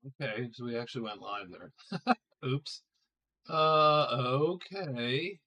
Okay, so we actually went live there. Oops. Okay.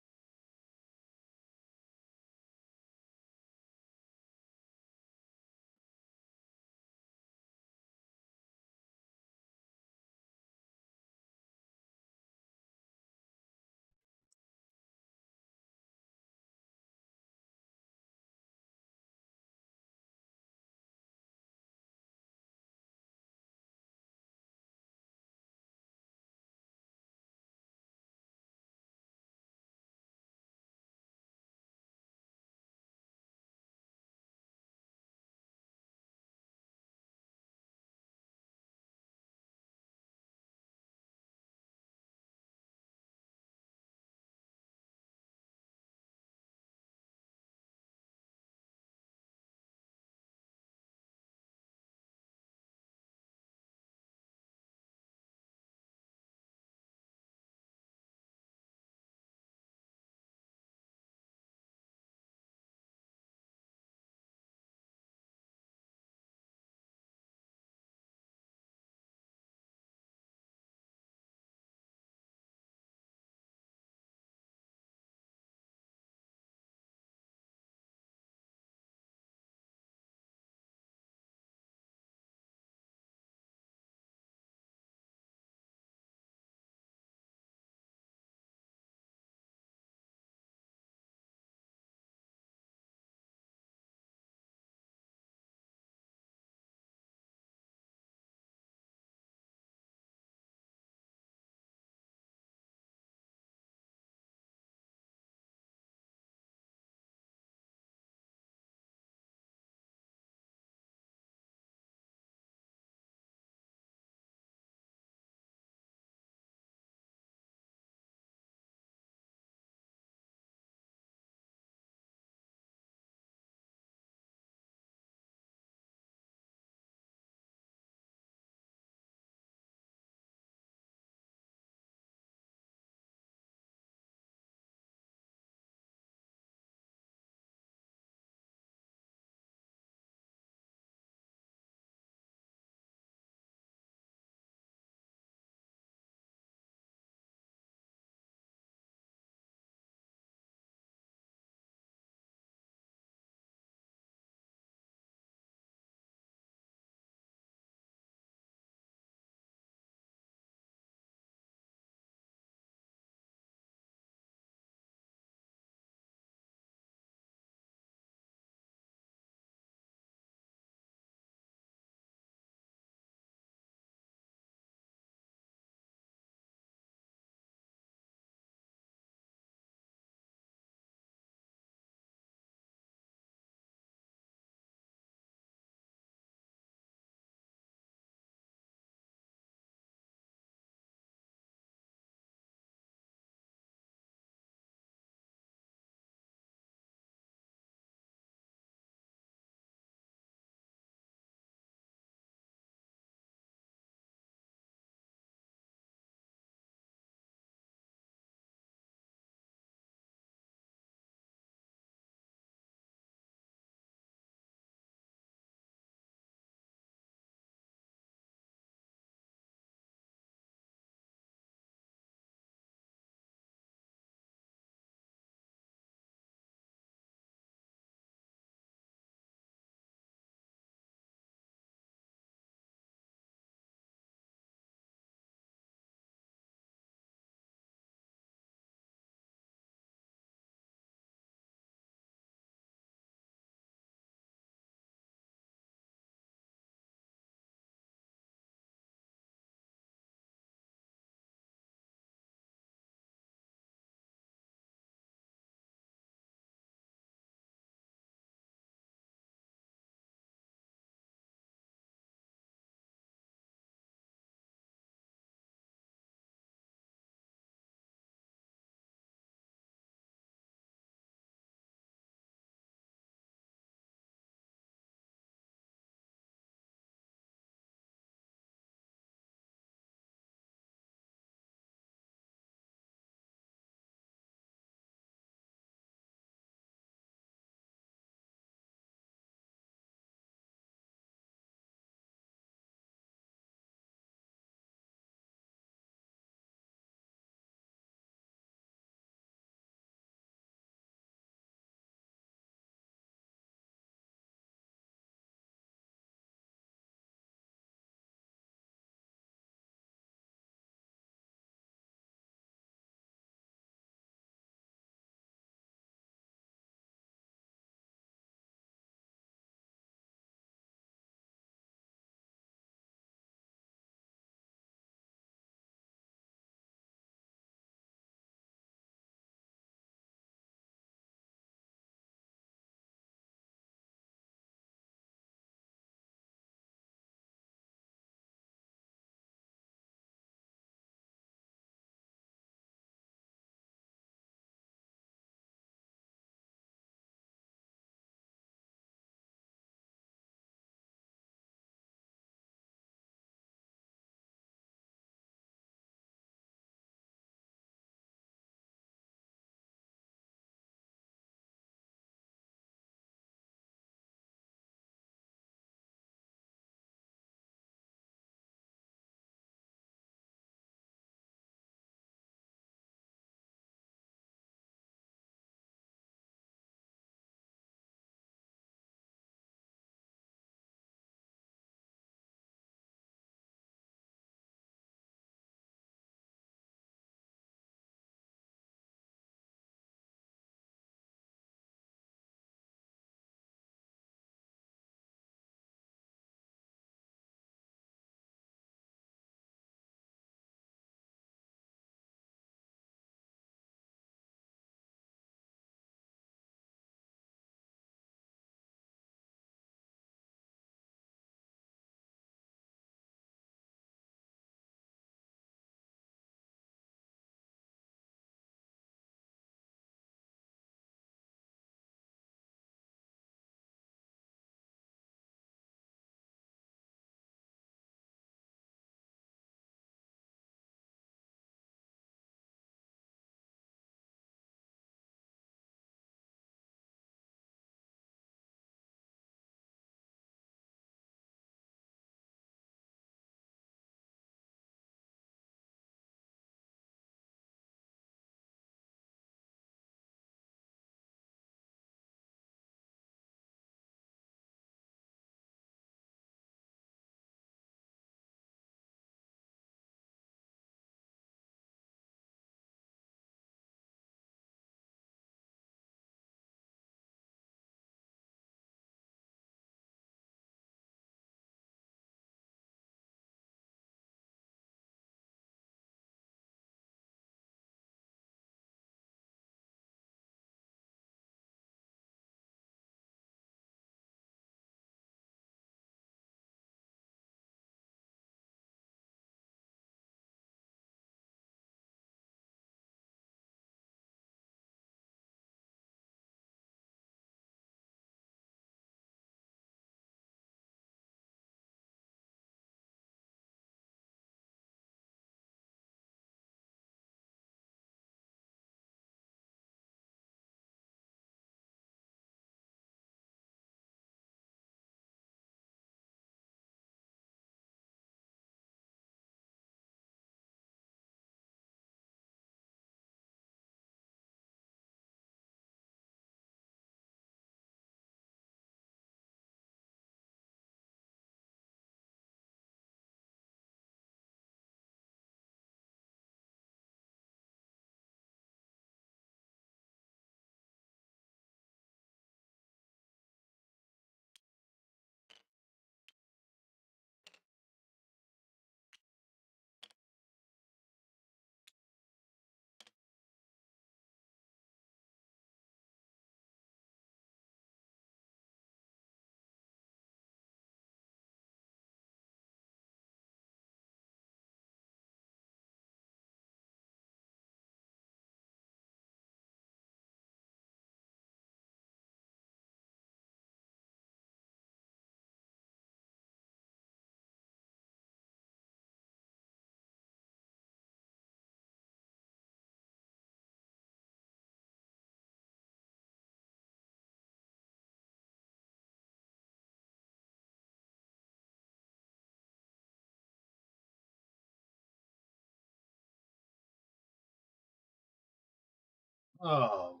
Oh,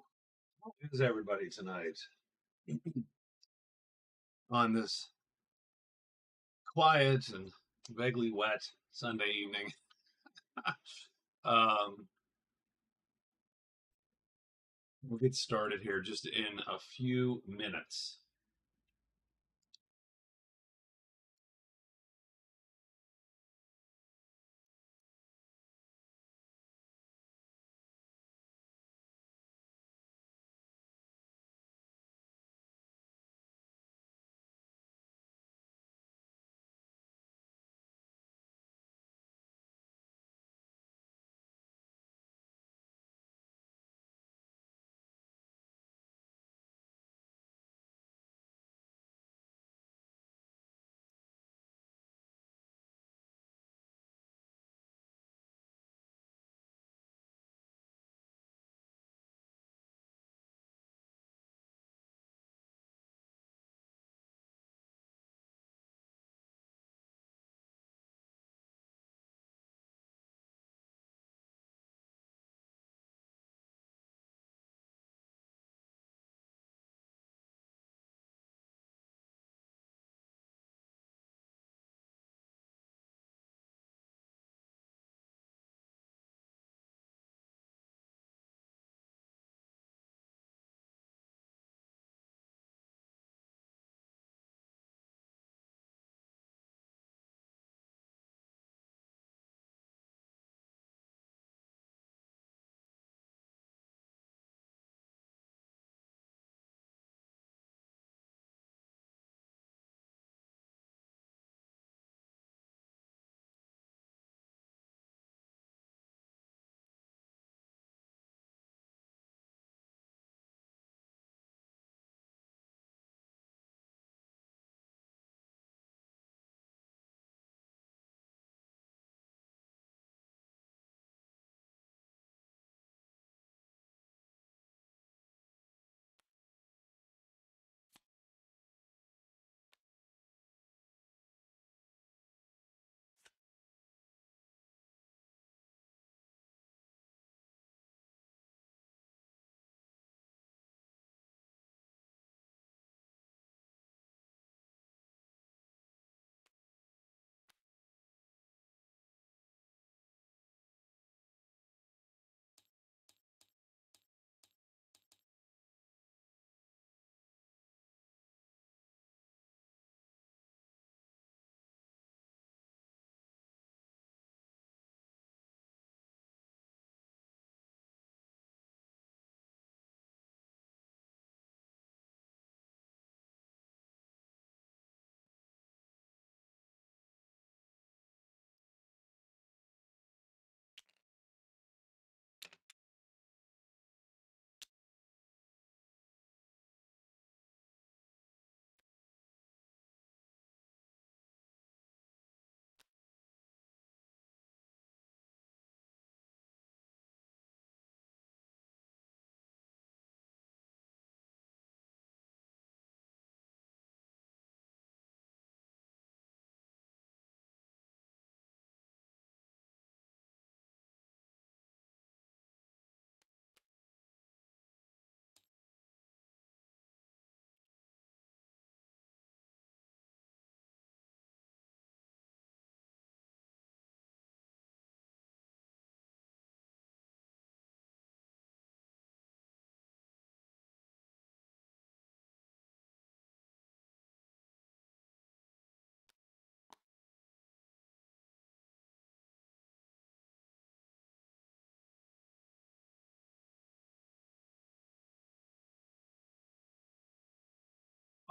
how is everybody tonight on this quiet and vaguely wet Sunday evening? um, we'll get started here just in a few minutes.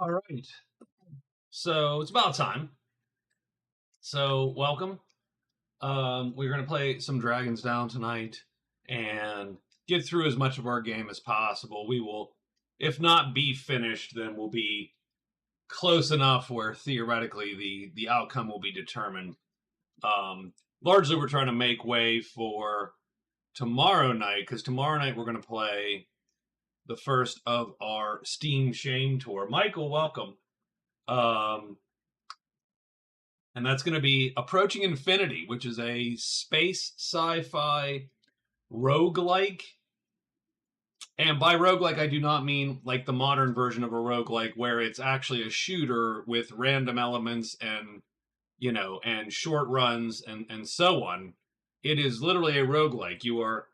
All right. So it's about time. So welcome. We're going to play some Dragons Down tonight and get through as much of our game as possible. We will, if not be finished, then we'll be close enough where theoretically the outcome will be determined. Um, Largely, we're trying to make way for tomorrow night because tomorrow night we're going to play the first of our Steam Shame tour. Michael, welcome. Um, and that's going to be Approaching Infinity, which is a space sci-fi roguelike And by roguelike, I do not mean like the modern version of a roguelike where it's actually a shooter with random elements and, and short runs and so on. It is literally a roguelike. You are,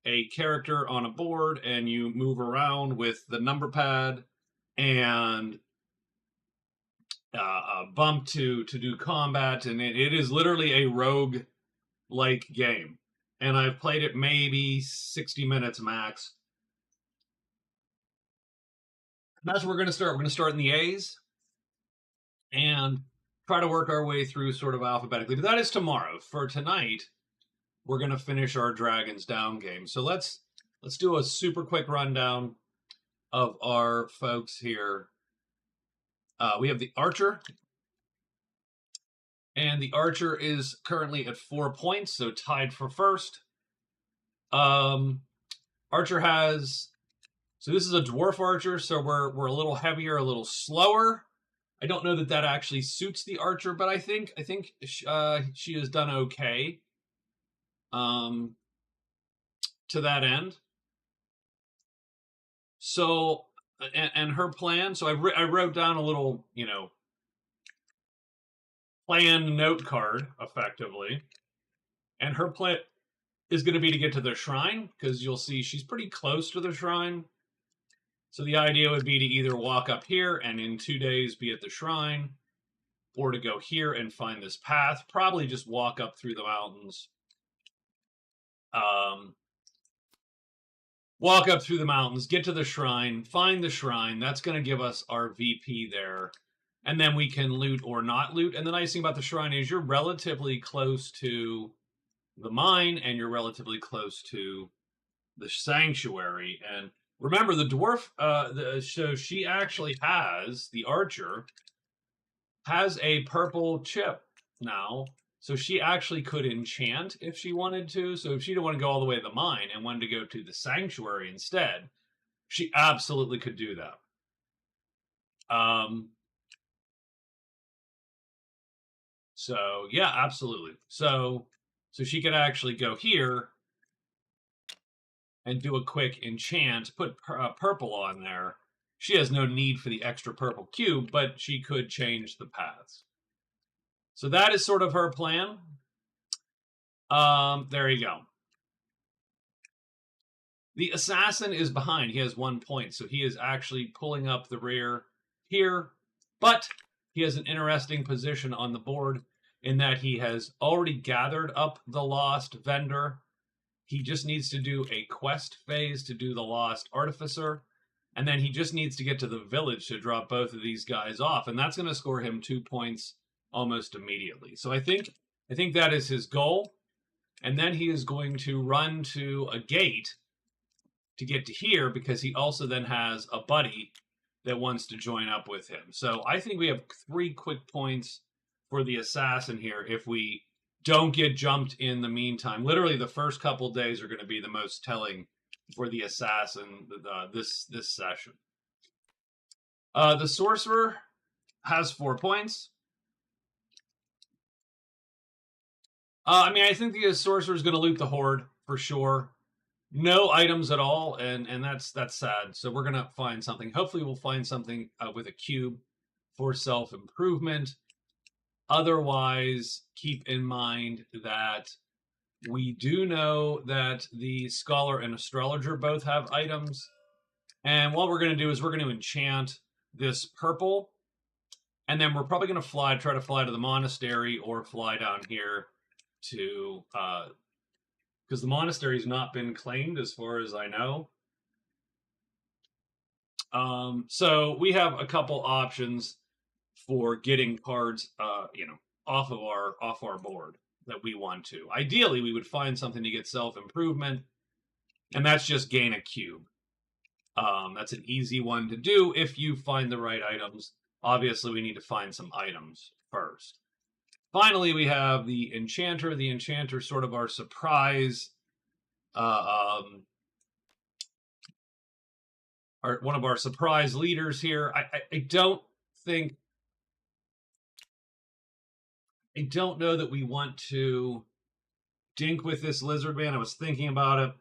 a character on a board and you move around with the number pad and bump to do combat. And it is literally a rogue like game. And I've played it maybe 60 minutes max. That's where we're going to start. We're going to start in the A's and try to work our way through sort of alphabetically. But that is tomorrow. For tonight, we're going to finish our Dragons Down game. So let's do a super quick rundown of our folks here. We have the Archer, and the Archer is currently at 4 points, so tied for first. Archer has, so this is a Dwarf Archer, so we're a little heavier, a little slower. I don't know that actually suits the Archer, but I think she has done okay to that end. So, and her plan, so I wrote down a little, plan note card, effectively. And her plan is going to be to get to the shrine, because you'll see she's pretty close to the shrine. So the idea would be to either walk up here and in 2 days be at the shrine, or to go here and find this path. Probably just walk up through the mountains. Walk up through the mountains, get to the shrine, find the shrine. That's going to give us our VP there. And then we can loot or not loot. And the nice thing about the shrine is you're relatively close to the mine and you're relatively close to the sanctuary. And remember, the dwarf, so she actually has, the Archer, has a purple chip now. So she actually could enchant if she wanted to. So if she didn't want to go all the way to the mine and wanted to go to the sanctuary instead, she absolutely could do that. So yeah, absolutely. So she could actually go here and do a quick enchant, put purple on there. She has no need for the extra purple cube, but she could change the paths. So that is sort of her plan. There you go. The assassin is behind. He has 1 point, so he is actually pulling up the rear here. But he has an interesting position on the board in that he has already gathered up the lost vendor. He just needs to do a quest phase to do the lost artificer. And then he just needs to get to the village to drop both of these guys off. And that's going to score him 2 points almost immediately. So I think that is his goal. And then he is going to run to a gate to get to here because he also then has a buddy that wants to join up with him. So I think we have 3 quick points for the assassin here if we don't get jumped in the meantime. Literally, the first couple days are going to be the most telling for the assassin this session. The sorcerer has 4 points. I think the sorcerer is going to loot the horde for sure. No items at all, and that's sad. So we're going to find something. Hopefully, we'll find something with a cube for self-improvement. Otherwise, keep in mind that we do know that the Scholar and Astrologer both have items. And what we're going to do is we're going to enchant this purple. And then we're probably going to try to fly to the monastery or fly down here to, because the monastery has not been claimed as far as I know. So we have a couple options for getting cards, off our board that we want to. Ideally, we would find something to get self-improvement, and that's just gain a cube. That's an easy one to do if you find the right items. Obviously, we need to find some items first. Finally, we have the Enchanter. The Enchanter is sort of our surprise, one of our surprise leaders here. I don't know that we want to dink with this lizard man. I was thinking about it.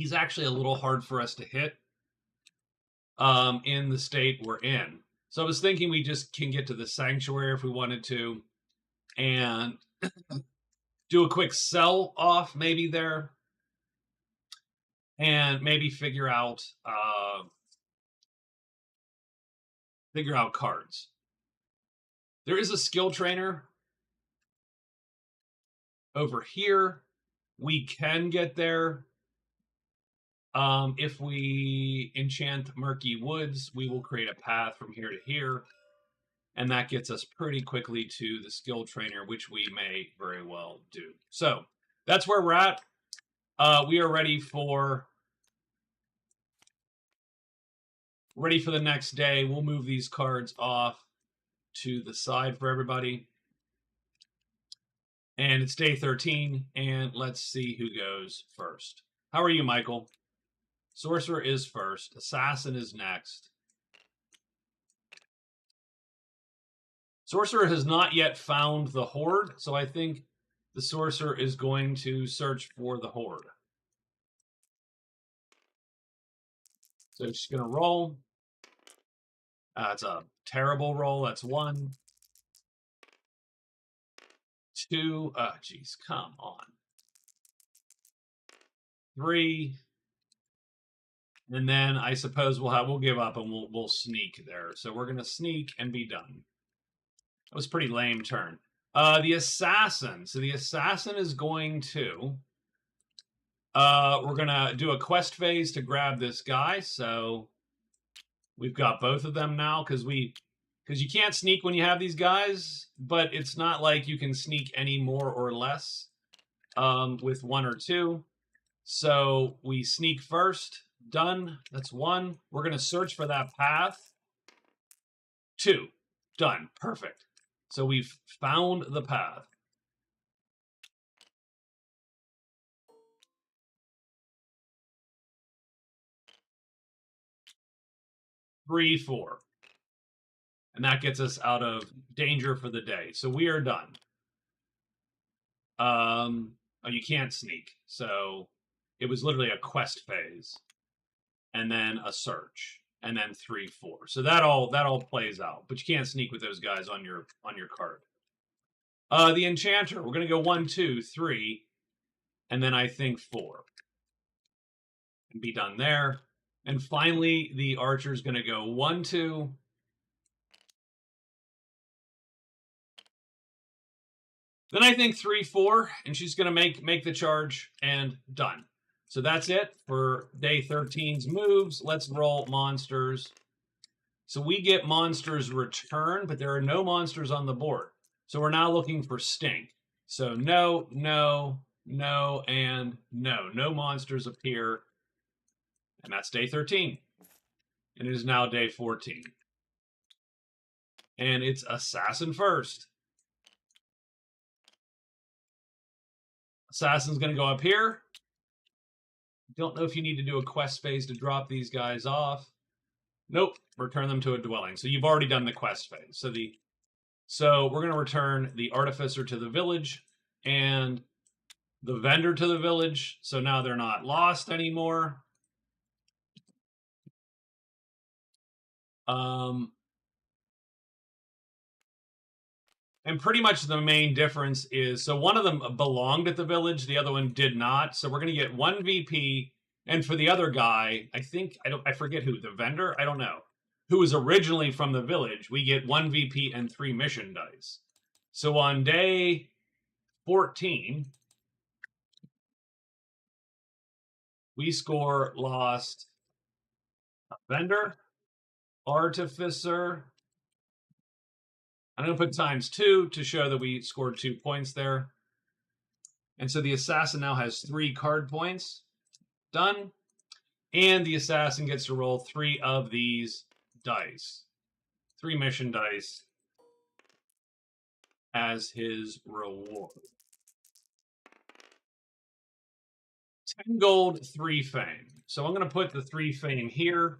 he's actually a little hard for us to hit in the state we're in. So I was thinking we just can get to the sanctuary if we wanted to and do a quick sell off maybe there and maybe figure out cards. There is a skill trainer over here. We can get there. If we enchant Murky Woods, we will create a path from here to here. And that gets us pretty quickly to the skill trainer, which we may very well do. So that's where we're at. We are ready for the next day. We'll move these cards off to the side for everybody. And it's day 13, and let's see who goes first. How are you, Michael? Sorcerer is first. Assassin is next. Sorcerer has not yet found the Horde, so I think the Sorcerer is going to search for the Horde. So she's going to roll. It's a terrible roll. That's 1. 2. Oh, geez, come on. 3. And then I suppose we'll give up and we'll sneak there. So we're gonna sneak and be done. That was a pretty lame turn. The assassin. So the assassin is going to. We're gonna do a quest phase to grab this guy. So we've got both of them now because you can't sneak when you have these guys, but it's not like you can sneak any more or less with 1 or 2. So we sneak first. Done. That's 1. We're going to search for that path. 2. Done. Perfect. So we've found the path. Three, 4. And that gets us out of danger for the day. So we are done. Oh, you can't sneak. So it was literally a quest phase. And then a search, and then 3, 4. So that all plays out, but you can't sneak with those guys on your card. The Enchanter, we're gonna go 1, 2, 3, and then I think 4, and be done there. And finally, the Archer's gonna go 1, 2. Then I think 3, 4, and she's gonna make the charge and done. So that's it for day 13's moves. Let's roll monsters. So we get monsters return, but there are no monsters on the board. So we're now looking for stink. So no, no, no, and no. No monsters appear. And that's day 13. And it is now day 14. And it's Assassin first. Assassin's going to go up here. Don't know if you need to do a quest phase to drop these guys off. Nope, return them to a dwelling. So you've already done the quest phase. So we're going to return the Artificer to the village and the Vendor to the village. So now they're not lost anymore. And pretty much the main difference is, so one of them belonged at the village, the other one did not. So we're going to get 1 VP. And for the other guy, I forget who, the vendor, I don't know, who was originally from the village, we get 1 VP and 3 mission dice. So on day 14, we score lost a vendor, artificer. I'm going to put ×2 to show that we scored 2 points there. And so the assassin now has 3 card points. Done. And the assassin gets to roll 3 of these dice. 3 mission dice as his reward. 10 gold, 3 fame. So I'm going to put the 3 fame here.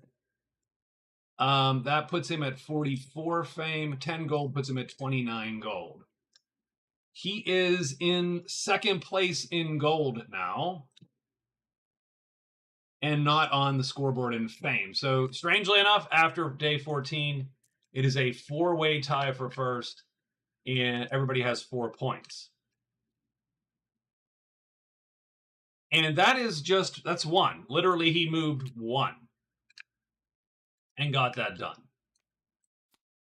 That puts him at 44 fame. 10 gold puts him at 29 gold. He is in second place in gold now. and not on the scoreboard in fame. So strangely enough, after day 14, it is a four-way tie for first, and everybody has 4 points. And that's one. Literally, he moved one and got that done.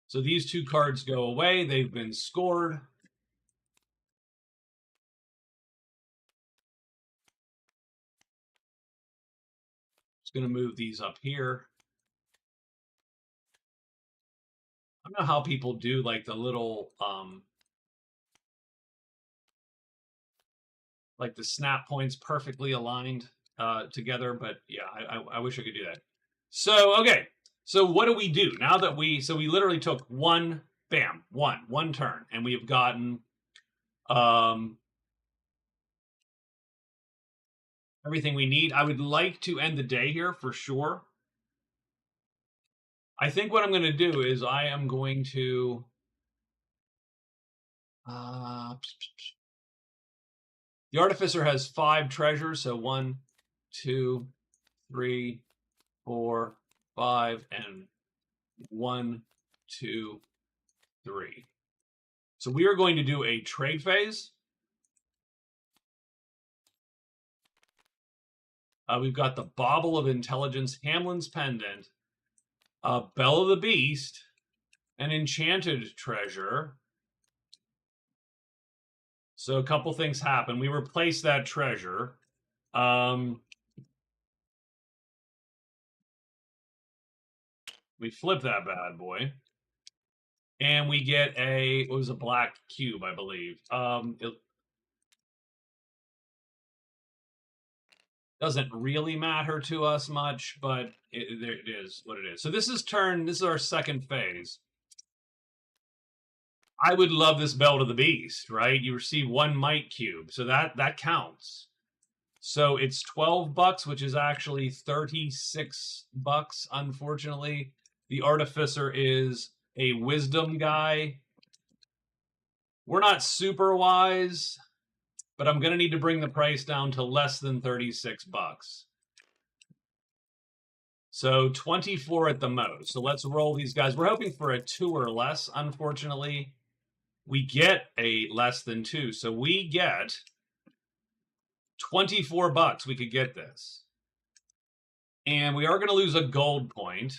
So these 2 cards go away. They've been scored. Just going to move these up here. I don't know how people do like the little like the snap points perfectly aligned together, but yeah, I wish I could do that. So okay, so what do we do now that we literally took one turn, and we have gotten everything we need. I would like to end the day here for sure. I think what I'm going to do is I am going to the Artificer has 5 treasures, so 1, 2, 3, 4, 5, and 1, 2, 3. So we are going to do a trade phase. We've got the Bauble of Intelligence, Hamlin's Pendant, Bell of the Beast, an Enchanted Treasure. So a couple things happen. We replace that treasure. We flip that bad boy. And we get it was a black cube, I believe. It doesn't really matter to us much, but it is what it is. So this is our second phase. I would love this Belt of the Beast, right? You receive 1 might cube, so that counts. So it's $12, which is actually $36, unfortunately. The Artificer is a wisdom guy. We're not super wise, but I'm going to need to bring the price down to less than $36. So 24 at the most. So let's roll these guys. We're hoping for a 2 or less. Unfortunately, we get a less than 2. So we get $24. We could get this. And we are going to lose a gold point.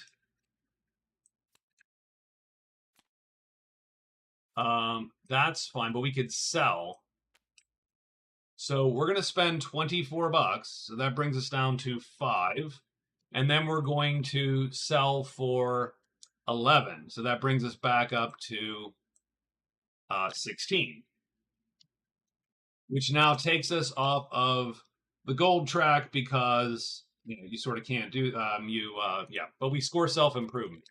That's fine, but we could sell. So we're going to spend $24. So that brings us down to 5. And then we're going to sell for 11. So that brings us back up to 16. Which now takes us off of the gold track because you sort of can't do but we score self-improvement.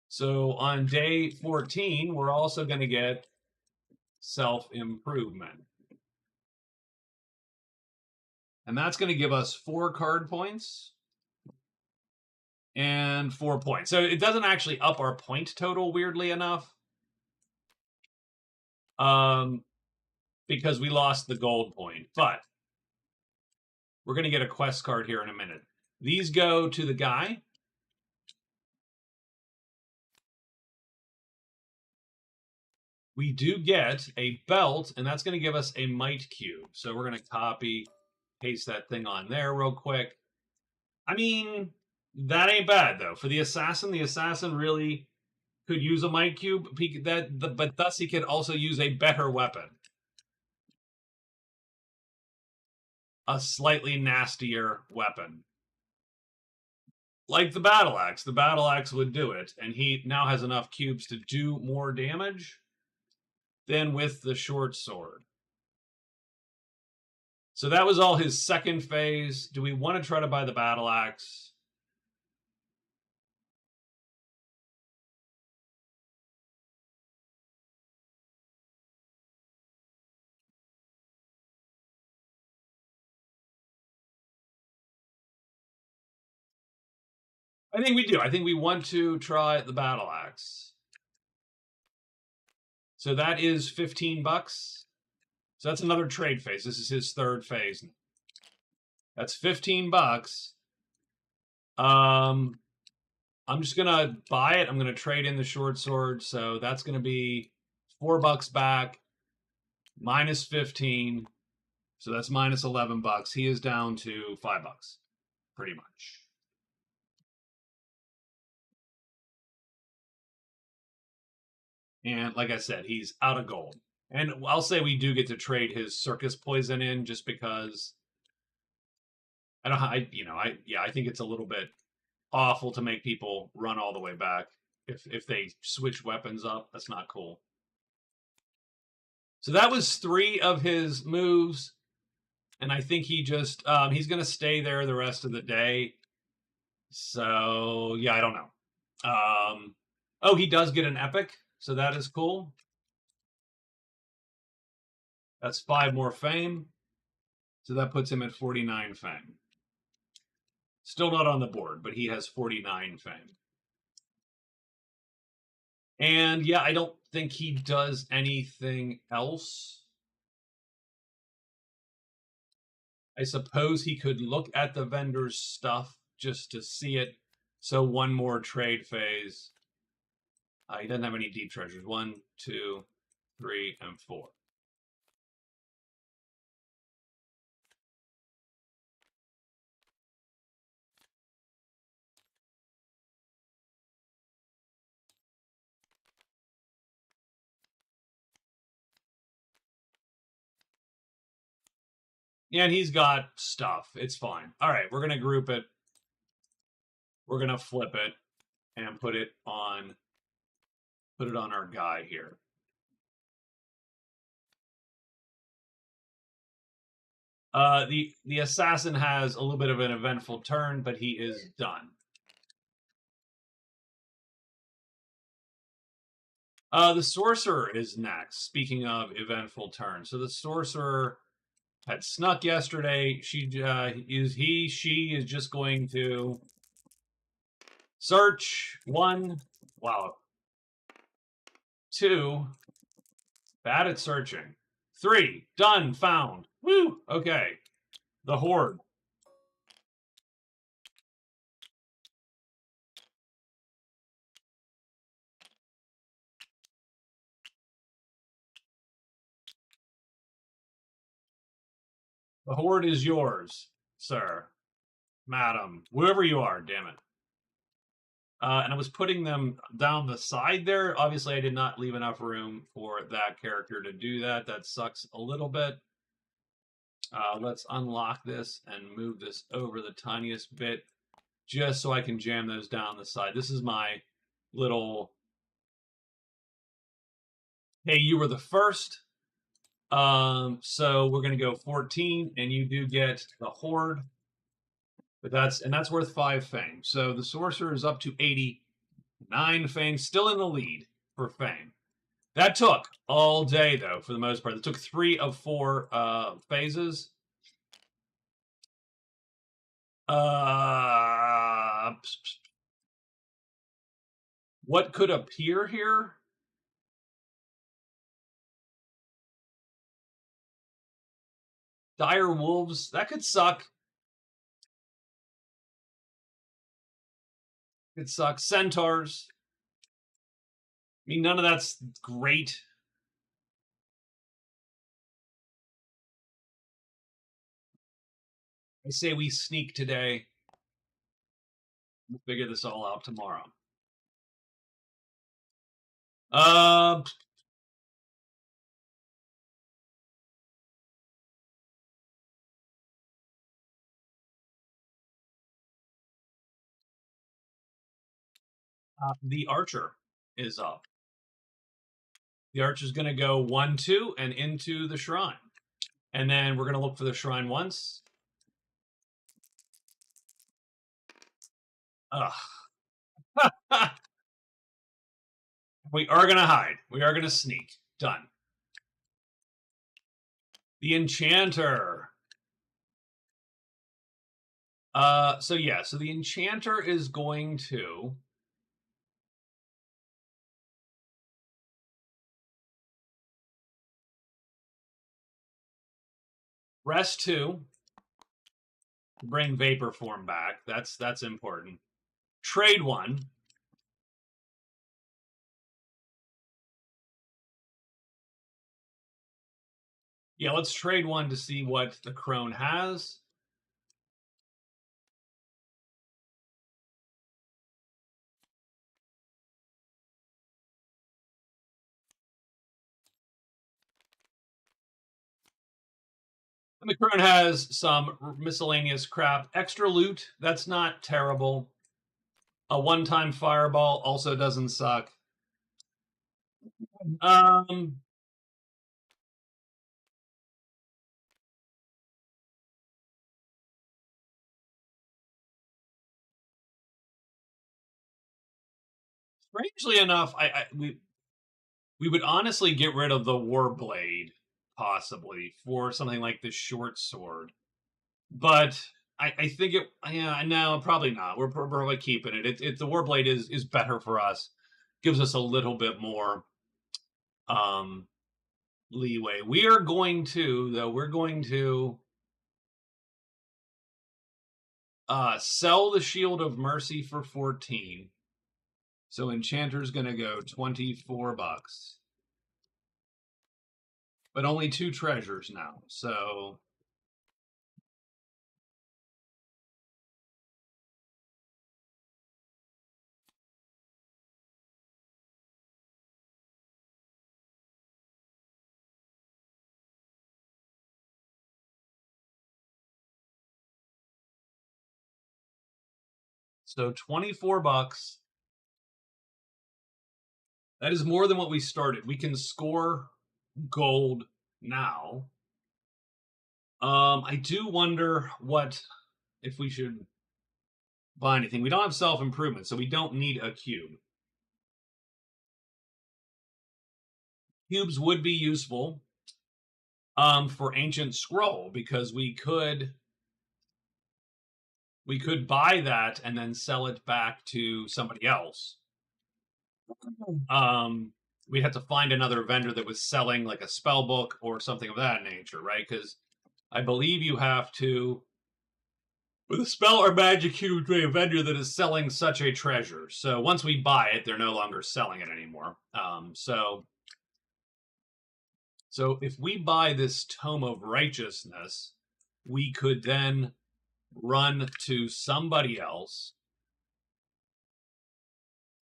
So on day 14, we're also going to get self-improvement. And that's going to give us 4 card points and 4 points. So it doesn't actually up our point total, weirdly enough. Because we lost the gold point. But we're going to get a quest card here in a minute. These go to the guy. We do get a belt, and that's going to give us a might cube. So we're going to copy, paste that thing on there real quick. I mean, that ain't bad, though. For the assassin really could use a might cube, but thus he could also use a better weapon. A slightly nastier weapon. Like the battle axe. The battle axe would do it, and he now has enough cubes to do more damage than with the short sword. So that was all his second phase. Do we want to try to buy the battle axe? I think we do. I think we want to try the battle axe. So that is $15. So that's another trade phase. This is his third phase. That's $15. I'm just gonna buy it. I'm gonna trade in the short sword, so that's gonna be $4 back, minus 15. So that's minus $11. He is down to $5, pretty much. And like I said, he's out of gold. And I'll say we do get to trade his circus poison in just because I don't I think it's a little bit awful to make people run all the way back if they switch weapons up. That's not cool. So that was 3 of his moves, and I think he just he's going to stay there the rest of the day. So yeah, I don't know. Oh, he does get an epic, so that is cool. That's 5 more fame, so that puts him at 49 fame. Still not on the board, but he has 49 fame. And yeah, I don't think he does anything else. I suppose he could look at the vendor's stuff just to see it. So 1 more trade phase. He doesn't have any deep treasures. 1, 2, 3, and 4. Yeah, and he's got stuff. It's fine. All right, we're going to group it. We're going to flip it and put it on our guy here. The assassin has a little bit of an eventful turn, but he is done. The sorcerer is next. Speaking of eventful turn, so the sorcerer had snuck yesterday. She is just going to search 1. Wow. 2. Bad at searching. 3. Done. Found. Woo. Okay. The horde. The horde is yours, sir, madam, whoever you are. Damn it. And I was putting them down the side there. Obviously, I did not leave enough room for that character to do that. That sucks a little bit. Let's unlock this and move this over the tiniest bit just so I can jam those down the side. This is my little, hey, you were the first. So we're going to go 14, and you do get the horde. But that's worth 5 fame. So the sorcerer is up to 89 fame, still in the lead for fame. That took all day, though, for the most part. It took 3 of 4 phases. What could appear here? Dire wolves. That could suck. It sucks. Centaurs. I mean, none of that's great. I say we sneak today. We'll figure this all out tomorrow. The archer is up. The archer's going to go 1, 2, and into the shrine. And then we're going to look for the shrine once. Ugh. We are going to hide. We are going to sneak. Done. The Enchanter. So the Enchanter is going to Rest 2. Bring vapor form back. That's important. Trade 1. Yeah, let's trade 1 to see what the crone has. And the crone has some miscellaneous crap. Extra loot, that's not terrible. A one-time fireball also doesn't suck. Um, strangely enough, we would honestly get rid of the warblade possibly for something like the short sword, but I think it. Yeah, no, probably not. We're probably keeping it. The warblade is better for us. Gives us a little bit more um leeway. We are going to though. We're going to sell the Shield of Mercy for 14. So Enchanter's going to go 24 bucks. But only 2 treasures now. So so 24 bucks. That is more than what we started. We can score gold now. I do wonder what if we should buy anything. We don't have self-improvement, so we don't need a cube. Cubes would be useful for ancient scroll because we could buy that and then sell it back to somebody else. We'd have to find another vendor that was selling like a spell book or something of that nature, right? Because I believe you have to, with a spell or magic cube, to a vendor that is selling such a treasure. So once we buy it, they're no longer selling it anymore. So if we buy this Tome of Righteousness, we could then run to somebody else,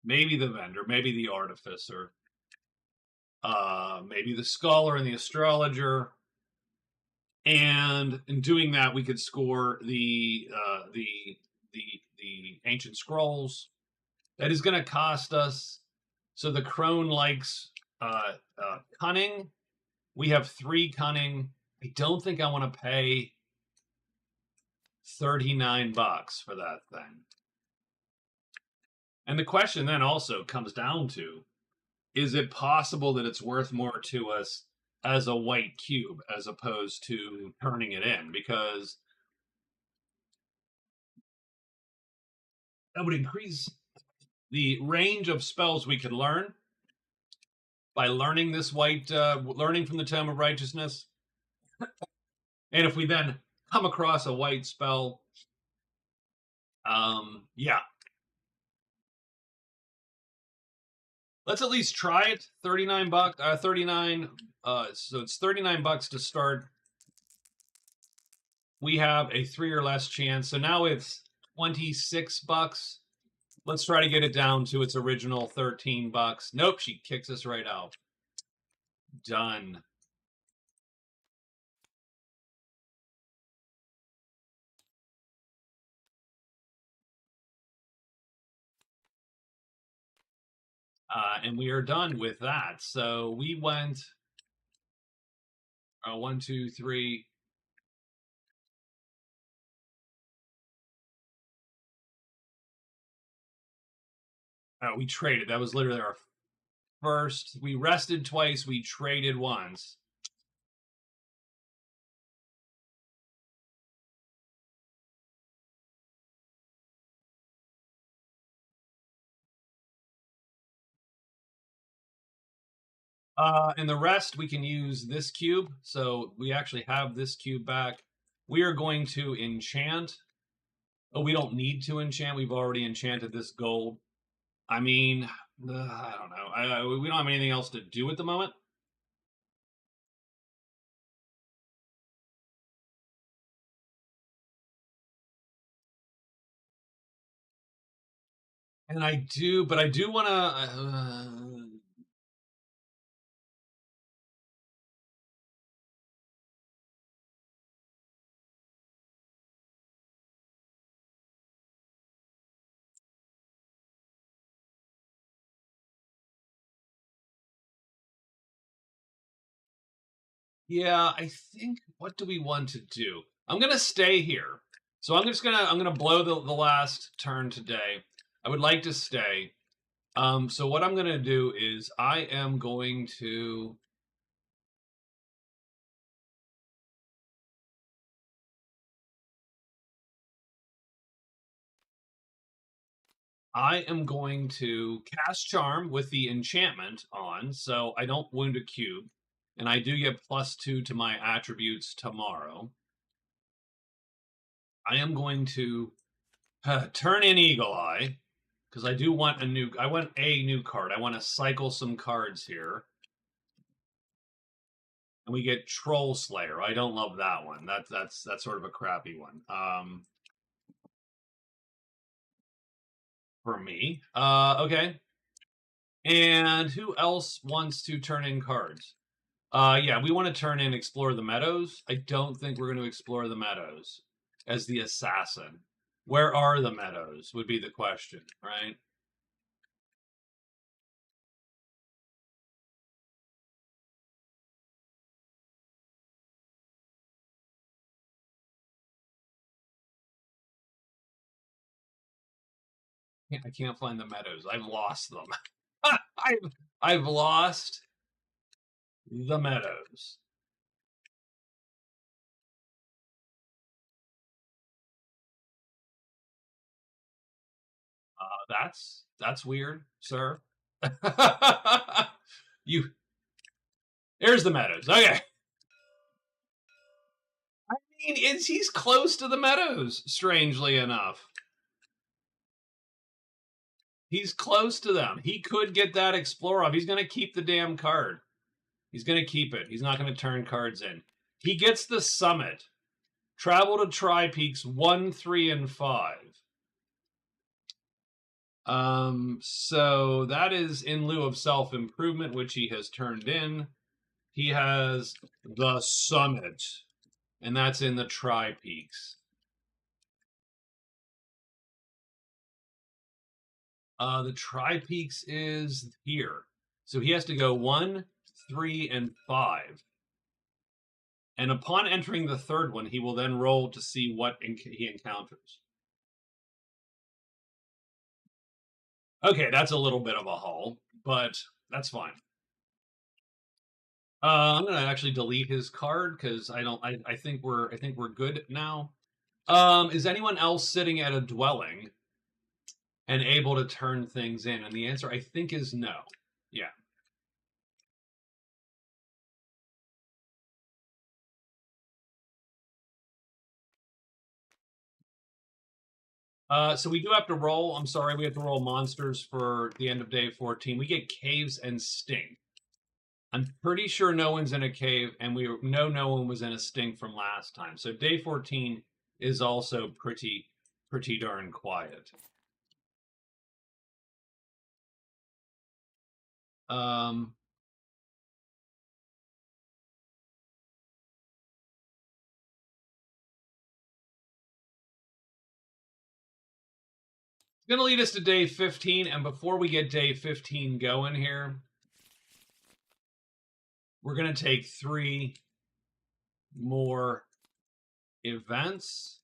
maybe the vendor, maybe the artificer, maybe the scholar and the astrologer, and in doing that, we could score the ancient scrolls. That is going to cost us. So the crone likes cunning. We have 3 cunning. I don't think I want to pay 39 bucks for that thing. And the question then also comes down to, is it possible that it's worth more to us as a white cube as opposed to turning it in? Because that would increase the range of spells we could learn by learning this learning from the Tome of Righteousness. And if we then come across a white spell, yeah, let's at least try it. 39 bucks, 39. So it's 39 bucks to start. We have a 3 or less chance. So now it's 26 bucks. Let's try to get it down to its original 13 bucks. Nope, she kicks us right out. Done. And we are done with that. So we went 1, 2, 3. We traded. That was literally our first. We rested twice. We traded once. And the rest we can use this cube. So we actually have this cube back. We are going to enchant. Oh, we don't need to enchant. We've already enchanted this gold. I mean, I don't know. We don't have anything else to do at the moment. And I do, but I do want to. Yeah, I think. What do we want to do? I'm gonna stay here. So I'm gonna blow the last turn today. I would like to stay. So what I'm gonna do is I am going to. I am going to cast Charm with the enchantment on, so I don't wound a cube, and I do get +2 to my attributes tomorrow. I am going to turn in Eagle Eye because I do want a new. I want a new card. I want to cycle some cards here, and we get Troll Slayer. I don't love that one. That's sort of a crappy one. For me. Okay. And who else wants to turn in cards? Yeah, we want to turn in Explore the Meadows. I don't think we're going to explore the Meadows as the assassin. Where are the Meadows would be the question, right? I can't find the Meadows. I've lost them. I've lost the Meadows. That's weird, sir. you There's the Meadows. Okay. I mean, he's close to the Meadows, strangely enough. He's close to them. He could get that Explore off. He's going to keep the damn card. He's going to keep it. He's not going to turn cards in. He gets the Summit. Travel to Tri Peaks 1, 3, and 5. So that is in lieu of self improvement, which he has turned in. He has the Summit, and that's in the Tri Peaks. The Tri Peaks is here. So he has to go 1, 3, and 5. And upon entering the third one, he will then roll to see what he encounters. Okay, that's a little bit of a haul, but that's fine. I'm gonna actually delete his card because I don't. I think we're good now. Is anyone else sitting at a dwelling and able to turn things in? And the answer I think is no. Yeah. So we do have to roll. I'm sorry, we have to roll monsters for the end of day 14. We get caves and stink. I'm pretty sure no one's in a cave, and we know no one was in a stink from last time. So day 14 is also pretty darn quiet. Um, it's gonna lead us to day 15, and before we get day 15 going here, we're gonna take 3 more events.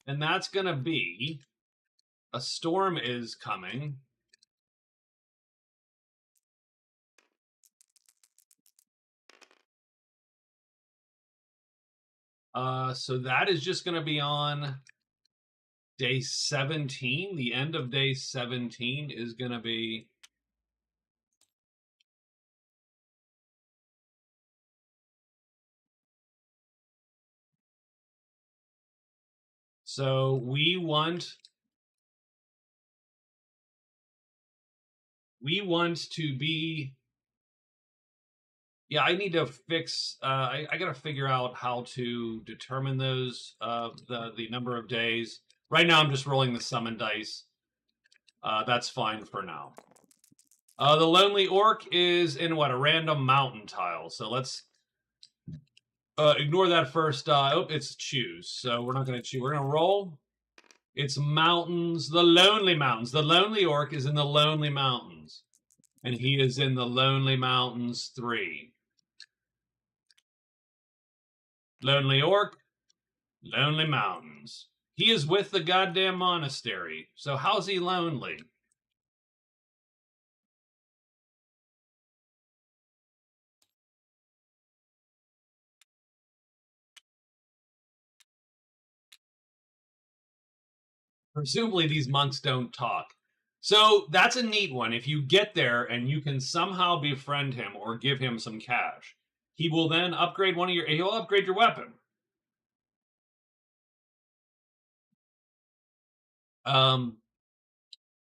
And that's gonna be a storm is coming. So that is just going to be on day 17. The end of day 17 is going to be So we want to be. Yeah, I need to fix. I got to figure out how to determine those. The number of days. Right now, I'm just rolling the summon dice. That's fine for now. The Lonely Orc is in what, a random mountain tile. So let's ignore that first. Oh, it's choose. So we're not going to choose. We're going to roll. It's mountains. The Lonely Mountains. The Lonely Orc is in the Lonely Mountains, and he is in the Lonely Mountains 3. Lonely Orc, Lonely Mountains. He is with the goddamn monastery. So how's he lonely? Presumably these monks don't talk. So that's a neat one. If you get there and you can somehow befriend him or give him some cash, he will then upgrade he'll upgrade your weapon.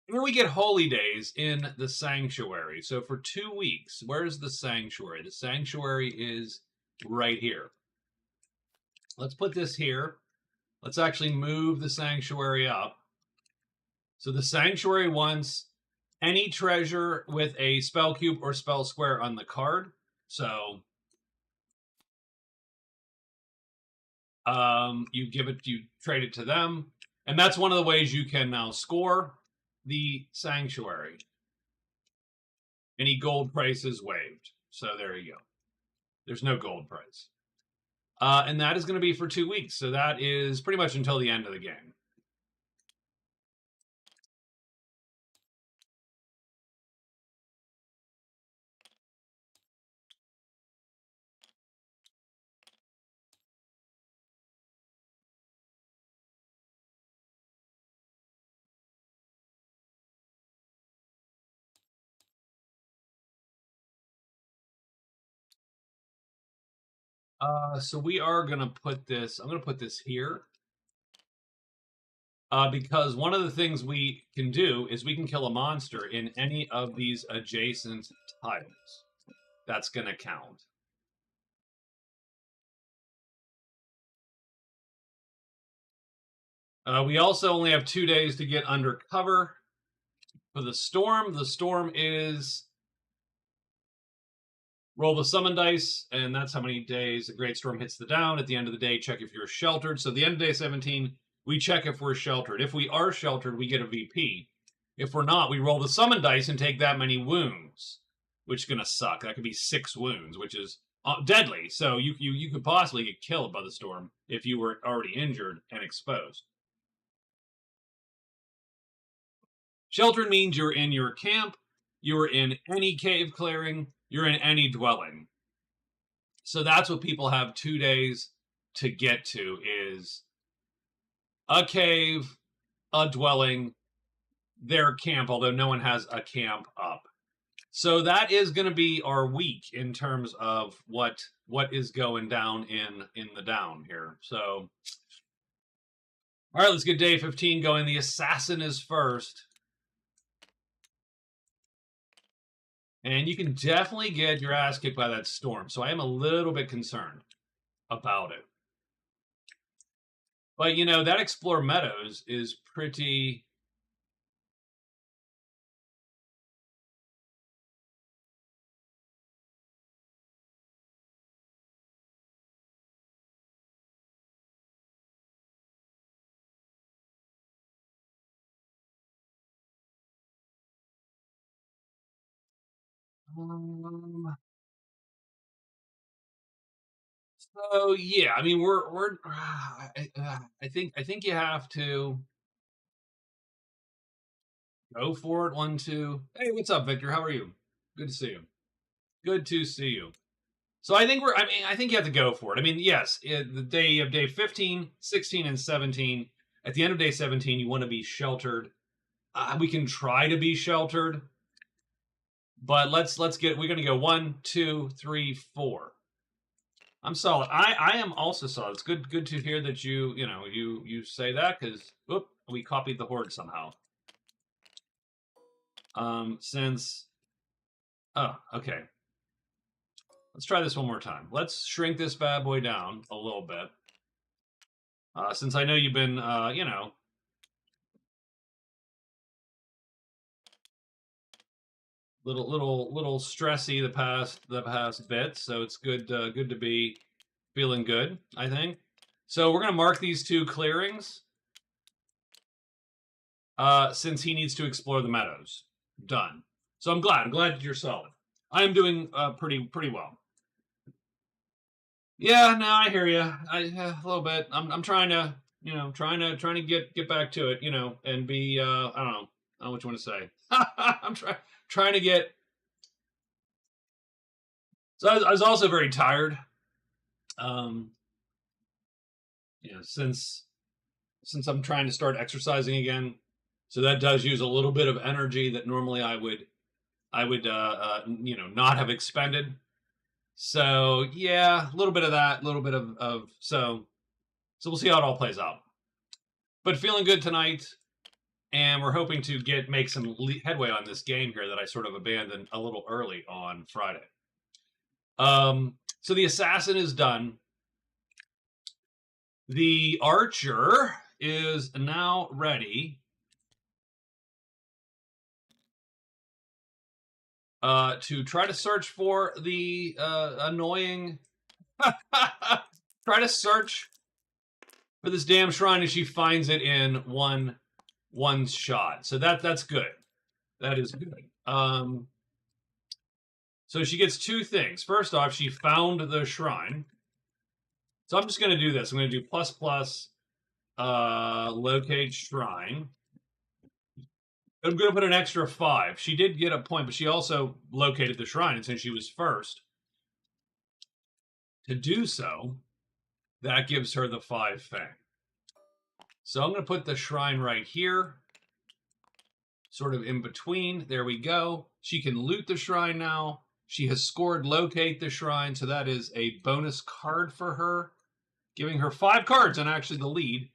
Here we get holy days in the sanctuary. So for 2 weeks, where's the sanctuary? The sanctuary is right here. Let's put this here. Let's actually move the sanctuary up. So the sanctuary wants any treasure with a spell cube or spell square on the card. So you trade it to them. And that's one of the ways you can now score the sanctuary. Any gold price is waived. So there you go. There's no gold price. And that is going to be for 2 weeks. So that is pretty much until the end of the game. So we are going to put this, I'm going to put this here. Because one of the things we can do is we can kill a monster in any of these adjacent tiles. That's going to count. We also only have 2 days to get under cover. For the storm is roll the summon dice, and that's how many days a great storm hits the down. At the end of the day, check if you're sheltered. So the end of day 17, we check if we're sheltered. If we are sheltered, we get a VP. If we're not, we roll the summon dice and take that many wounds, which is going to suck. That could be 6 wounds, which is deadly. So you could possibly get killed by the storm if you were already injured and exposed. Sheltered means you're in your camp, you're in any cave clearing, you're in any dwelling. So that's what people have 2 days to get to, is a cave, a dwelling, their camp, although no one has a camp up. So that is going to be our week in terms of what is going down in the down here. So, all right, let's get day 15 going. The assassin is first. And you can definitely get your ass kicked by that storm. So I am a little bit concerned about it. But, you know, that Explore Meadows is pretty... So yeah, I mean I think you have to go for it. 1, 2. Hey, what's up, Victor? How are you? Good to see you. Good to see you. So I think I think you have to go for it. I mean, yes, the day of day 15, 16, and 17. At the end of day 17, you want to be sheltered. We can try to be sheltered, but we're gonna go 1, 2, 3, 4. I'm solid. I am also solid. It's good to hear that you say that, because we copied the horde somehow. Since oh, okay. Let's try this one more time. Let's shrink this bad boy down a little bit. Since I know you've been little stressy the past bit, so it's good to be feeling good, I think. So we're gonna mark these 2 clearings. Since he needs to explore the meadows. Done. So I'm glad you're solid. I am doing pretty well. Yeah, no, I hear you. A little bit. I'm trying to trying to get back to it, and be I don't know what you want to say. I'm trying to get. So I was also very tired. Um, since I'm trying to start exercising again, so that does use a little bit of energy that normally I would not have expended. So yeah, a little bit of that, a little bit of so we'll see how it all plays out. But feeling good tonight, and we're hoping to make some headway on this game here that I sort of abandoned a little early on Friday. So the assassin is done. The archer is now ready to try to search for the annoying. Try to search for this damn shrine, and she finds it in one shot. So that's good. That is good. So she gets 2 things. First off, she found the shrine. So I'm just going to do this. I'm going to do ++ locate shrine. I'm going to put an extra 5. She did get a point, but she also located the shrine, and since she was first to do so, that gives her the 5 thing. So I'm going to put the shrine right here, sort of in between. There we go. She can loot the shrine now. She has scored locate the shrine, so that is a bonus card for her, giving her 5 cards and actually the lead.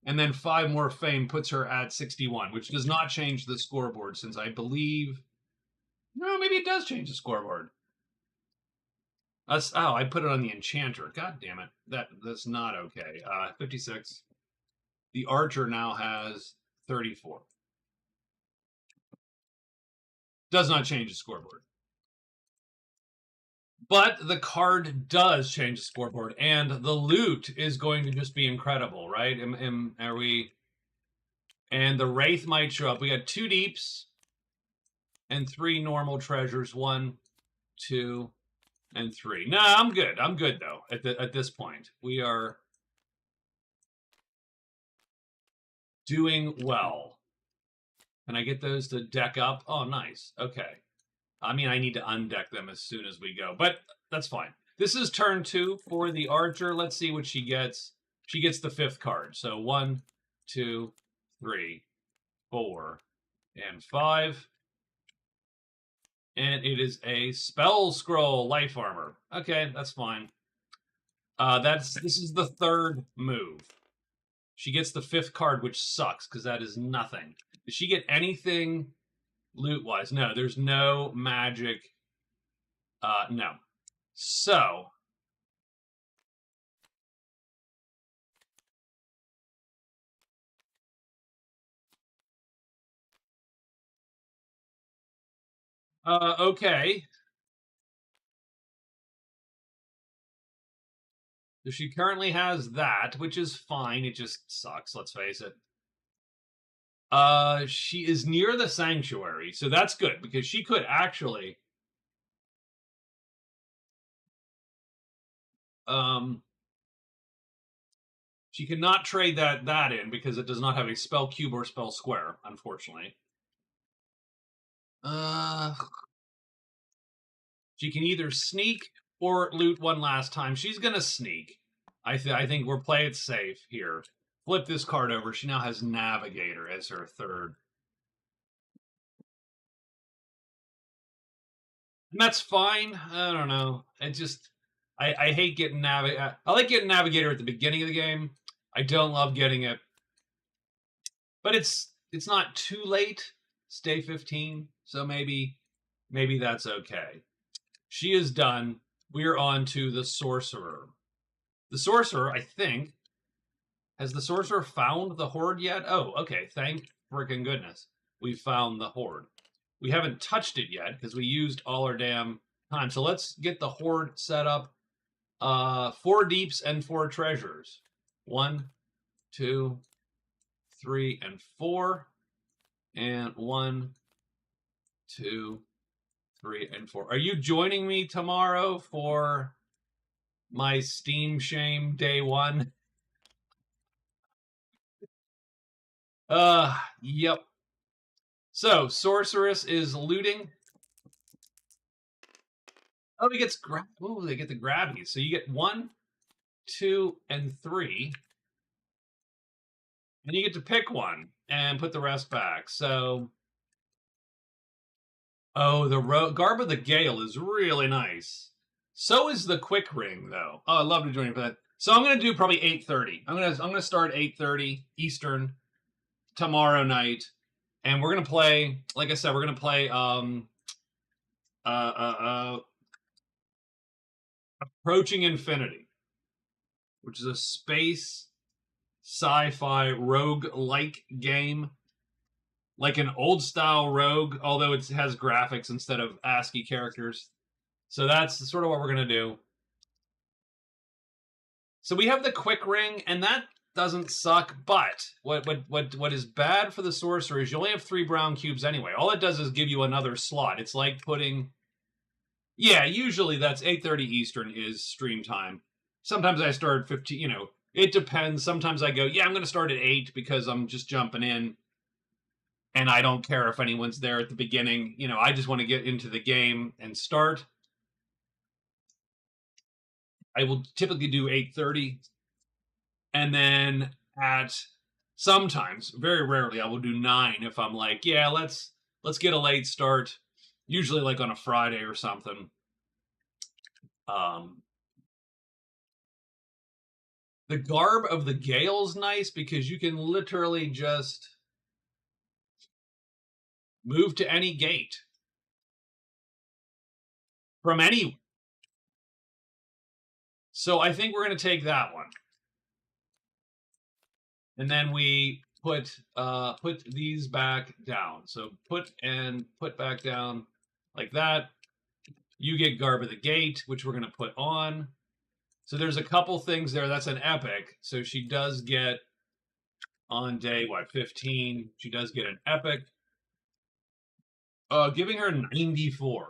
And then 5 more fame puts her at 61, which does not change the scoreboard, since I believe... No, maybe it does change the scoreboard. I put it on the Enchanter. God damn it. That's not okay. 56. The Archer now has 34. Does not change the scoreboard. But the card does change the scoreboard, and the loot is going to just be incredible, right? Are we... And the Wraith might show up. We got 2 deeps and 3 normal treasures. 1, 2, and 3. No, I'm good. I'm good, though, at this point. We are doing well. Can I get those to deck up? Oh, nice. Okay. I mean, I need to undeck them as soon as we go, but that's fine. This is turn 2 for the Archer. Let's see what she gets. She gets the 5th card. So 1, 2, 3, 4, and 5. And it is a Spell Scroll Life Armor. Okay, that's fine. This is the 3rd move. She gets the 5th card, which sucks, because that is nothing. Does she get anything loot-wise? No, there's no magic. No. So... okay. So she currently has that, which is fine. It just sucks, let's face it. She is near the sanctuary, so that's good, because she could actually... she cannot trade that in, because it does not have a spell cube or spell square, unfortunately. She can either sneak or loot one last time. She's gonna sneak. I think we're playing it safe here. Flip this card over. She now has Navigator as her 3rd. And that's fine. I don't know. It just... I hate getting Navigator. I like getting Navigator at the beginning of the game. I don't love getting it. But it's not too late. It's day 15, so maybe that's okay. She is done. We're on to the Sorcerer. The Sorcerer, I think, has the Sorcerer found the Horde yet? Oh, okay. Thank freaking goodness. We found the Horde. We haven't touched it yet because we used all our damn time. So let's get the Horde set up. 4 deeps and 4 treasures. 1, 2, 3, and 4. And 1, 2, 3, and 4. Are you joining me tomorrow for my Steam Shame Day 1? Yep. So, Sorceress is looting. Oh, he gets grab. Oh, they get the grabbies. So you get 1, 2, and 3. And you get to pick one and put the rest back. So, oh, the Garb of the Gale is really nice. So is the Quick Ring, though. Oh, I'd love to join you for that. So I'm gonna do probably 8:30. I'm gonna start 8:30 Eastern tomorrow night, and we're gonna play. Like I said, we're gonna play uh, uh, uh, Approaching Infinity, which is a space sci-fi rogue-like game, like an old style rogue, although it has graphics instead of ASCII characters. So that's sort of what we're gonna do. So we have the Quick Ring, and that doesn't suck. But what is bad for the Sorcerer is you only have 3 brown cubes anyway. All it does is give you another slot. It's like putting, yeah. Usually that's 8:30 Eastern is stream time. Sometimes I start 15. It depends. Sometimes I go, yeah, I'm going to start at 8 because I'm just jumping in, and I don't care if anyone's there at the beginning. I just want to get into the game and start. I will typically do 8:30. And then at sometimes, very rarely, I will do 9 if I'm like, yeah, let's get a late start, usually like on a Friday or something. Um, the Garb of the Gale's nice because you can literally just move to any gate from anywhere. So I think we're going to take that one. And then we put these back down. So put back down like that. You get Garb of the Gate, which we're going to put on. So there's a couple things there. That's an epic. So she does get on day 15. She does get an epic. Giving her 94.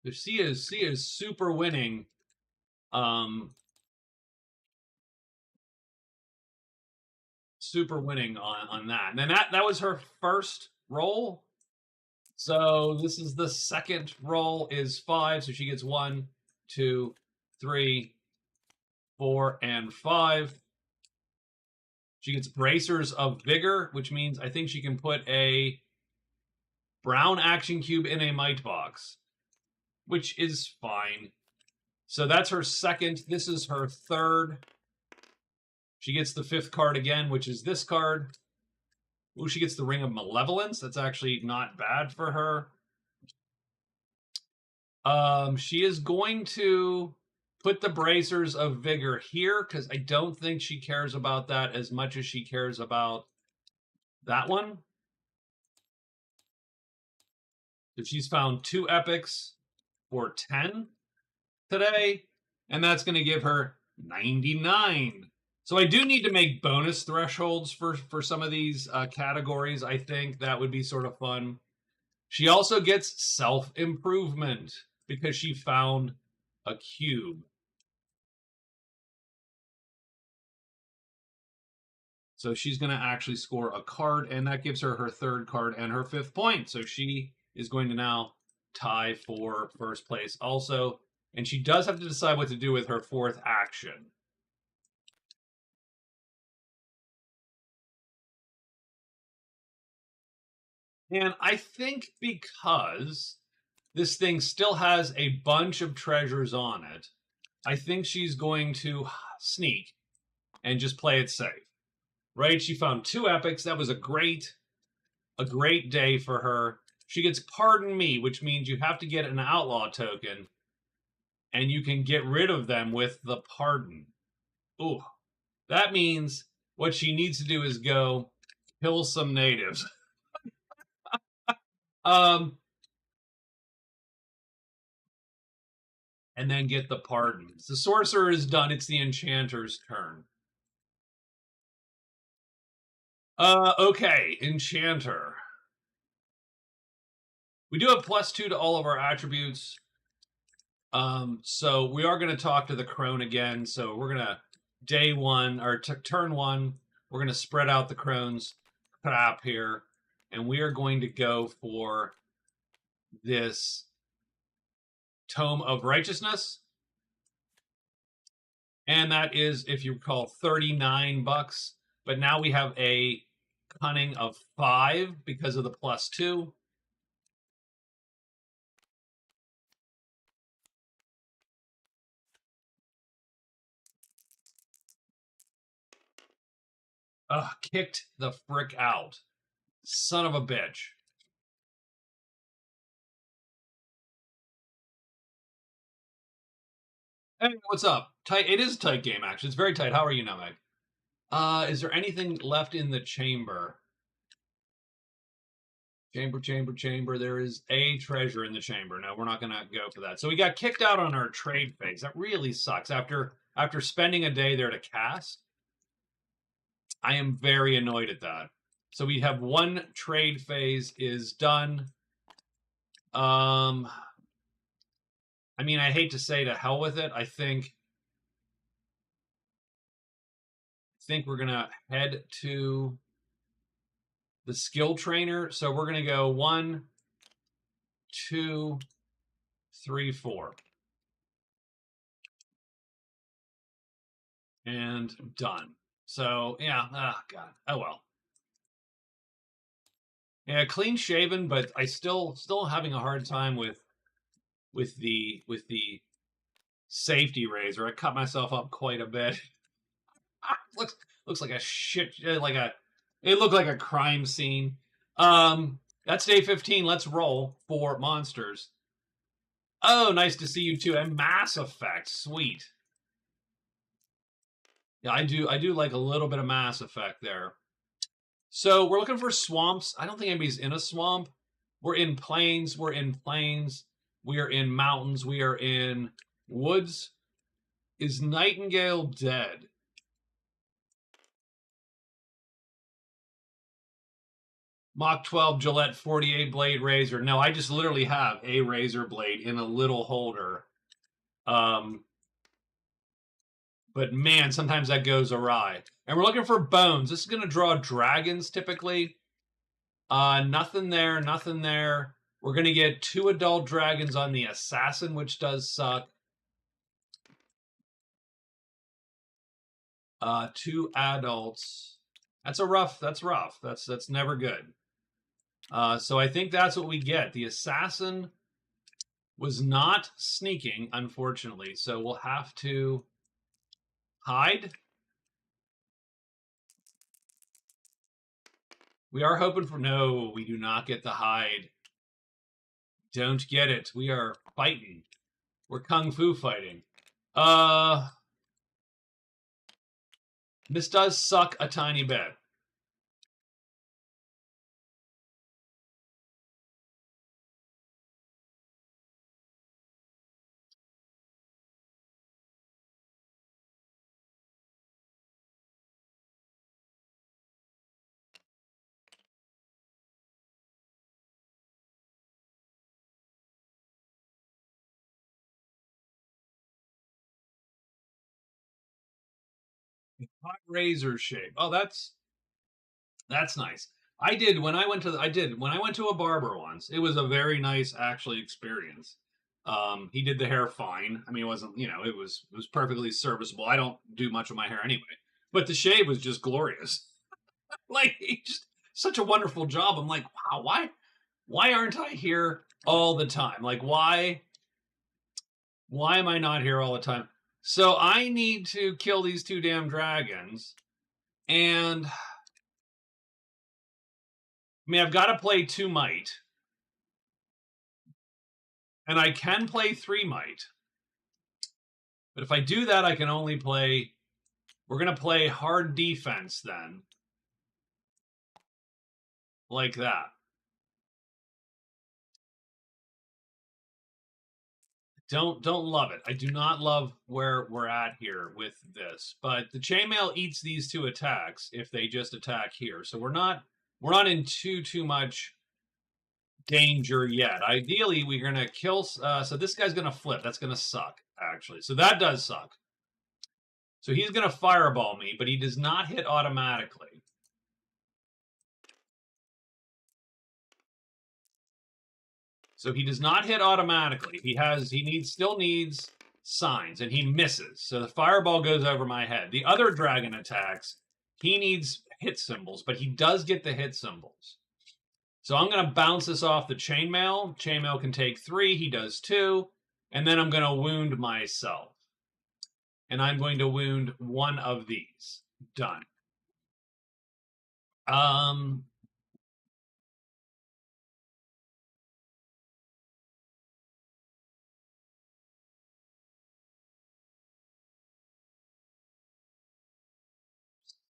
So she is super winning. Super winning on that. And then that was her first roll. So this is the second roll is 5. So she gets 1, 2, 3, 4, and 5. She gets Bracers of Vigor, which means I think she can put a brown action cube in a might box, which is fine. So that's her second. This is her third. She gets the 5th card again, which is this card. Ooh, she gets the Ring of Malevolence. That's actually not bad for her. She is going to put the Bracers of Vigor here because I don't think she cares about that as much as she cares about that one. So she's found 2 epics for 10 today, and that's going to give her 99. So I do need to make bonus thresholds for some of these categories. I think that would be sort of fun. She also gets self-improvement because she found a cube. So she's going to actually score a card, and that gives her her 3rd card and her 5th point. So she is going to now tie for first place also. And she does have to decide what to do with her 4th action. And I think because This thing still has a bunch of treasures on it. I think she's going to sneak and just play it safe. Right? She found 2 epics. That was a great day for her. She gets Pardon Me, which means you have to get an outlaw token, and you can get rid of them with the pardon. Ooh, that means what she needs to do is go kill some natives. And then get the pardons. The sorcerer is done. It's the enchanter's turn. Okay, enchanter. We do have +2 to all of our attributes. So we are going to talk to the crone again. So we're going to day 1 or turn 1. We're going to spread out the crone's crap here, and we are going to go for this Tome of Righteousness. And that is, if you recall, $39. But now we have a cunning of 5 because of the +2. Ugh, kicked the frick out. Son of a bitch. Hey, what's up? Tight. It is a tight game, actually. It's very tight. How are you, Namek? Is there anything left in the chamber? Chamber. There is a treasure in the chamber. No, we're not going to go for that. So we got kicked out on our trade phase. That really sucks. After spending a day there to cast, I am very annoyed at that. So we have 1 trade phase is done. I mean, I hate to say to hell with it. I think we're going to head to the skill trainer. So we're going to go 1, 2, 3, 4. And done. So, yeah. Oh, God. Oh, well. Yeah, clean shaven, but I still having a hard time with the safety razor. I cut myself up quite a bit. looks like a shit, it looked like a crime scene. That's day 15. Let's roll for monsters. Oh, nice to see you too. And Mass Effect, sweet. Yeah, I do like a little bit of Mass Effect there. So we're looking for swamps. I don't think anybody's in a swamp. We're in plains. We are in mountains. We are in woods. Is Nightingale dead? Mach 12 Gillette 48 blade razor. No, I just literally have a razor blade in a little holder. But man, sometimes that goes awry. And we're looking for bones. This is going to draw dragons typically. Nothing there. We're going to get 2 adult dragons on the assassin, which does suck. 2 adults. That's rough. That's never good. So I think that's what we get. The assassin was not sneaking, unfortunately. So we'll have to hide. We are hoping for... No, we do not get the hide. Don't get it. We are fighting. We're kung fu fighting. This does suck a tiny bit. Hot razor shape. Oh, that's nice. I did when I went to a barber once. It was a very nice actually experience. He did the hair fine. I mean, it wasn't, it was perfectly serviceable. I don't do much with my hair anyway, but the shave was just glorious. Like, just such a wonderful job. I'm like, wow, why aren't I here all the time. Like, why am I not here all the time? So I need to kill these two damn dragons. And I mean, I've got to play 2 might. And I can play 3 might. But if I do that, I can only play... We're going to play hard defense then. Like that. Don't love it. I do not love where we're at here with this. But the chainmail eats these 2 attacks if they just attack here. So we're not in too much danger yet. Ideally, we're going to kill... so this guy's going to flip. That's going to suck, actually. So that does suck. So he's going to fireball me, but he does not hit automatically. So he does not hit automatically. He still needs signs, and he misses. So the fireball goes over my head. The other dragon attacks. He needs hit symbols, but he does get the hit symbols. So I'm going to bounce this off the chainmail. Chainmail can take 3. He does 2. And then I'm going to wound myself. And I'm going to wound one of these. Done.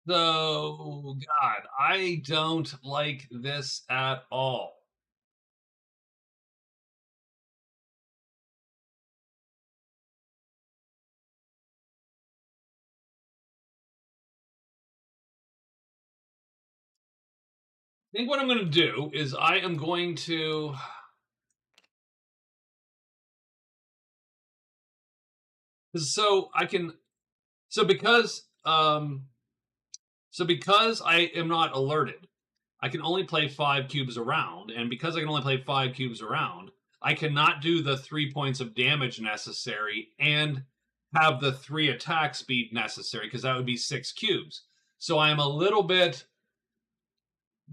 So, God, I don't like this at all. I think what I'm going to do is I am going to... So I can... because I am not alerted, I can only play 5 cubes around, and because I can only play 5 cubes around, I cannot do the 3 points of damage necessary and have the 3 attack speed necessary, because that would be 6 cubes. So I am a little bit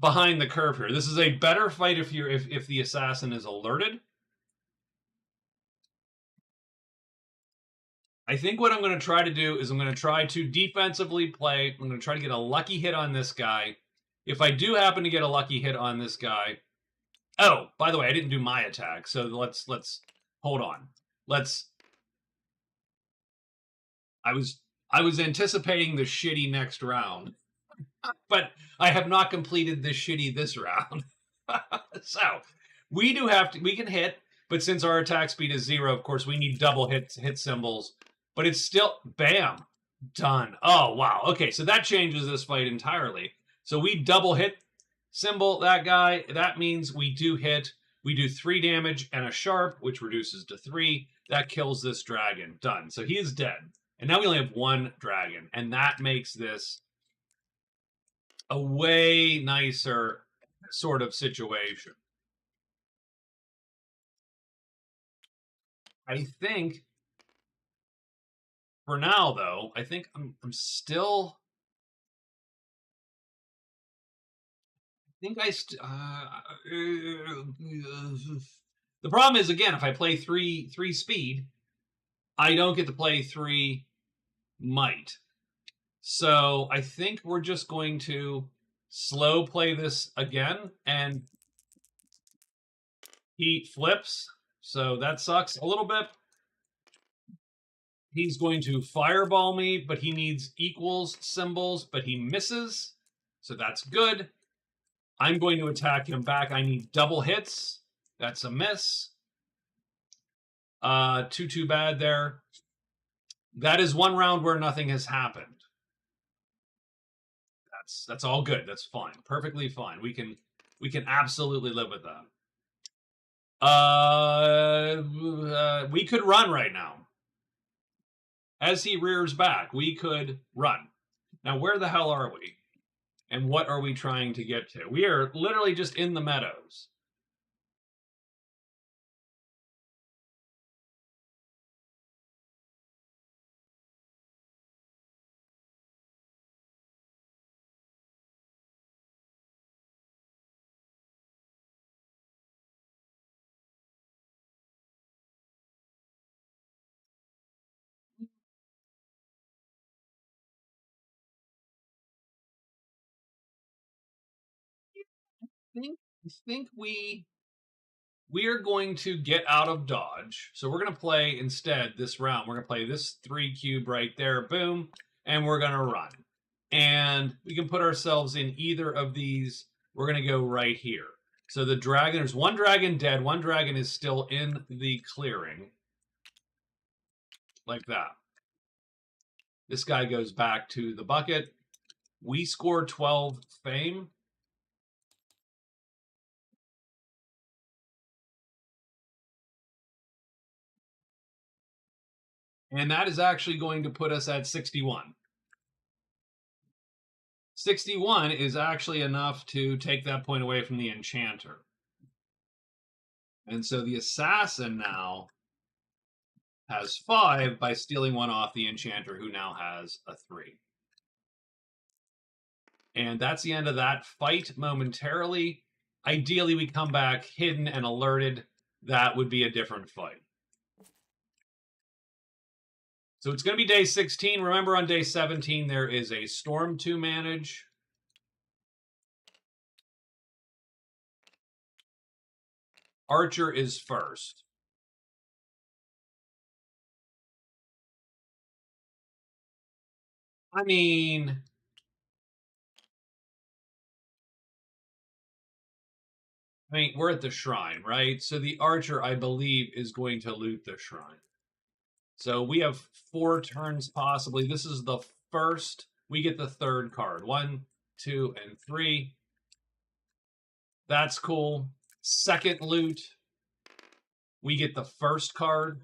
behind the curve here. This is a better fight if the assassin is alerted. I think what I'm going to try to do is I'm going to try to defensively play. I'm going to try to get a lucky hit on this guy. If I do happen to get a lucky hit on this guy... Oh, by the way, I didn't do my attack, so let's hold on. I was anticipating the shitty next round, but I have not completed the shitty this round. So we can hit, but since our attack speed is 0, of course we need double hit symbols. But it's still bam, done. Oh wow. Okay, so that changes this fight entirely. So we double hit symbol that guy. That means we do hit. We do 3 damage and a sharp, which reduces to 3. That kills this dragon. Done. So he is dead. And now we only have 1 dragon, and that makes this a way nicer sort of situation. I think for now, though, I think I'm still... I think the problem is, again, if I play 3 speed, I don't get to play 3 might. So I think we're just going to slow play this again, and he flips, so that sucks a little bit. He's going to fireball me, but he needs equals symbols, but he misses, so that's good. I'm going to attack him back. I need double hits. That's a miss. Too bad there. That is 1 round where nothing has happened. That's all good. That's fine. Perfectly fine. We can absolutely live with that. We could run right now. As he rears back, we could run. Now, where the hell are we? And what are we trying to get to? We are literally just in the meadows. think we're going to get out of dodge. So we're going to play instead this round. We're going to play this 3 cube right there, boom, and we're going to run. And we can put ourselves in either of these. We're going to go right here. So the dragon, there's one dragon dead. One dragon is still in the clearing. Like that. This guy goes back to the bucket. We scored 12 fame. And that is actually going to put us at 61. 61 is actually enough to take that point away from the Enchanter. And so the Assassin now has 5 by stealing one off the Enchanter, who now has a 3. And that's the end of that fight momentarily. Ideally, we come back hidden and alerted. That would be a different fight. So it's going to be day 16. Remember, on day 17, there is a storm to manage. Archer is first. I mean, we're at the shrine, right? So the archer, I believe, is going to loot the shrine. So we have 4 turns possibly. This is the first. We get the 3rd card. 1, 2, and 3. That's cool. 2nd loot. We get the 1st card.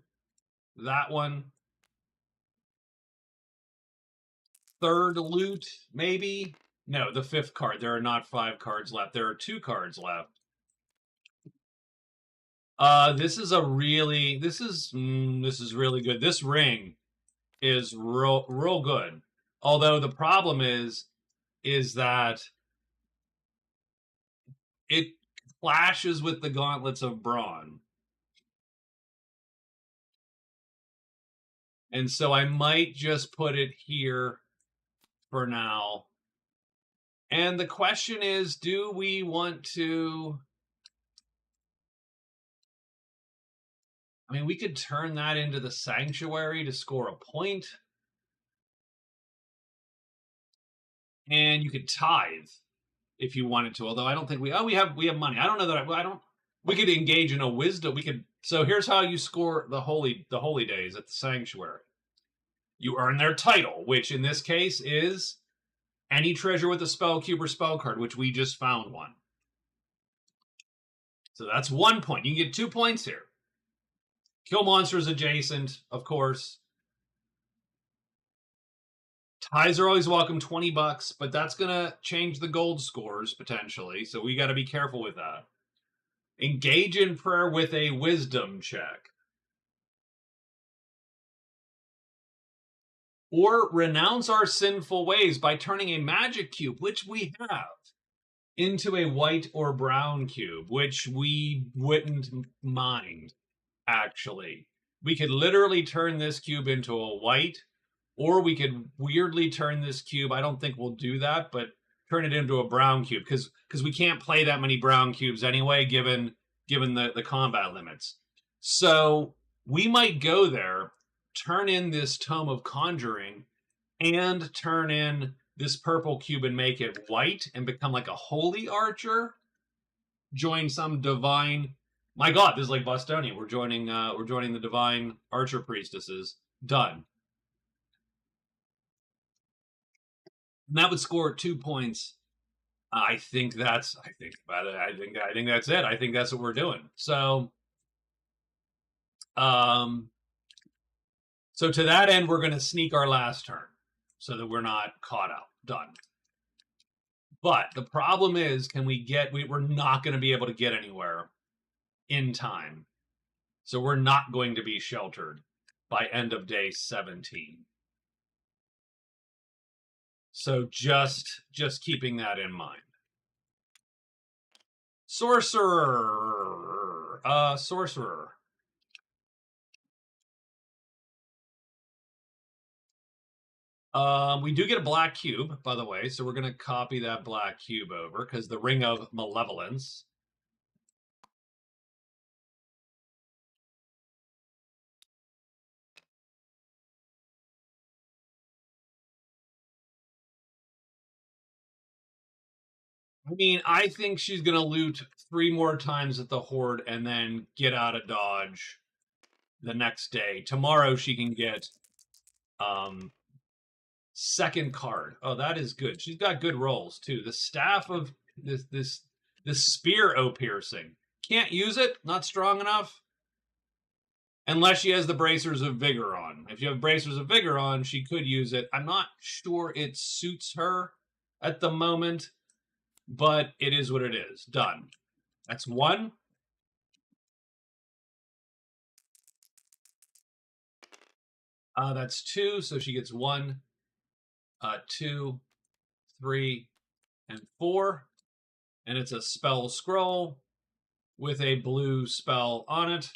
That one. 3rd loot, maybe? No, the 5th card. There are not 5 cards left. There are 2 cards left. This is really good. This ring is real good. Although the problem is that it clashes with the Gauntlets of Brawn. And so I might just put it here for now. And the question is, do we want to... I mean, we could turn that into the Sanctuary to score a point. And you could tithe if you wanted to, although I don't think we have money. I don't know that I don't we could engage in a wisdom. We could. So here's how you score the holy days at the Sanctuary. You earn their title, which in this case is any treasure with a spell cube or spell card, which we just found one. So that's 1 point. You can get 2 points here. Kill monsters adjacent, of course. Ties are always welcome, $20, but that's going to change the gold scores potentially, so we got to be careful with that. Engage in prayer with a wisdom check. Or renounce our sinful ways by turning a magic cube, which we have, into a white or brown cube, which we wouldn't mind, actually. We could literally turn this cube into a white, or we could weirdly turn this cube. I don't think we'll do that, but turn it into a brown cube, because we can't play that many brown cubes anyway, given the combat limits. So we might go there, turn in this Tome of Conjuring, and turn in this purple cube and make it white and become like a holy archer. Join some divine. My God, this is like Bostonian. We're joining the divine archer priestesses. Done. And that would score 2 points. I think that's it. I think that's it. I think that's what we're doing. So, so to that end, we're going to sneak our last turn so that we're not caught out. Done. But the problem is, we're not going to be able to get anywhere in time. So we're not going to be sheltered by end of day 17. So just keeping that in mind. Sorcerer. Sorcerer. We do get a black cube, by the way, so we're going to copy that black cube over because the Ring of Malevolence. I mean, I think she's going to loot 3 more times at the Horde and then get out of Dodge the next day. Tomorrow she can get second card. Oh, that is good. She's got good rolls too. The Staff of this Spear O Piercing. Can't use it, not strong enough. Unless she has the Bracers of Vigor on. If you have Bracers of Vigor on, she could use it. I'm not sure it suits her at the moment, but it is what it is. Done. That's 1. That's 2, so she gets 1, 2, 3, and 4. And it's a spell scroll with a blue spell on it.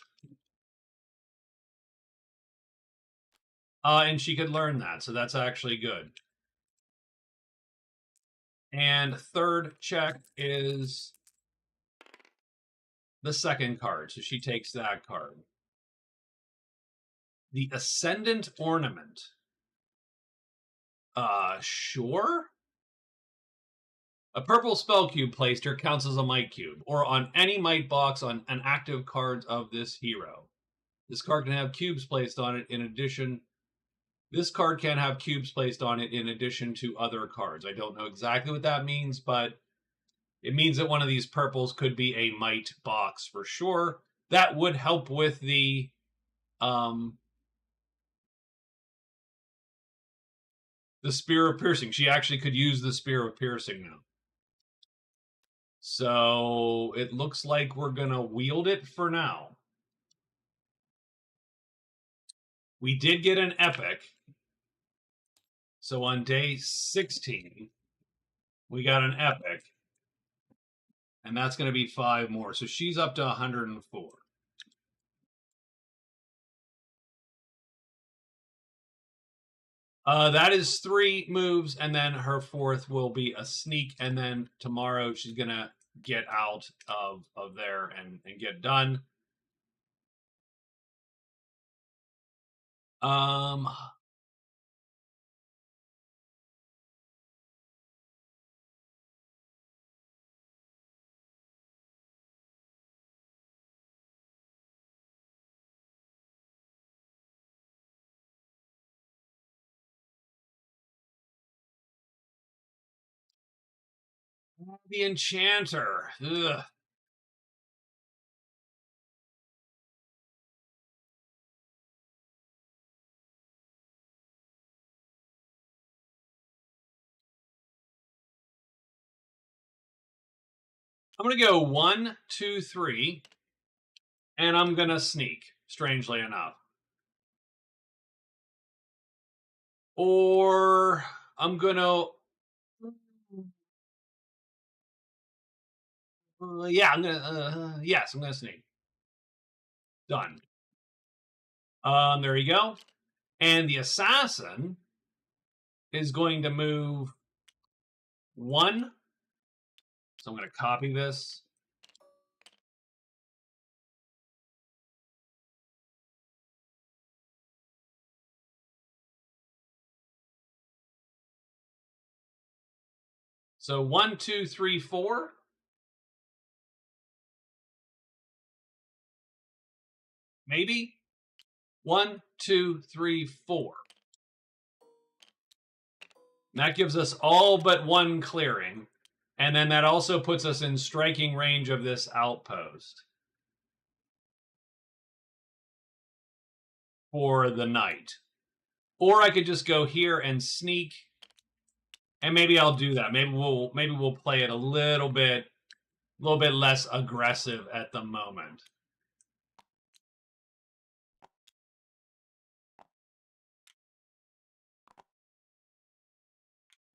And she could learn that, so that's actually good. And third check is the second card, so she takes that card. The Ascendant Ornament. Sure. A purple spell cube placed here counts as a might cube, or on any might box on an active card of this hero. This card can have cubes placed on it in addition. This card can have cubes placed on it in addition to other cards. I don't know exactly what that means, but it means that one of these purples could be a might box for sure. That would help with the Spear of Piercing. She actually could use the Spear of Piercing now. So it looks like we're going to wield it for now. We did get an epic. So on day 16, we got an epic. And that's going to be 5 more. So she's up to 104. That is 3 moves, and then her 4th will be a sneak, and then tomorrow she's gonna get out of there and get done. I'm the Enchanter. Ugh. I'm gonna go 1, 2, 3, and I'm gonna sneak. Strangely enough, or I'm gonna. Yeah, I'm gonna. Yes, I'm gonna sneak. Done. There you go. And the assassin is going to move 1. So I'm going to copy this. So 1, 2, 3, 4. Maybe 1, 2, 3, 4. And that gives us all but 1 clearing. And then that also puts us in striking range of this outpost for the night. Or I could just go here and sneak. And maybe I'll do that. Maybe we'll play it a little bit less aggressive at the moment.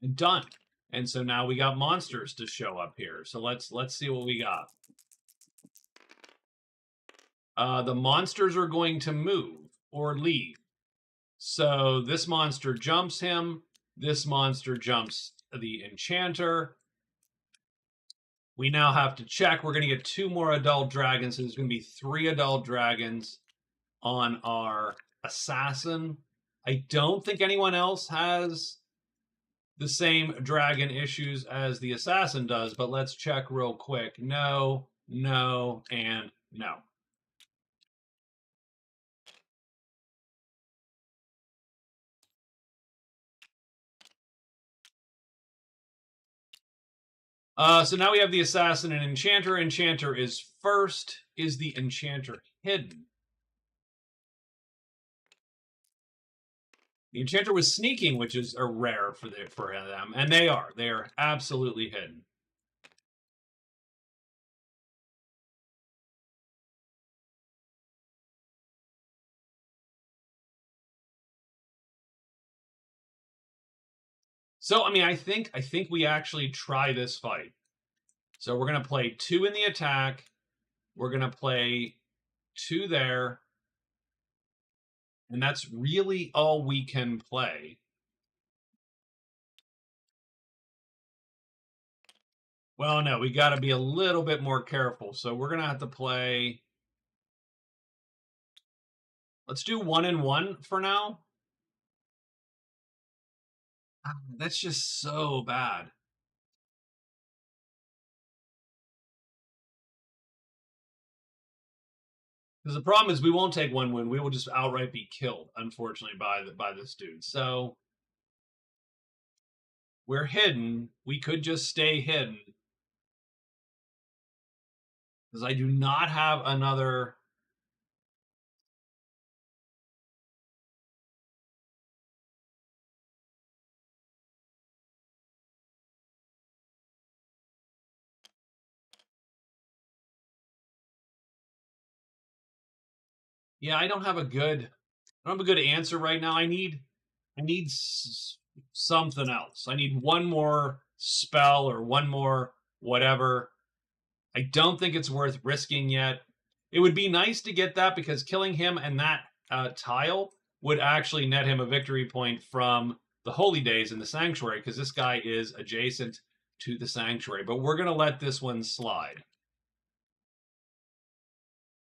And done. And so now we got monsters to show up here. So let's see what we got. The monsters are going to move or leave. So this monster jumps him. This monster jumps the Enchanter. We now have to check. We're going to get 2 more adult dragons. So there's going to be 3 adult dragons on our assassin. I don't think anyone else has the same dragon issues as the assassin does, but let's check real quick. No, no, and no. So now we have the assassin and enchanter. Enchanter is first. Is the enchanter hidden? The enchanter was sneaking, which is a rare for them, and they are. They are absolutely hidden. So I mean, I think we actually try this fight. So we're gonna play 2 in the attack. We're gonna play 2 there, and that's really all we can play. Well, no, we got to be a little bit more careful. So we're gonna have to play. Let's do 1 and 1 for now. That's just so bad. Because the problem is we won't take 1 win. We will just outright be killed, unfortunately, by this dude. So we're hidden. We could just stay hidden. Because I do not have another. Yeah, I don't have a good. I don't have a good answer right now. I need something else. I need 1 more spell or 1 more whatever. I don't think it's worth risking yet. It would be nice to get that because killing him and that tile would actually net him a victory point from the Holy Days in the Sanctuary because this guy is adjacent to the Sanctuary. But we're going to let this one slide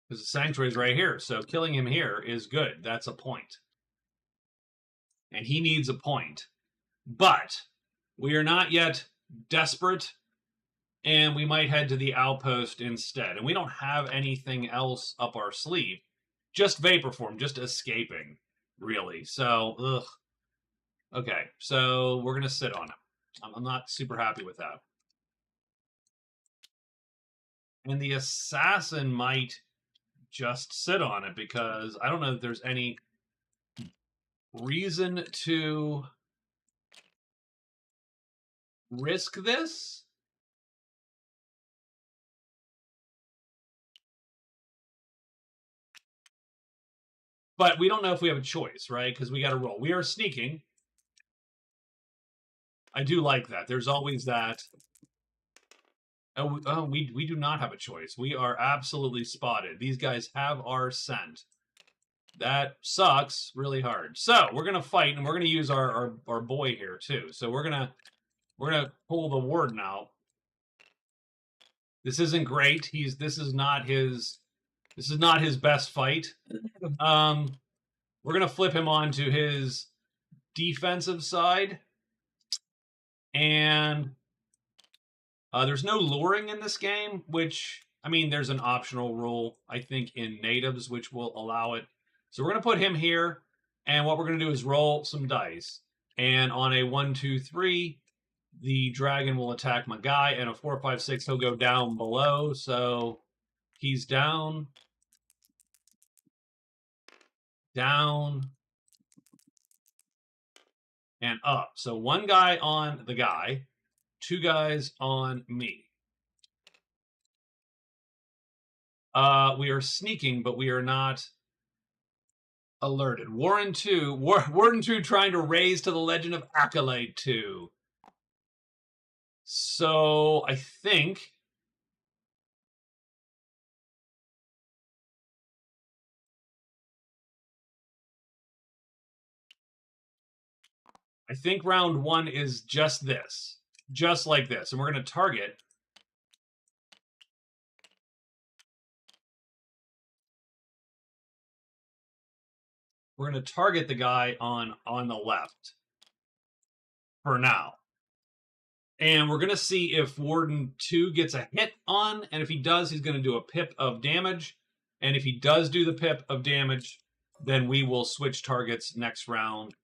because the Sanctuary is right here. So killing him here is good. That's a point. And he needs a point. But we are not yet desperate, and we might head to the outpost instead. And we don't have anything else up our sleeve. Just vapor form, just escaping, really. So, ugh. Okay, so we're going to sit on it. I'm not super happy with that. And the assassin might just sit on it because I don't know if there's any reason to risk this. But we don't know if we have a choice, right? Because we got to roll. We are sneaking. I do like that. There's always that. Oh, we do not have a choice. We are absolutely spotted. These guys have our scent. That sucks really hard. So we're gonna fight, and we're gonna use our boy here too. So we're gonna pull the warden out. This isn't great. This is not his best fight. We're gonna flip him onto his defensive side, and there's no luring in this game, which, I mean, there's an optional rule, I think, in natives, which will allow it. So we're going to put him here, and what we're going to do is roll some dice. And on a 1, 2, 3, the dragon will attack my guy, and a 4, 5, 6, he'll go down below. So he's down, down, and up. So 1 guy on the guy, 2 guys on me. We are sneaking, but we are not alerted. Warden 2 trying to raise to the legend of Acolyte 2. So I think I think round 1 is just this. Just like this. And we're going to target. We're going to target the guy on the left. For now. And we're going to see if Warden 2 gets a hit on. And if he does, he's going to do a pip of damage. And if he does do the pip of damage, then we will switch targets next round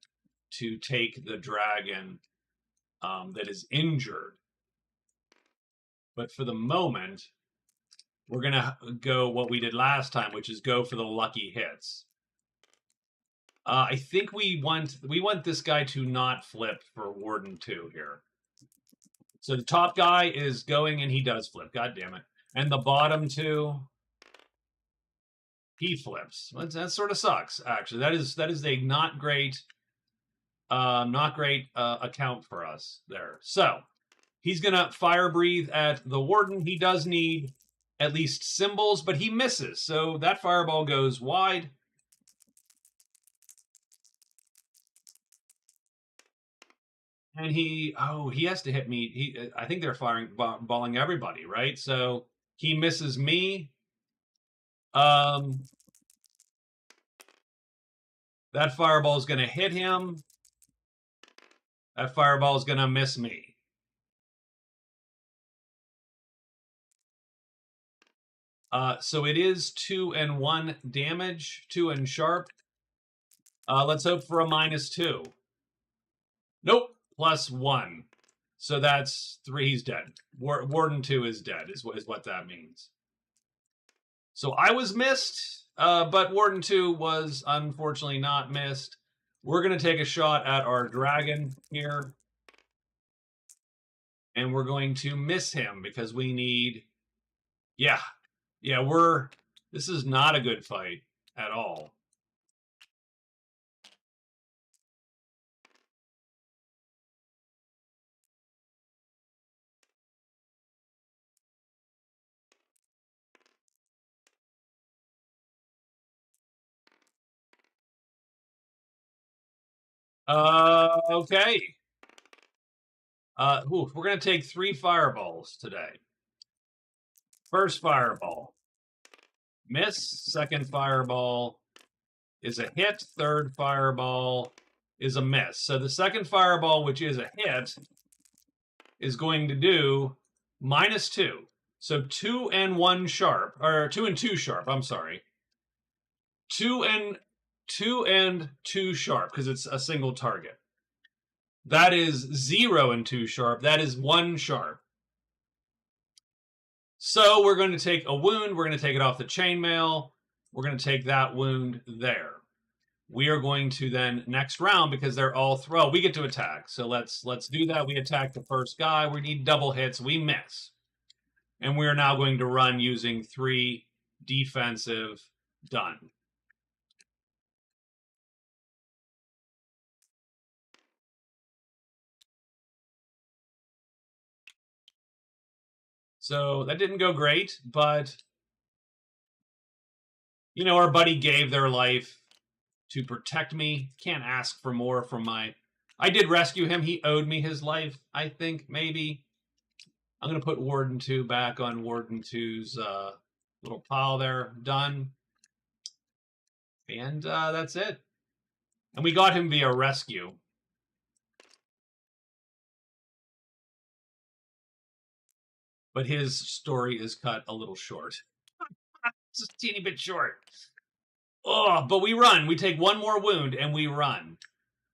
to take the dragon that is injured. But for the moment, we're going to go what we did last time, which is go for the lucky hits. I think we want this guy to not flip for Warden 2 here. So the top guy is going, and he does flip. God damn it. And the bottom 2, he flips. That sort of sucks, actually. That is a not great account for us there. So he's gonna fire breathe at the Warden. He does need at least symbols, but he misses. So that fireball goes wide. And he has to hit me. I think they're balling everybody, right? So he misses me. That fireball is going to hit him. That fireball is going to miss me. So it is 2 and 1 damage, 2 and sharp. Let's hope for a -2. Nope, +1. So that's 3. He's dead. Warden 2 is dead, is what that means. So I was missed, but Warden 2 was unfortunately not missed. We're going to take a shot at our dragon here. And we're going to miss him because we need... Yeah, this is not a good fight at all. Okay. We're going to take 3 fireballs today. First fireball. Miss. Second fireball is a hit. Third fireball is a miss. So the second fireball, which is a hit, is going to do -2. So 2 and 1 sharp, or 2 and 2 sharp, I'm sorry. 2 and 2 sharp, because it's a single target. That is 0 and 2 sharp. That is 1 sharp. So we're going to take a wound. We're going to take it off the chainmail. We're going to take that wound there. We are going to then, next round, because they're all throw, we get to attack. So let's do that. We attack the first guy. We need double hits. We miss. And we are now going to run using 3 defensive. Done. So that didn't go great, but you know, our buddy gave their life to protect me. Can't ask for more from my... I did rescue him. He owed me his life, I think, maybe. I'm going to put Warden 2 back on Warden 2's little pile there. Done. And that's it. And we got him via rescue. But his story is cut a little short. Just a teeny bit short. Oh, but we run. We take 1 more wound and we run.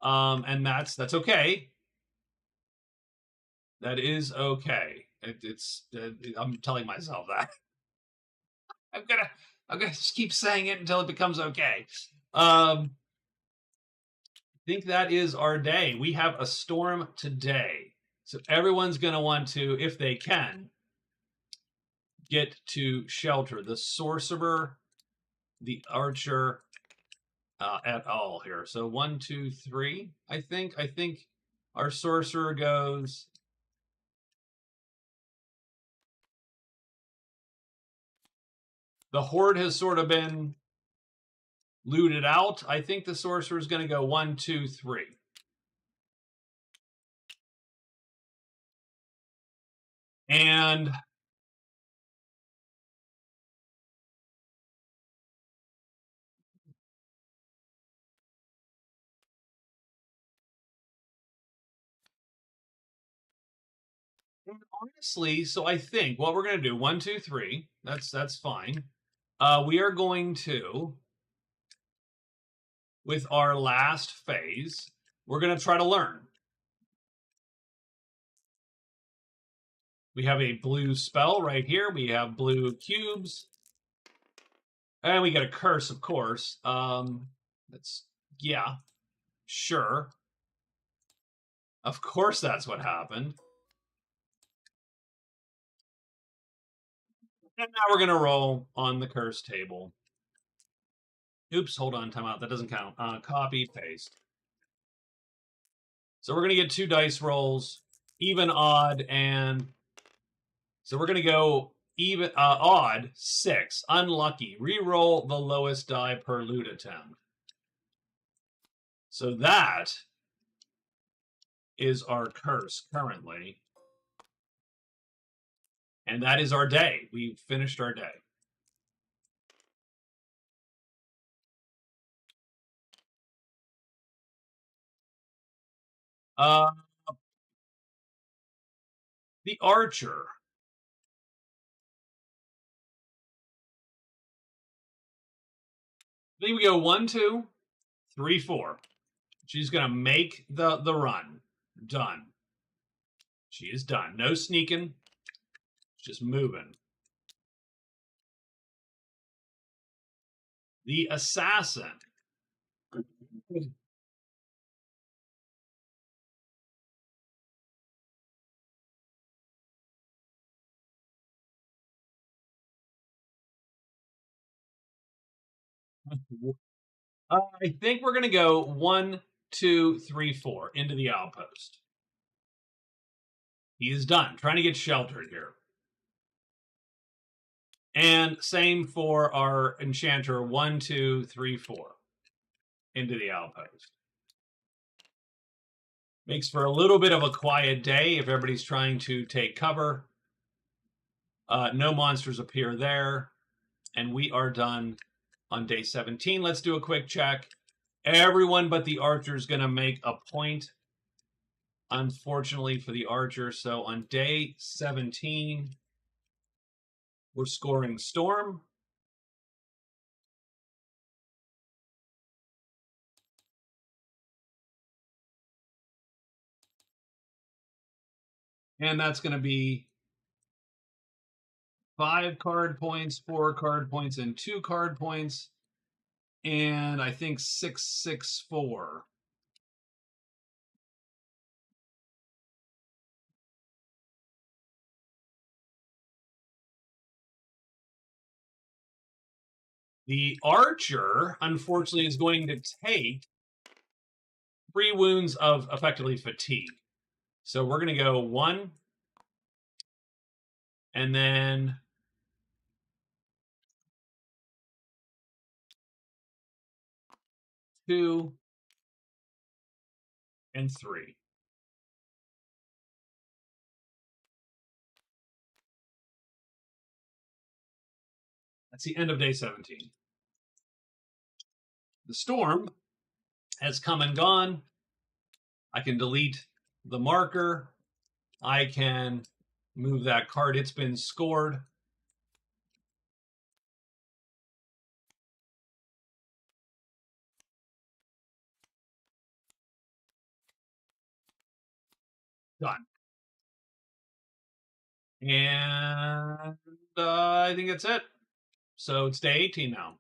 And that's okay. That is okay. I'm telling myself that. I'm gonna just keep saying it until it becomes okay. I think that is our day. We have a storm today. So everyone's gonna want to, if they can, get to shelter. The sorcerer, the archer, et al. Here. So 1, 2, 3. I think our sorcerer goes. The horde has sort of been looted out. I think the sorcerer is going to go 1, 2, 3. And honestly, so I think what we're gonna do, 1, 2, 3, that's fine. We are going to, with our last phase, we're gonna try to learn. We have a blue spell right here. We have blue cubes. And we get a curse, of course. That's, yeah, sure. Of course that's what happened. And now we're gonna roll on the curse table. Oops, hold on, time out. That doesn't count. Copy, paste. So we're gonna get 2 dice rolls, even, odd, and so we're gonna go even, odd, 6, unlucky. Reroll the lowest die per loot attempt. So that is our curse currently. And that is our day. We've finished our day. Uh, the archer. I think we go 1, 2, 3, 4. She's gonna make the run. Done. She is done. No sneaking. Just moving. The assassin. I think we're gonna go 1, 2, 3, 4 into the outpost. He is done. Trying to get sheltered here. And same for our enchanter. 1, 2, 3, 4 into the outpost. Makes for a little bit of a quiet day if everybody's trying to take cover. No monsters appear there. And we are done on day 17. Let's do a quick check. Everyone but the archer is going to make a point, unfortunately, for the archer. So on day 17, we're scoring Storm. And that's going to be 5 card points, 4 card points, and 2 card points. And I think 664. The archer, unfortunately, is going to take 3 wounds of effectively fatigue. So we're going to go 1, and then 2, and 3. That's the end of day 17. The storm has come and gone. I can delete the marker. I can move that card. It's been scored. Done. And I think that's it. So it's day 18 now.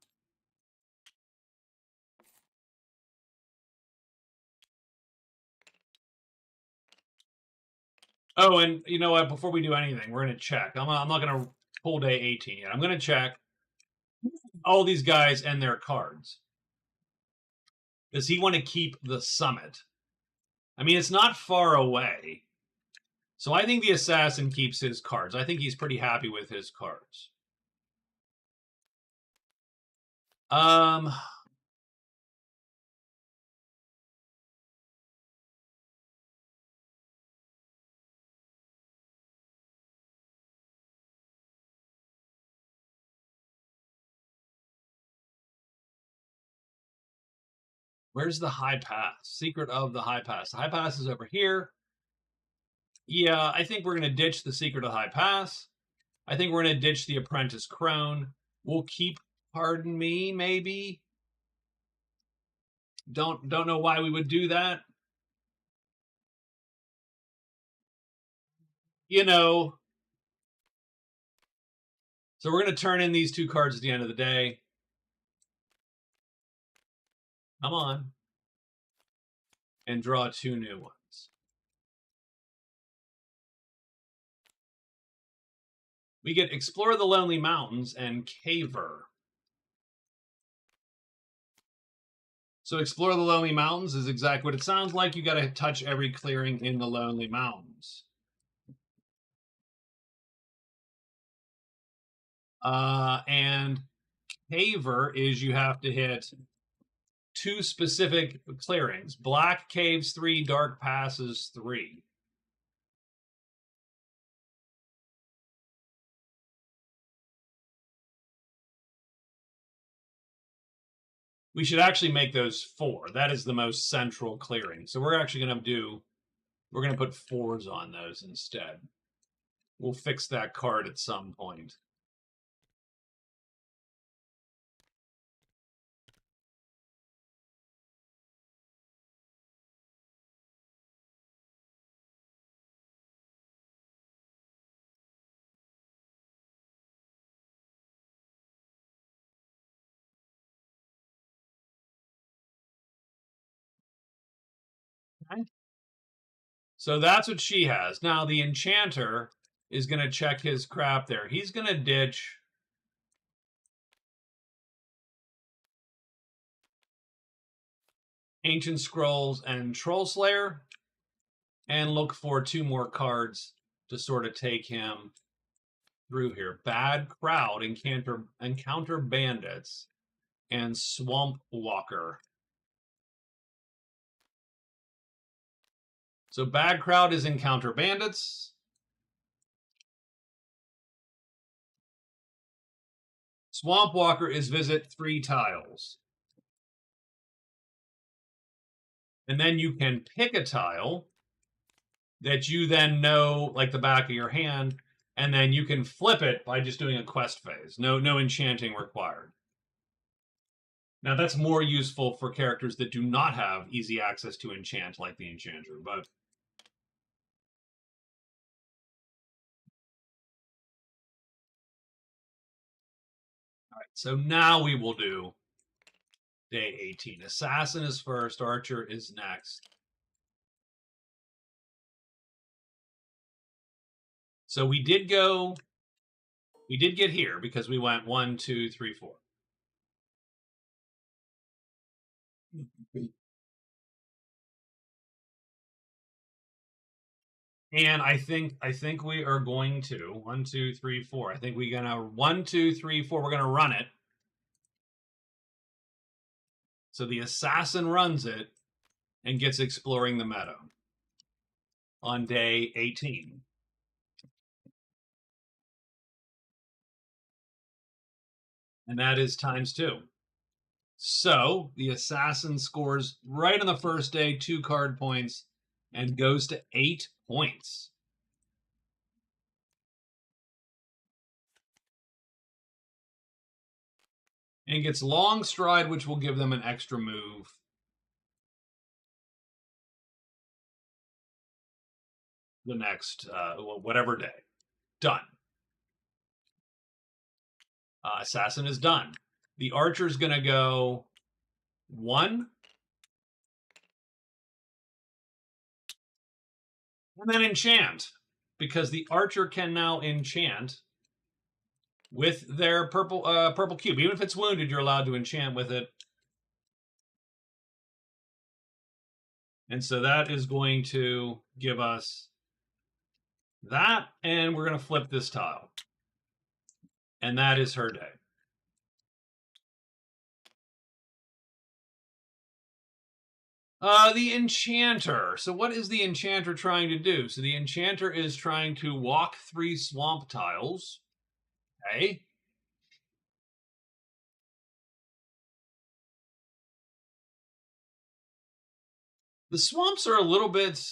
Oh, and you know what? Before we do anything, we're going to check. I'm not going to pull day 18 yet. I'm going to check all these guys and their cards. Does he want to keep the summit? I mean, it's not far away. So I think the assassin keeps his cards. I think he's pretty happy with his cards. Um, Where's the high pass? Secret of the high pass. The high pass is over here. Yeah, I think we're going to ditch the secret of the high pass. I think we're going to ditch the apprentice crone. We'll keep pardon me, maybe. Don't know why we would do that. You know. So we're going to turn in these two cards at the end of the day. Come on. And draw two new ones. We get Explore the Lonely Mountains and Caver. So Explore the Lonely Mountains is exactly what it sounds like. You got to touch every clearing in the Lonely Mountains. And Caver is you have to hit two specific clearings. Black Caves 3, Dark Passes 3. We should actually make those 4. That is the most central clearing. So we're actually going to put 4s on those instead. We'll fix that card at some point. Okay. So that's what she has. Now the Enchanter is going to check his crap there. He's going to ditch Ancient Scrolls and Troll Slayer and look for 2 more cards to sort of take him through here. Bad Crowd, Encounter Bandits, and Swamp Walker. So Bad Crowd is Encounter Bandits. Swamp Walker is visit 3 tiles. And then you can pick a tile that you then know like the back of your hand, and then you can flip it by just doing a quest phase. No enchanting required. Now that's more useful for characters that do not have easy access to enchant like the Enchanter, but all right, so now we will do day 18. Assassin is first, Archer is next. So we did get here because we went 1, 2, 3, 4. And I think we are going to 1, 2, 3, 4. I think we're gonna 1, 2, 3, 4. We're gonna run it. So the assassin runs it and gets exploring the meadow on day 18. And that is ×2. So the assassin scores right on the first day 2 card points and goes to 8 points. And gets Long Stride, which will give them an extra move. The next, whatever day. Done. Assassin is done. The Archer's going to go 1. And then enchant. Because the Archer can now enchant with their purple cube. Even if it's wounded, you're allowed to enchant with it. And so that is going to give us that, and we're going to flip this tile. And that is her day. The Enchanter. So what is the Enchanter trying to do? So the Enchanter is trying to walk 3 swamp tiles. Okay. The swamps are a little bit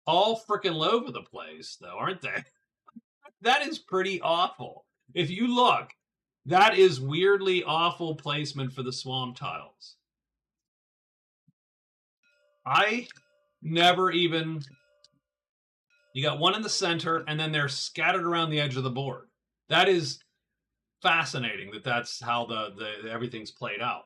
all freaking over the place, though, aren't they? That is pretty awful. If you look, that is weirdly awful placement for the swamp tiles. I never even. You got one in the center, and then they're scattered around the edge of the board. That is fascinating. That's how the everything's played out.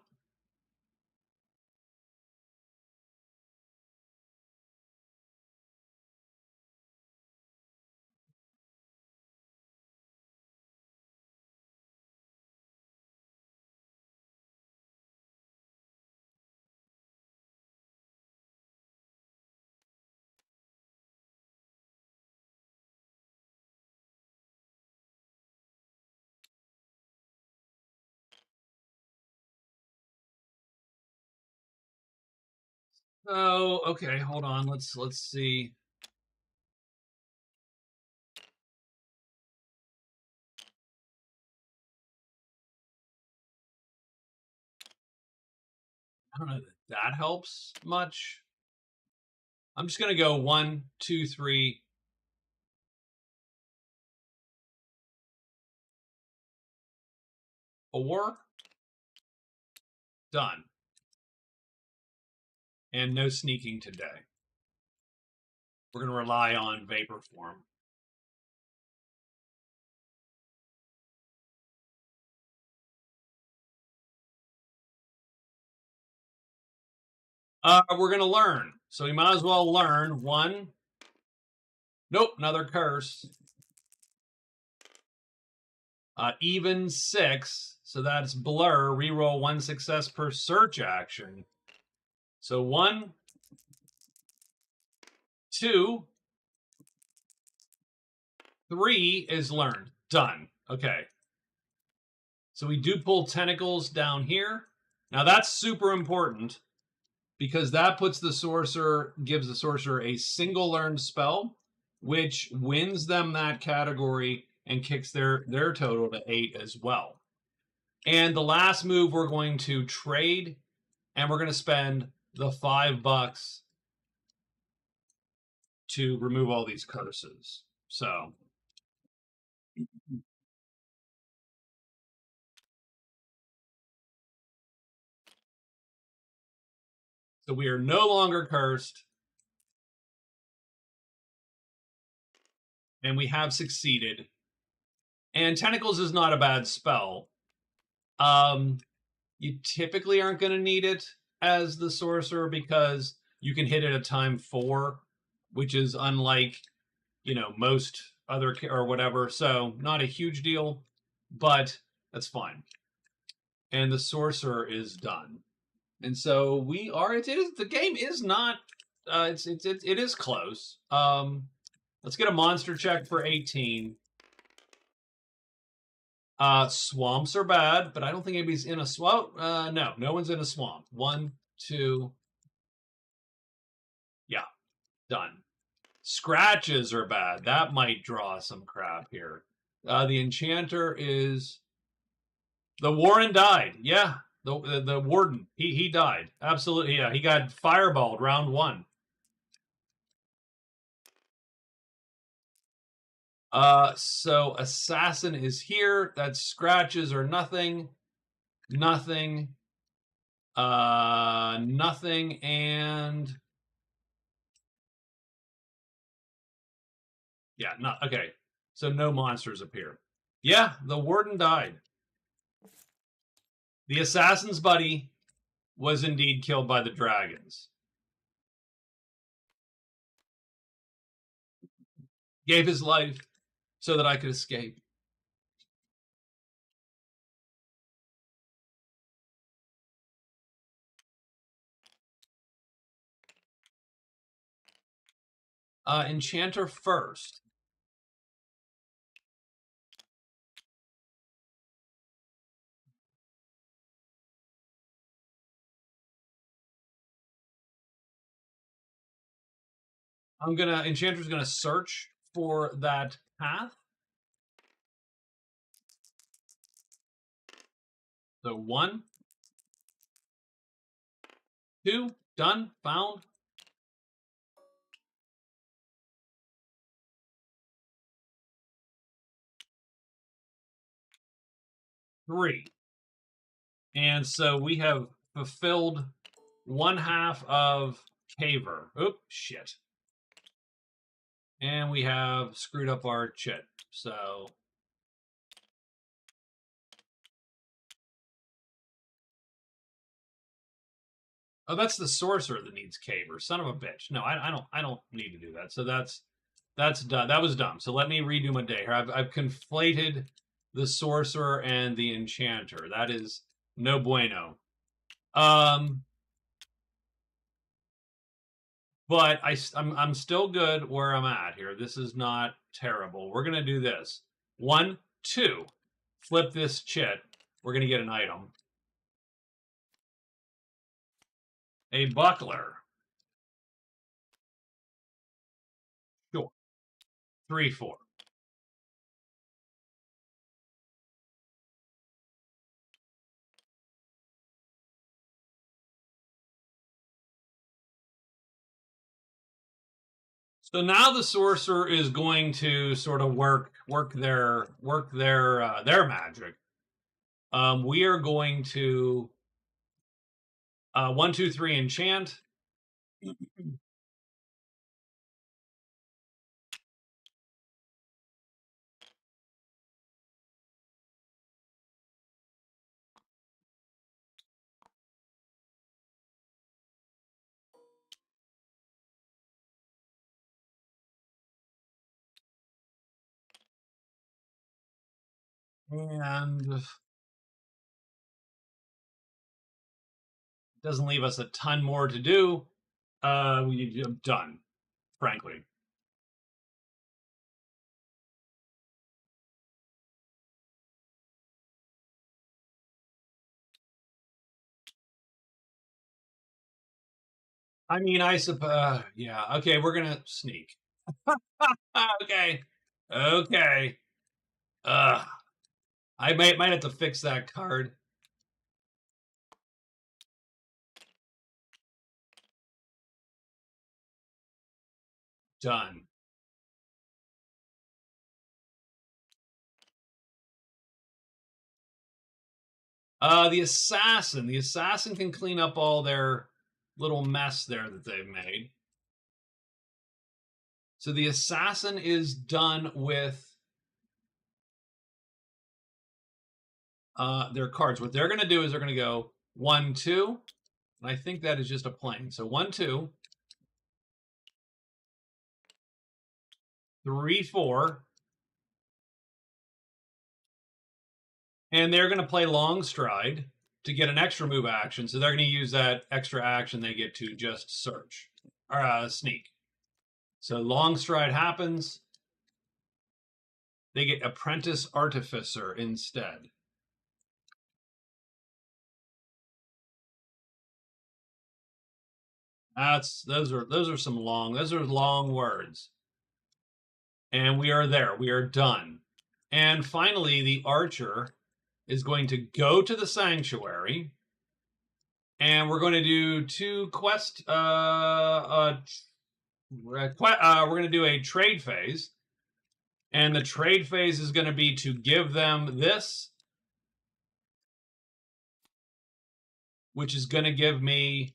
Oh, okay. Hold on. Let's see. I don't know that helps much. I'm just gonna go 1, 2, 3, 4. Done. And no sneaking today. We're gonna rely on vapor form. We're gonna learn. So we might as well learn 1. Nope, another curse. Even 6. So that's blur. Reroll 1 success per search action. So 1, 2, 3 is learned. Done. Okay. So we do pull tentacles down here. Now that's super important because that puts the sorcerer, gives the sorcerer a single learned spell, which wins them that category and kicks their total to 8 as well. And the last move, we're going to trade, and we're going to spend the $5 to remove all these curses. So we are no longer cursed, and we have succeeded. And Tentacles is not a bad spell. You typically aren't going to need it as the sorcerer because you can hit it at time 4, which is unlike, most other or whatever. So not a huge deal, but that's fine. And the sorcerer is done. And so we are. It is the game is not. It is close. Let's get a monster check for 18. Swamps are bad, but I don't think anybody's in a swamp. No one's in a swamp. 1, 2. Yeah, done. Scratches are bad. That might draw some crap here. The Enchanter is the Warren died. Yeah, the Warden. He died. Absolutely. Yeah, he got fireballed round 1. So Assassin is here. That's scratches or nothing. Nothing. Nothing and yeah, not okay. So no monsters appear. Yeah, the Warden died. The assassin's buddy was indeed killed by the dragons. Gave his life so that I could escape. Enchanter first. Enchanter's gonna search for that path. So 1, 2, Done. Found. Three. And so we have fulfilled one half of Caver. Oop, shit. And we have screwed up our chit. So oh, that's the sorcerer that needs Caver. Son of a bitch. No, I don't need to do that. So that's done. That was dumb. So let me redo my day here. I've conflated the sorcerer and the enchanter. That is no bueno. But I'm still good where I'm at here. This is not terrible. We're gonna do this. 1, 2. Flip this chit. We're gonna get an item. A buckler. Sure. 3, 4. So now the sorcerer is going to sort of work their magic. We are going to 1, 2, 3 enchant. And doesn't leave us a ton more to do. We done, frankly. I mean, I suppose. Yeah. Okay, we're gonna sneak. Okay. Okay. I might have to fix that card. Done. The assassin. The assassin can clean up all their little mess there that they've made. So the assassin is done with their cards. What they're going to do is they're going to go 1, 2. And I think that is just a plane. So 1, 2, 3, 4. And they're going to play long stride to get an extra move action. So they're going to use that extra action they get to just search or sneak. So long stride happens. They get apprentice artificer instead. Those are some long words. And we are there. We are done. And finally, the archer is going to go to the sanctuary, and we're going to do 2 quest. We're going to do a trade phase, and the trade phase is going to be to give them this, which is going to give me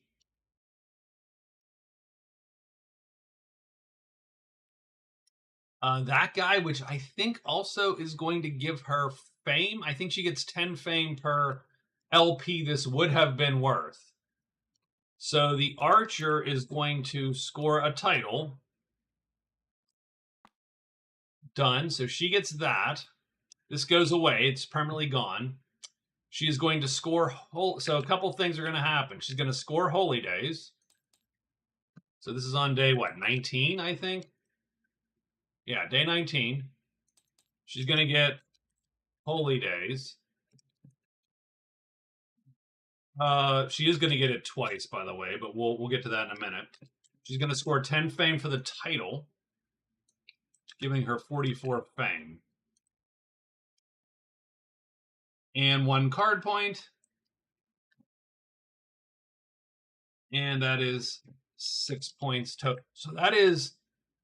that guy, which I think also is going to give her fame. I think she gets 10 fame per LP this would have been worth. So the archer is going to score a title. Done. So she gets that. This goes away. It's permanently gone. She is going to score. So a couple things are going to happen. She's going to score Holy Days. So this is on day, what, 19, I think? Yeah, day 19. She's going to get Holy Days. She is going to get it twice, by the way, but we'll get to that in a minute. She's going to score 10 fame for the title, giving her 44 fame. And 1 card point. And that is 6 points total. So that is,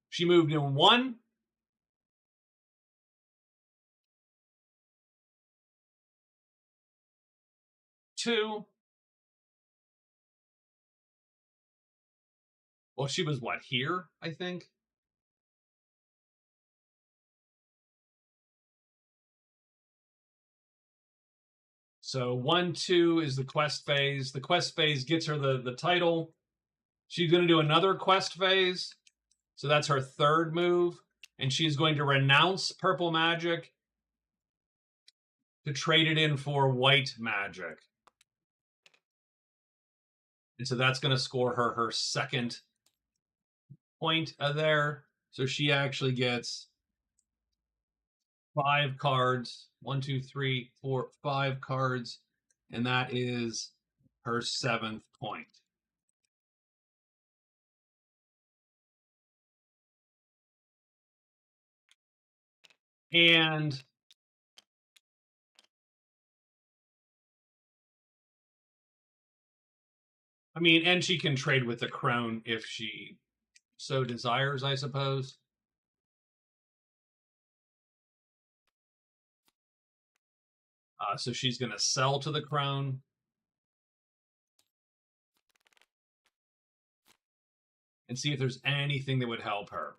she moved in 1, 2. Well, she was what, here, I think? So 1, 2 is the quest phase. The quest phase gets her the title. She's going to do another quest phase. So that's her third move. And she's going to renounce purple magic to trade it in for white magic. And so that's going to score her her second point there. So she actually gets 5 cards. 1, 2, 3, 4, 5 cards. And that is her 7th point. And I mean, and she can trade with the crone if she so desires, I suppose. So she's going to sell to the crone. And see if there's anything that would help her.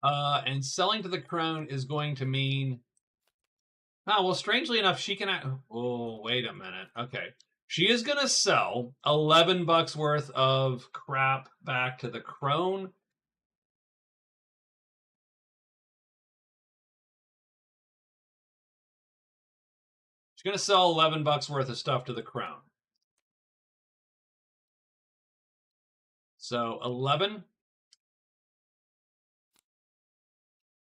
And selling to the crone is going to mean... Oh, well, strangely enough, she can... Oh, wait a minute. Okay. She is going to sell $11 worth of crap back to the crone. She's going to sell $11 worth of stuff to the crone. So 11.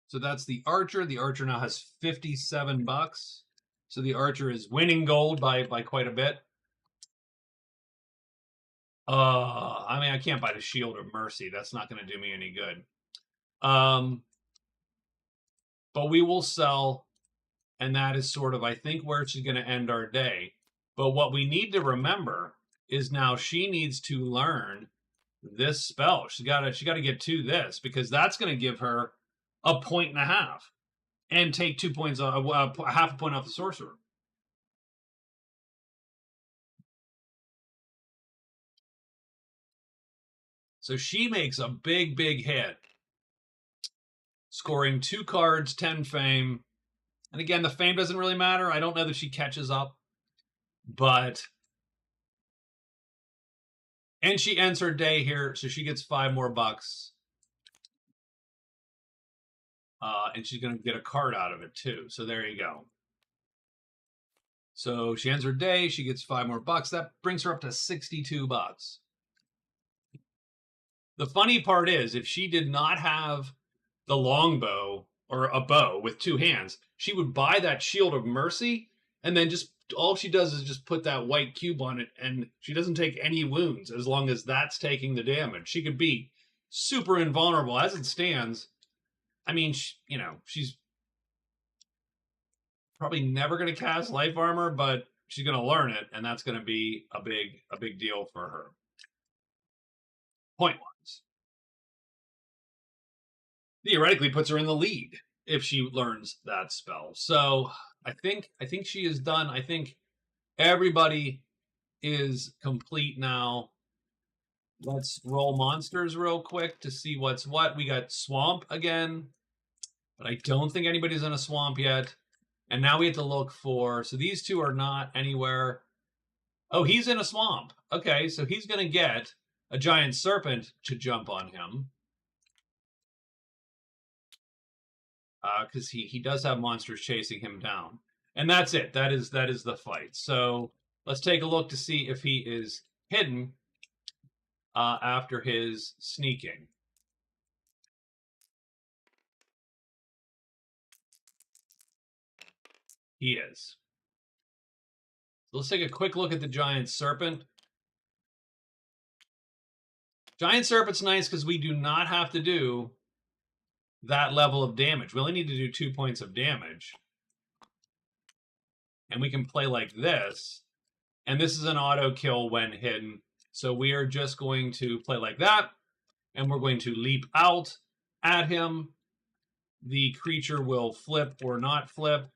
So that's the archer. The archer now has $57. So the archer is winning gold by quite a bit. I mean, I can't buy the Shield of Mercy. That's not going to do me any good. But we will sell, and that is sort of, I think, where she's going to end our day. But what we need to remember is now she needs to learn this spell. She got to get to this, because that's going to give her a 1.5 and take 2 points, half a point off the sorcerer. So she makes a big, big hit, scoring 2 cards, 10 fame. And again, the fame doesn't really matter. I don't know that she catches up, but... And she ends her day here, so she gets 5 more bucks. And she's going to get a card out of it, too. So there you go. So she ends her day. She gets 5 more bucks. That brings her up to 62 bucks. The funny part is, if she did not have the longbow or a bow with 2 hands, she would buy that Shield of Mercy, and then just all she does is just put that white cube on it, and she doesn't take any wounds as long as that's taking the damage. She could be super invulnerable. As it stands, I mean, she's probably never going to cast life armor, but she's going to learn it, and that's going to be a big deal for her. Point-wise, theoretically puts her in the lead if she learns that spell. So I think she is done. I think everybody is complete now. Let's roll monsters real quick to see what's what. We got swamp again, but I don't think anybody's in a swamp yet. And now we have to look for... So these two are not anywhere. Oh, he's in a swamp. Okay, so he's going to get a giant serpent to jump on him. Because he does have monsters chasing him down. And that's it. That is the fight. So let's take a look to see if he is hidden after his sneaking. He is. So let's take a quick look at the giant serpent. Giant serpent's nice because we do not have to do that level of damage. We only need to do 2 points of damage. and we can play like this. And this is an auto kill when hidden. So we are just going to play like that, and we're going to leap out at him. The creature will flip or not flip.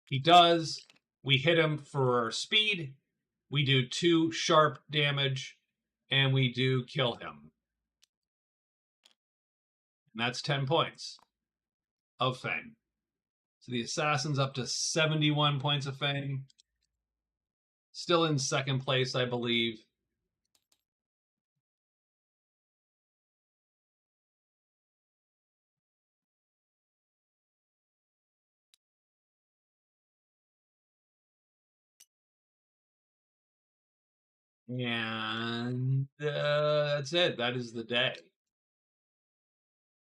He does. We hit him for speed. We do 2 sharp damage, and we do kill him. And that's 10 points of fame. So the assassin's up to 71 points of fame. Still in second place, I believe. And that's it. That is the day.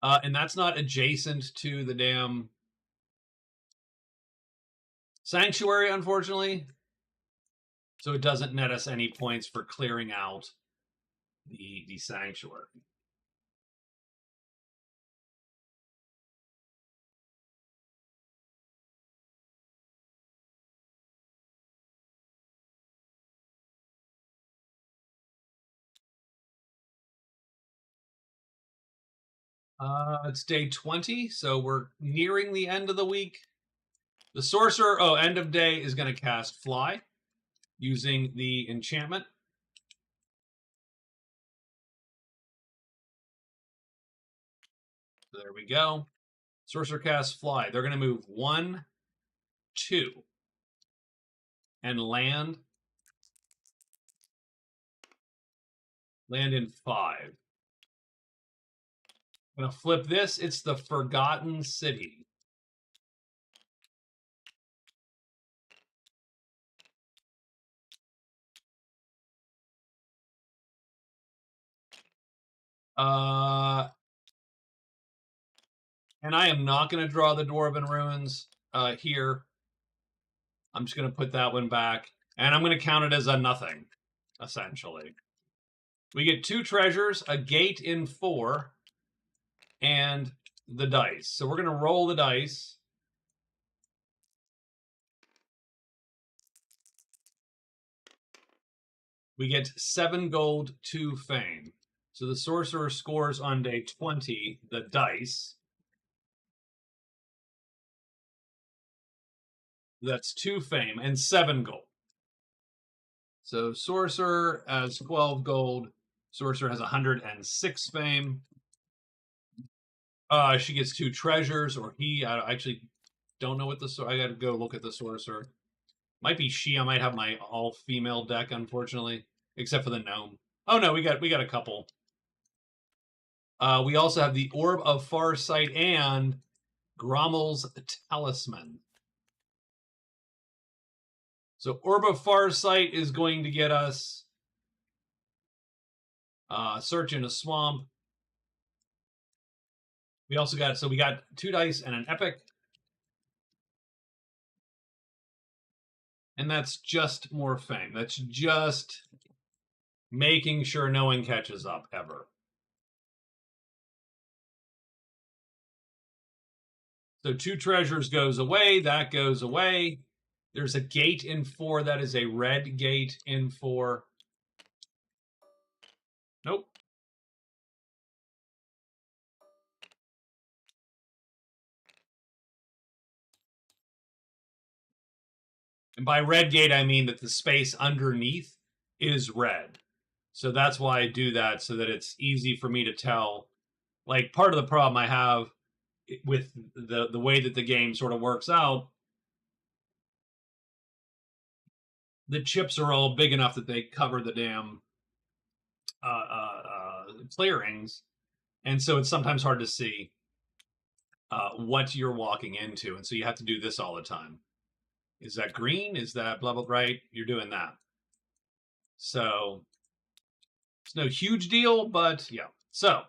And that's not adjacent to the damn sanctuary, unfortunately. So it doesn't net us any points for clearing out the sanctuary. It's day 20, so we're nearing the end of the week. The sorcerer, end of day, is going to cast Fly using the enchantment. So there we go. Sorcerer casts Fly. They're going to move 1, 2, and land in 5. I'm going to flip this. It's the Forgotten City. And I am not going to draw the Dwarven Ruins here. I'm just going to put that one back. And I'm going to count it as a nothing, essentially. We get 2 treasures, a gate in 4, and the dice. So we're going to roll the dice. We get 7 gold, 2 fame. So the sorcerer scores on day 20 the dice. That's 2 fame and 7 gold. So sorcerer has 12 gold. Sorcerer has 106 fame. She gets 2 treasures, or he. I actually don't know what the. I got to go look at the sorcerer. Might be she. I might have my all-female deck, unfortunately, except for the gnome. Oh no, we got a couple. We also have the Orb of Farsight and Grommel's Talisman. So Orb of Farsight is going to get us Search in a Swamp. We also got, so we got 2 dice and an epic. And that's just more fame. That's just making sure no one catches up ever. So 2 treasures goes away. That goes away. There's a gate in 4. That is a red gate in 4. Nope. And by red gate, I mean that the space underneath is red. So that's why I do that, so that it's easy for me to tell. Like, part of the problem I have with the way that the game sort of works out, the chips are all big enough that they cover the damn clearings. And so it's sometimes hard to see what you're walking into. And so you have to do this all the time. Is that green? Is that blah, blah, right? You're doing that. So it's no huge deal, but yeah. So,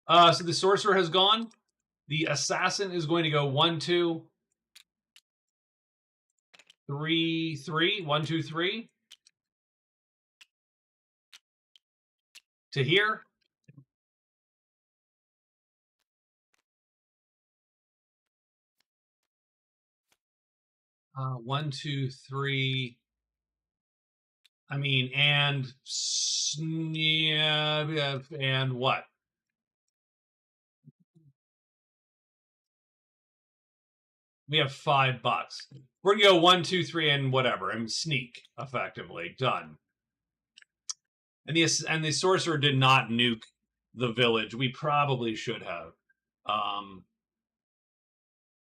so the sorcerer has gone. The assassin is going to go 1, 2, 3, 3. 1, 2, 3. To here. 1, 2, 3. I mean, and yeah, and what? We have $5. We're gonna go 1, 2, 3, and whatever, and sneak effectively. Done. And the sorcerer did not nuke the village. We probably should have,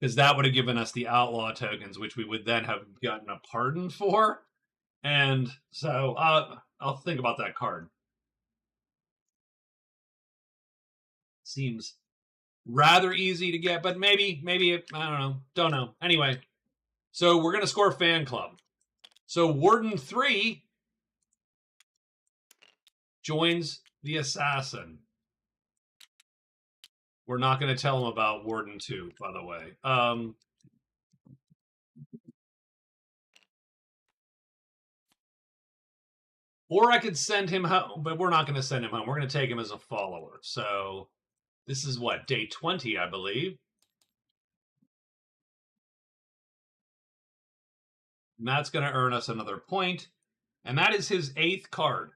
because that would have given us the outlaw tokens, which we would then have gotten a pardon for. And so I'll think about that card. Seems rather easy to get, but maybe I don't know. Anyway, so we're gonna score fan club. So Warden 3 joins the assassin. We're not going to tell him about Warden 2, by the way. Or I could send him home, but we're not going to send him home. We're going to take him as a follower. So this is what, day 20, I believe. And that's going to earn us another point. And that is his 8th card.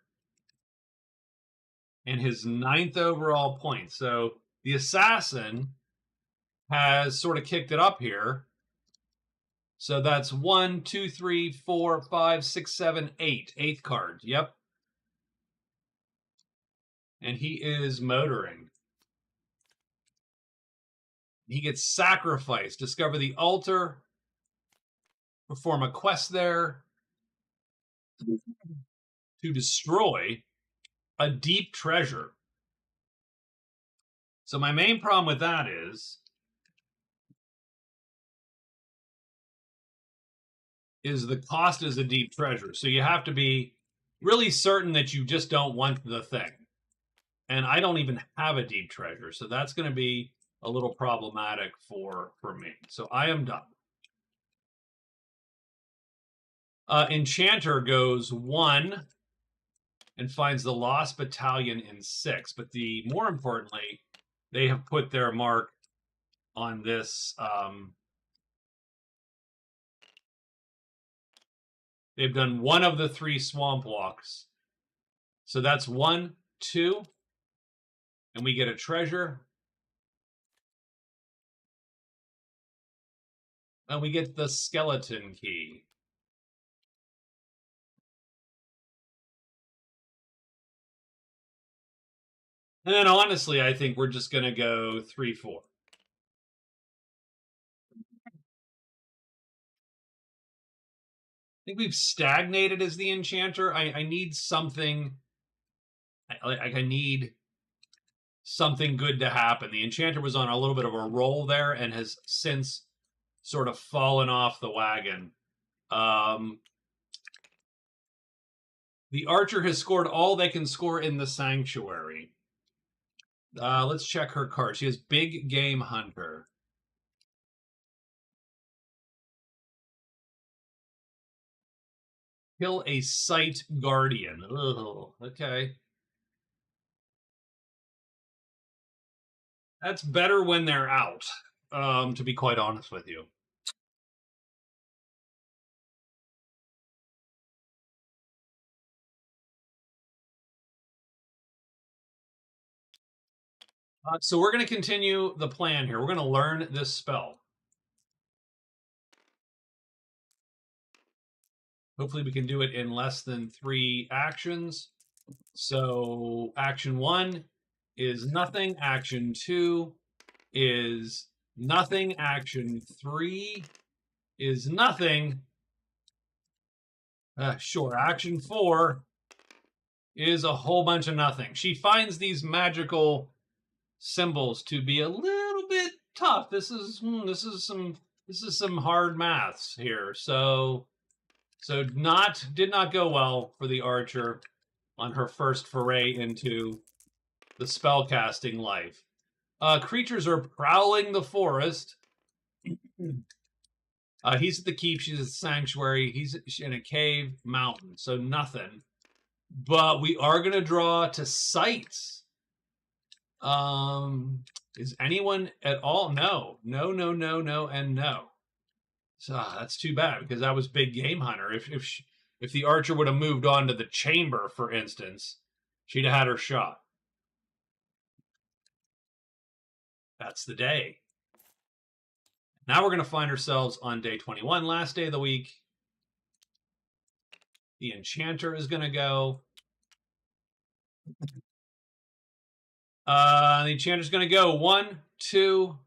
And his 9th overall point. So the assassin has sort of kicked it up here. So that's 1, 2, 3, 4, 5, 6, 7, 8. 8th card. Yep. And he is motoring. He gets sacrificed. Discover the altar. Perform a quest there to destroy a deep treasure. So my main problem with that is the cost is a deep treasure. So you have to be really certain that you just don't want the thing. And I don't even have a deep treasure. So that's going to be a little problematic for me. So I am done. Enchanter goes 1 and finds the Lost Battalion in 6. But more importantly, they have put their mark on this. They've done 1 of the 3 swamp walks. So that's 1, 2. And we get a treasure. And we get the skeleton key. And then honestly, I think we're just going to go 3, 4. I think we've stagnated as the Enchanter. I need something. I need something good to happen. The Enchanter was on a little bit of a roll there and has since sort of fallen off the wagon. The Archer has scored all they can score in the Sanctuary. Let's check her card. She has Big Game Hunter. Kill a Sight Guardian. Ugh, okay. That's better when they're out, to be quite honest with you. So we're going to continue the plan here. We're going to learn this spell. Hopefully we can do it in less than 3 actions. So action 1 is nothing. Action 2 is nothing. Action 3 is nothing. Sure. Action 4 is a whole bunch of nothing. She finds these magical symbols to be a little bit tough. This is some hard maths here. So did not go well for the Archer on her first foray into the spellcasting life. Creatures are prowling the forest. He's at the keep. She's at the sanctuary. He's in a cave, mountain. So nothing. But we are going to draw to sights. Is anyone at all? No, and no. So that's too bad because that was big game hunter. If the archer would have moved on to the chamber, for instance, she'd have had her shot. That's the day. Now we're going to find ourselves on day 21, last day of the week. The Enchanter is going to go. The Enchanter's going to go 1, 2.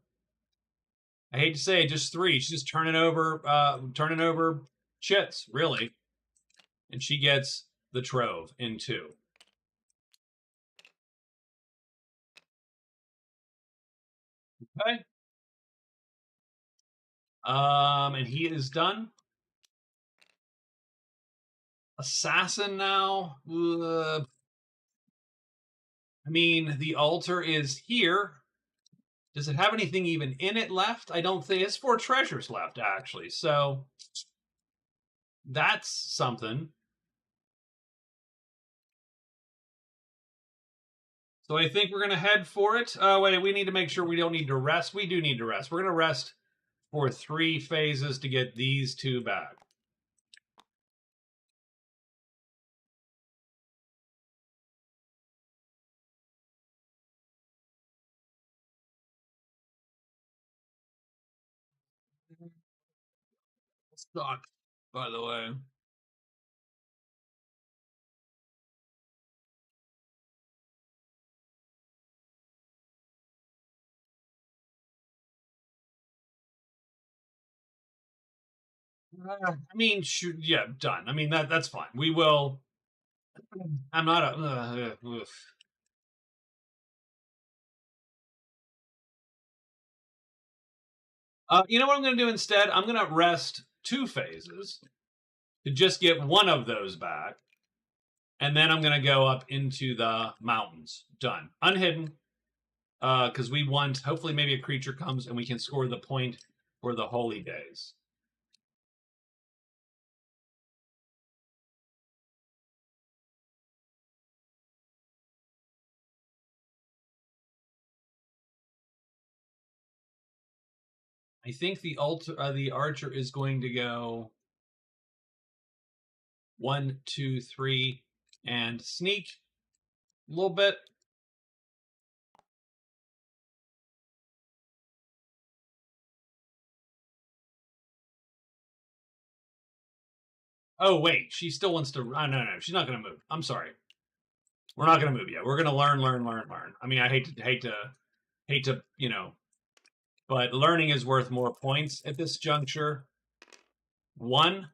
I hate to say it, just 3. She's just turning over chits, really, and she gets the Trove in 2. Okay. And he is done. Assassin now. I mean, the altar is here. Does it have anything even in it left? I don't think. It's 4 treasures left, actually. So that's something. So I think we're going to head for it. Wait, we need to make sure we don't need to rest. We do need to rest. We're going to rest for 3 phases to get these 2 back. Sucks, by the way. I mean, shoot, yeah, done. I mean that's fine. We will. I'm not a. You know what I'm going to do instead? I'm going to rest 2 phases to just get one of those back, and then I'm going to go up into the mountains. Done. Unhidden, because we want. Hopefully, maybe a creature comes and we can score the point for the holy days. I think the archer is going to go 1, 2, 3, and sneak a little bit. Oh wait, she still wants to. Oh, no, she's not going to move. I'm sorry. We're not going to move yet. We're going to learn. I mean, I hate to, but learning is worth more points at this juncture. 1,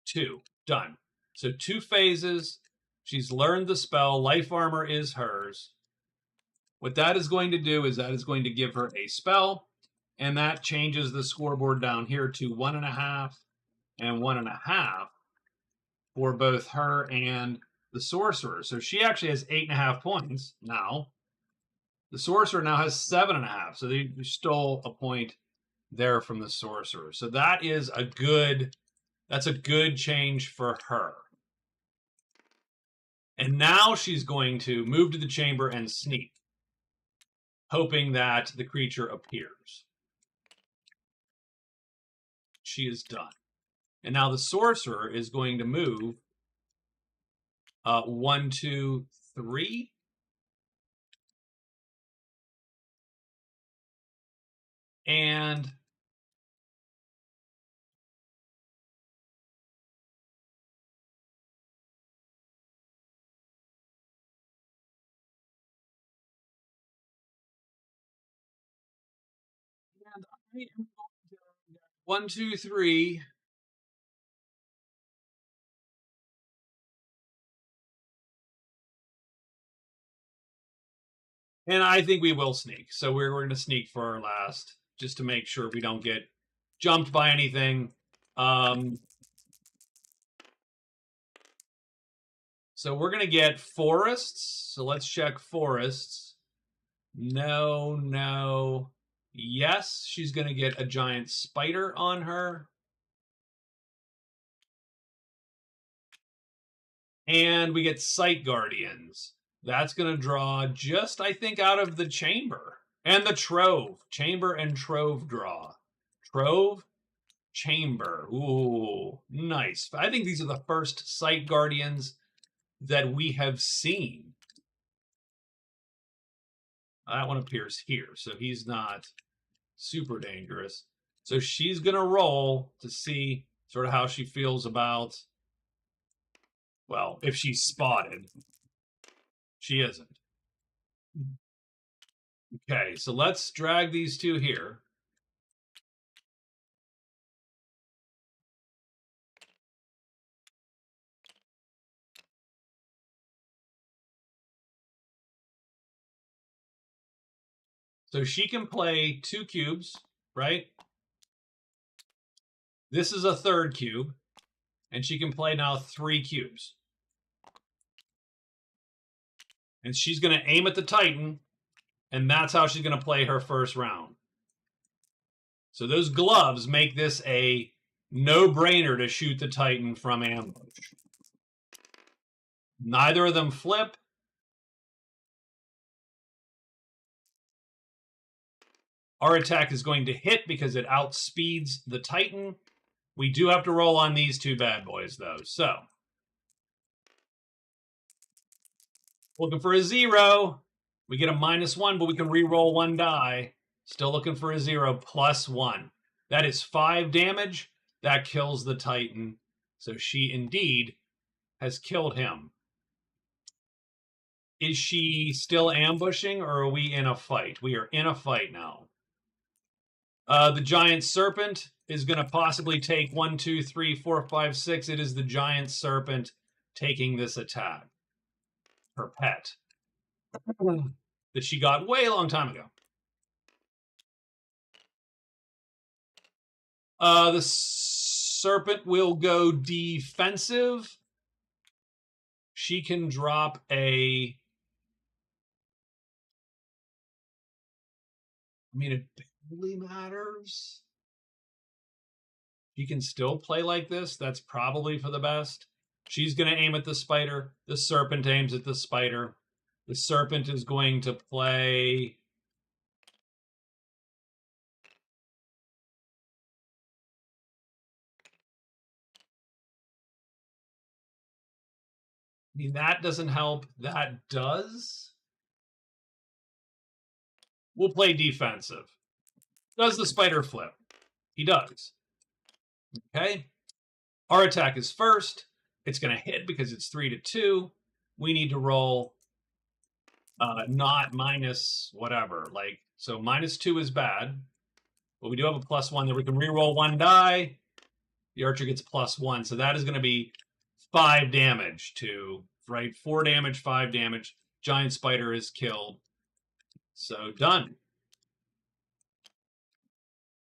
2, done. So 2 phases. She's learned the spell. Life armor is hers. What that is going to do is that is going to give her a spell, and that changes the scoreboard down here to 1.5 and 1.5 for both her and the Sorcerer. So she actually has 8.5 points now. The Sorcerer now has 7.5. So they stole a point there from the Sorcerer. So that is that's a good change for her. And now she's going to move to the chamber and sneak, hoping that the creature appears. She is done. And now the Sorcerer is going to move 1, 2, 3. And I am going to 1, 2, 3. And I think we will sneak. So we're going to sneak for our last, just to make sure we don't get jumped by anything. So we're going to get forests. So let's check forests. No. Yes, she's going to get a giant spider on her. And we get Sight Guardians. That's going to draw just, I think, out of the chamber. And the Trove. Chamber and Trove draw. Trove, Chamber. Ooh, nice. I think these are the first Sight Guardians that we have seen. That one appears here, so he's not super dangerous. So she's going to roll to see sort of how she feels about, well, if she's spotted. She isn't. Okay, so let's drag these two here. So she can play 2 cubes, right? This is a 3rd cube, and she can play now 3 cubes. And she's going to aim at the Titan, and that's how she's going to play her first round. So those gloves make this a no-brainer to shoot the Titan from ambush. Neither of them flip. Our attack is going to hit because it outspeeds the Titan. We do have to roll on these 2 bad boys, though. So, looking for a 0. We get a -1, but we can re-roll 1 die. Still looking for a 0, +1. That is 5 damage. That kills the Titan. So she indeed has killed him. Is she still ambushing, or are we in a fight? We are in a fight now. The giant serpent is going to possibly take 1, 2, 3, 4, 5, 6. It is the giant serpent taking this attack. Her pet. That she got way a long time ago. The serpent will go defensive. She can drop a... I mean, it barely matters. She can still play like this. That's probably for the best. She's going to aim at the spider. The serpent aims at the spider. The serpent is going to play... I mean, that doesn't help. That does. We'll play defensive. Does the spider flip? He does. Okay. Our attack is first. It's going to hit because it's 3-2. We need to roll not minus whatever. Like, so -2 is bad. But we do have a +1 there. We can re-roll 1 die. The archer gets +1. So that is going to be 5 damage to, right? 4 damage, 5 damage. Giant spider is killed. So done.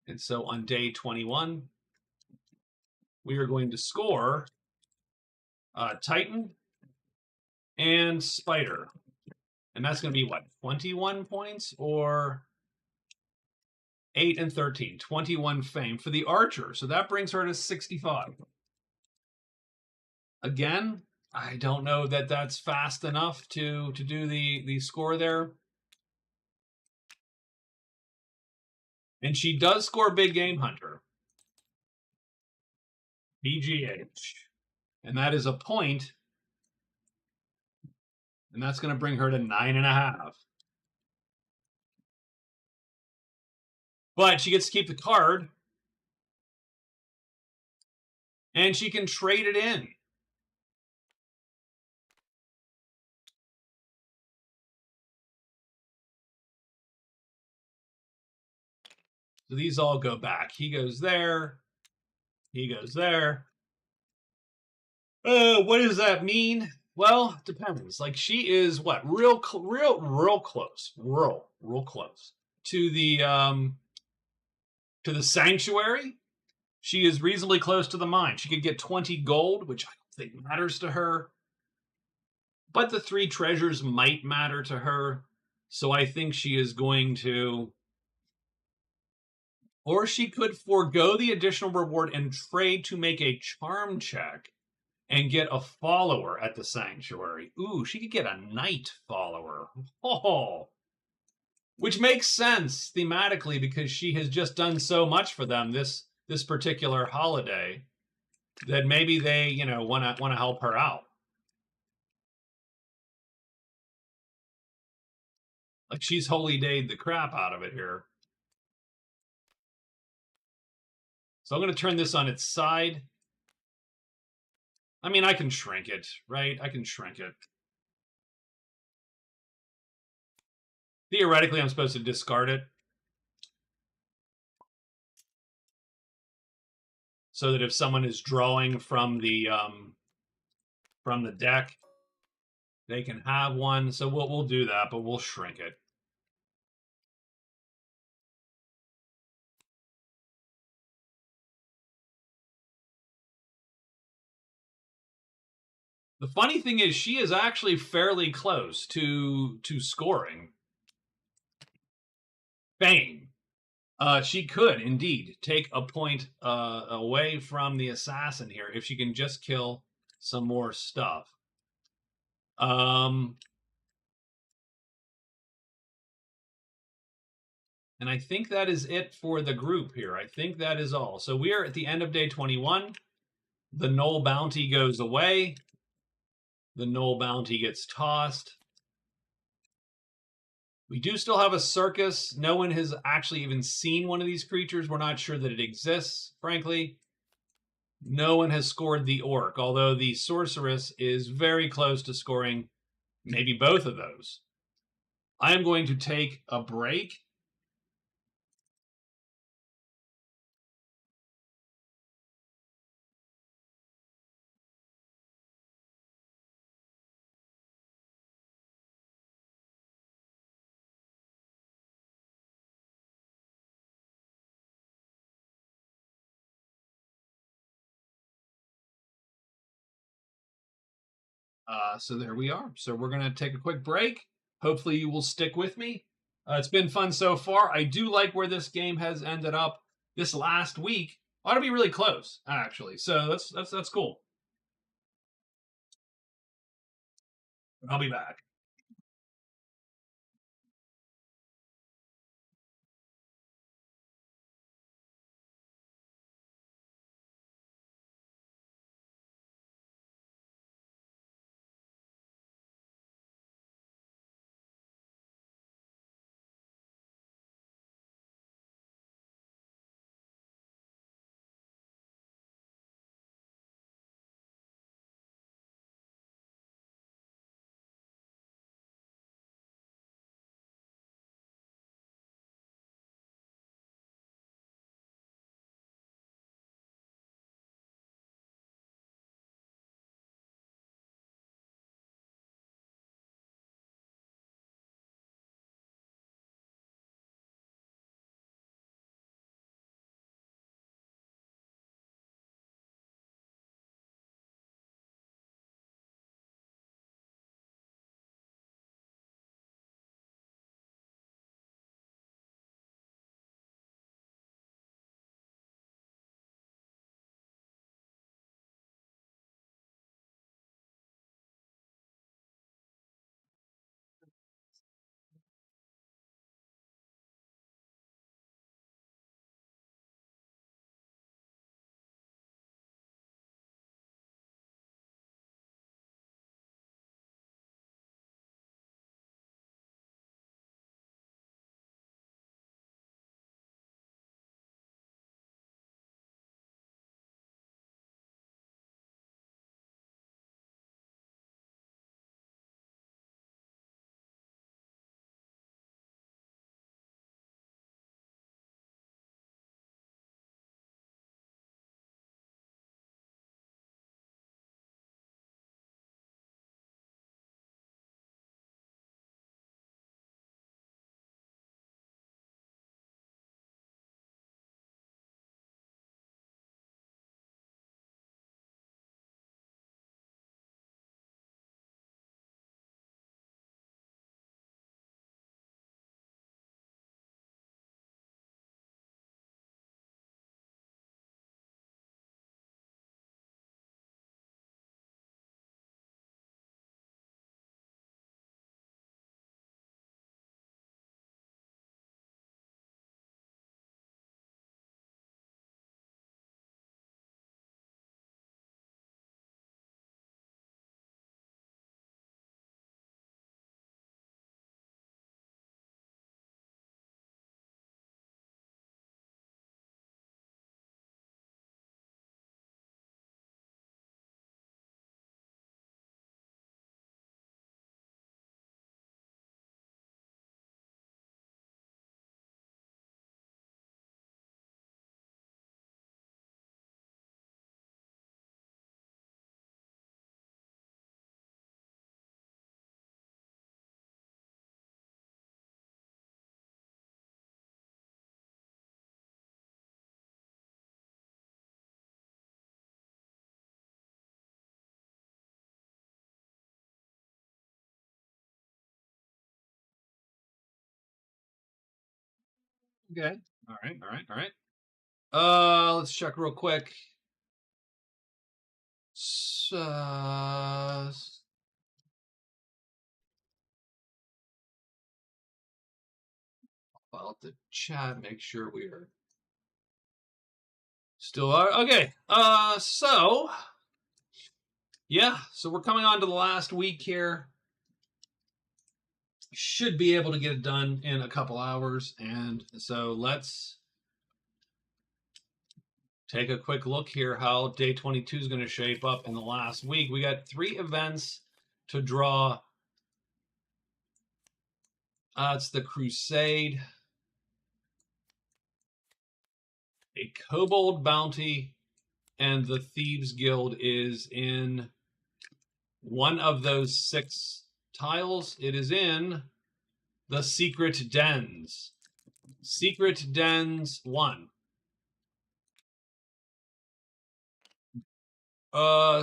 And so on day 21, we are going to score Titan and Spider. And that's going to be what, 21 points or 8 and 13? 21 fame for the Archer. So that brings her to 65. Again, I don't know that that's fast enough to do the score there. And she does score Big Game Hunter. BGH. And that is a point. And that's going to bring her to 9.5. But she gets to keep the card. And she can trade it in. So these all go back. He goes there. He goes there. What does that mean? Well, it depends. Like, she is what? Real close to the sanctuary. She is reasonably close to the mine. She could get 20 gold, which I don't think matters to her. But the 3 treasures might matter to her. So I think she is going to... Or she could forego the additional reward and trade to make a charm check and get a follower at the sanctuary. Ooh, she could get a knight follower. Oh, which makes sense thematically because she has just done so much for them this particular holiday that maybe they want to help her out. Like she's holy dayed the crap out of it here. So I'm going to turn this on its side. I mean, I can shrink it, right? I can shrink it. Theoretically, I'm supposed to discard it so that if someone is drawing from the deck, they can have one. So we'll do that, but we'll shrink it. The funny thing is, she is actually fairly close to scoring fame. She could indeed take a point away from the assassin here if she can just kill some more stuff. And I think that is it for the group here. I think that is all. So we are at the end of day 21. The Knoll bounty goes away. The Knoll bounty gets tossed. We do still have a circus. No one has actually even seen one of these creatures. We're not sure that it exists, frankly. No one has scored the orc, although the sorceress is very close to scoring maybe both of those. I am going to take a break. So there we are. So we're going to take a quick break. Hopefully you will stick with me. It's been fun so far. I do like where this game has ended up. This last week ought to be really close, actually. So that's cool. I'll be back. Okay. All right. All right. All right. Let's check real quick. About the chat, make sure we are still are okay. So yeah, so we're coming on to the last week here. Should be able to get it done in a couple hours, and so let's take a quick look here how day 22 is going to shape up in the last week. We got 3 events to draw. It's the Crusade, a Kobold Bounty, and the Thieves Guild is in one of those 6 tiles. It is in the Secret Dens. Secret Dens 1.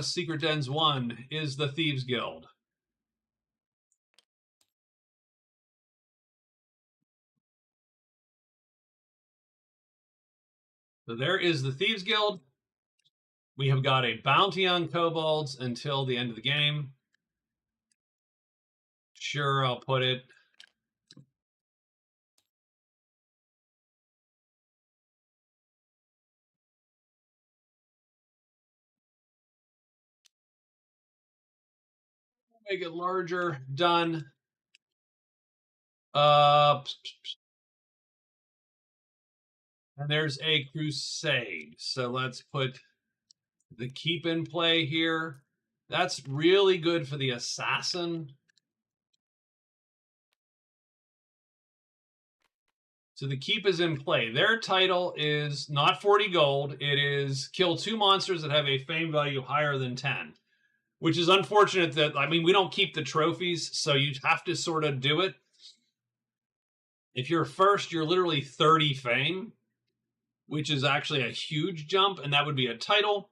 Secret Dens 1 is the Thieves Guild. So there is the Thieves Guild. We have got a bounty on kobolds until the end of the game. Sure, I'll put it. Make it larger. Done. And there's a Crusade. So let's put the keep in play here. That's really good for the assassin. So the keep is in play. Their title is not 40 gold. It is kill 2 monsters that have a fame value higher than 10, which is unfortunate that, I mean, we don't keep the trophies, so you have to sort of do it. If you're first, you're literally 30 fame, which is actually a huge jump, and that would be a title.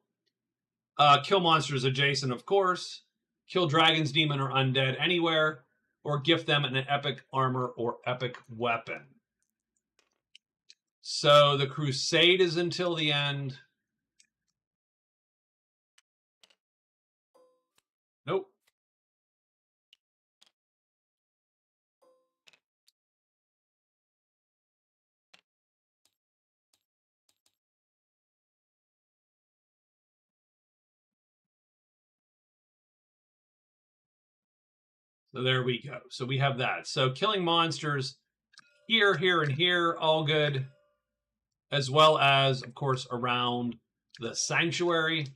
Kill monsters adjacent, of course. Kill dragons, demon, or undead anywhere, or gift them an epic armor or epic weapon. So the Crusade is until the end. Nope. So there we go. So we have that. So killing monsters here, here, and here, all good. As well as, of course, around the sanctuary.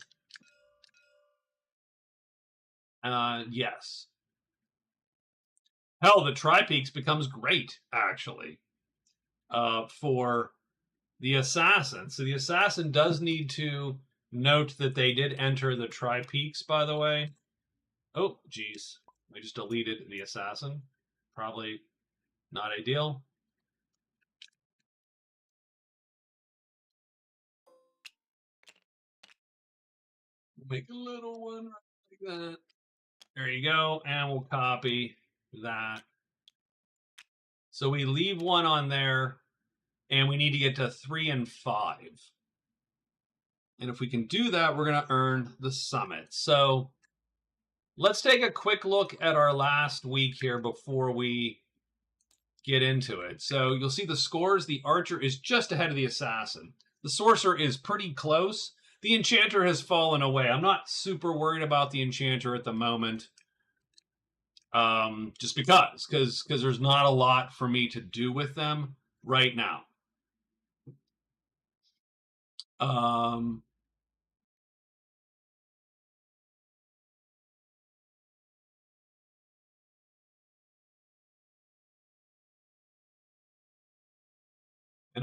Yes. Hell, the Tri-Peaks becomes great, actually, for the assassin. So the assassin does need to note that they did enter the Tri-Peaks, by the way. Oh, geez. I just deleted the assassin. Probably not ideal. Make a little one like that. There you go. And we'll copy that. So we leave one on there, and we need to get to 3 and 5. And if we can do that, we're going to earn the summit. So let's take a quick look at our last week here before we get into it. So you'll see the scores. The archer is just ahead of the assassin. The sorcerer is pretty close. The enchanter has fallen away. I'm not super worried about the enchanter at the moment. Just because there's not a lot for me to do with them right now. And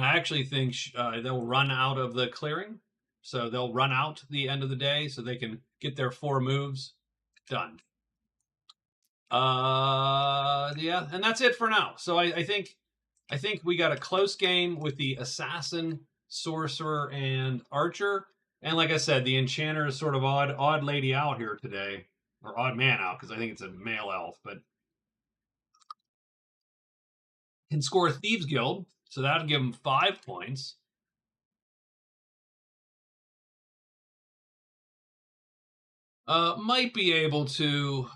I actually think they'll run out of the clearing. So they'll run out the end of the day so they can get their 4 moves done. Yeah, and that's it for now. So I think we got a close game with the assassin, sorcerer, and archer. And like I said, the enchanter is sort of odd lady out here today, or odd man out, because I think it's a male elf. But can score a Thieves Guild, so that'll give him 5 points. Might be able to.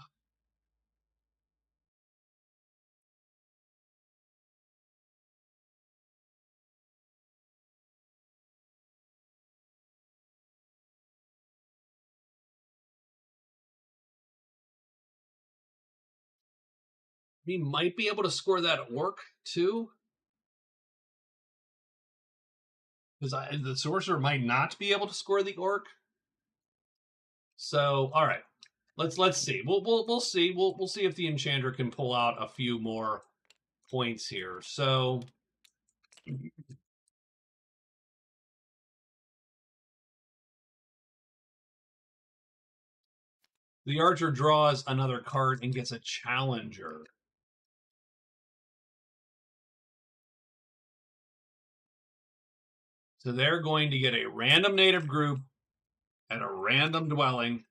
He might be able to score that orc too. Because the sorcerer might not be able to score the orc. So, all right, let's see. We'll see. We'll see if the enchanter can pull out a few more points here. So, the archer draws another card and gets a challenger. So they're going to get a random native group at a random dwelling.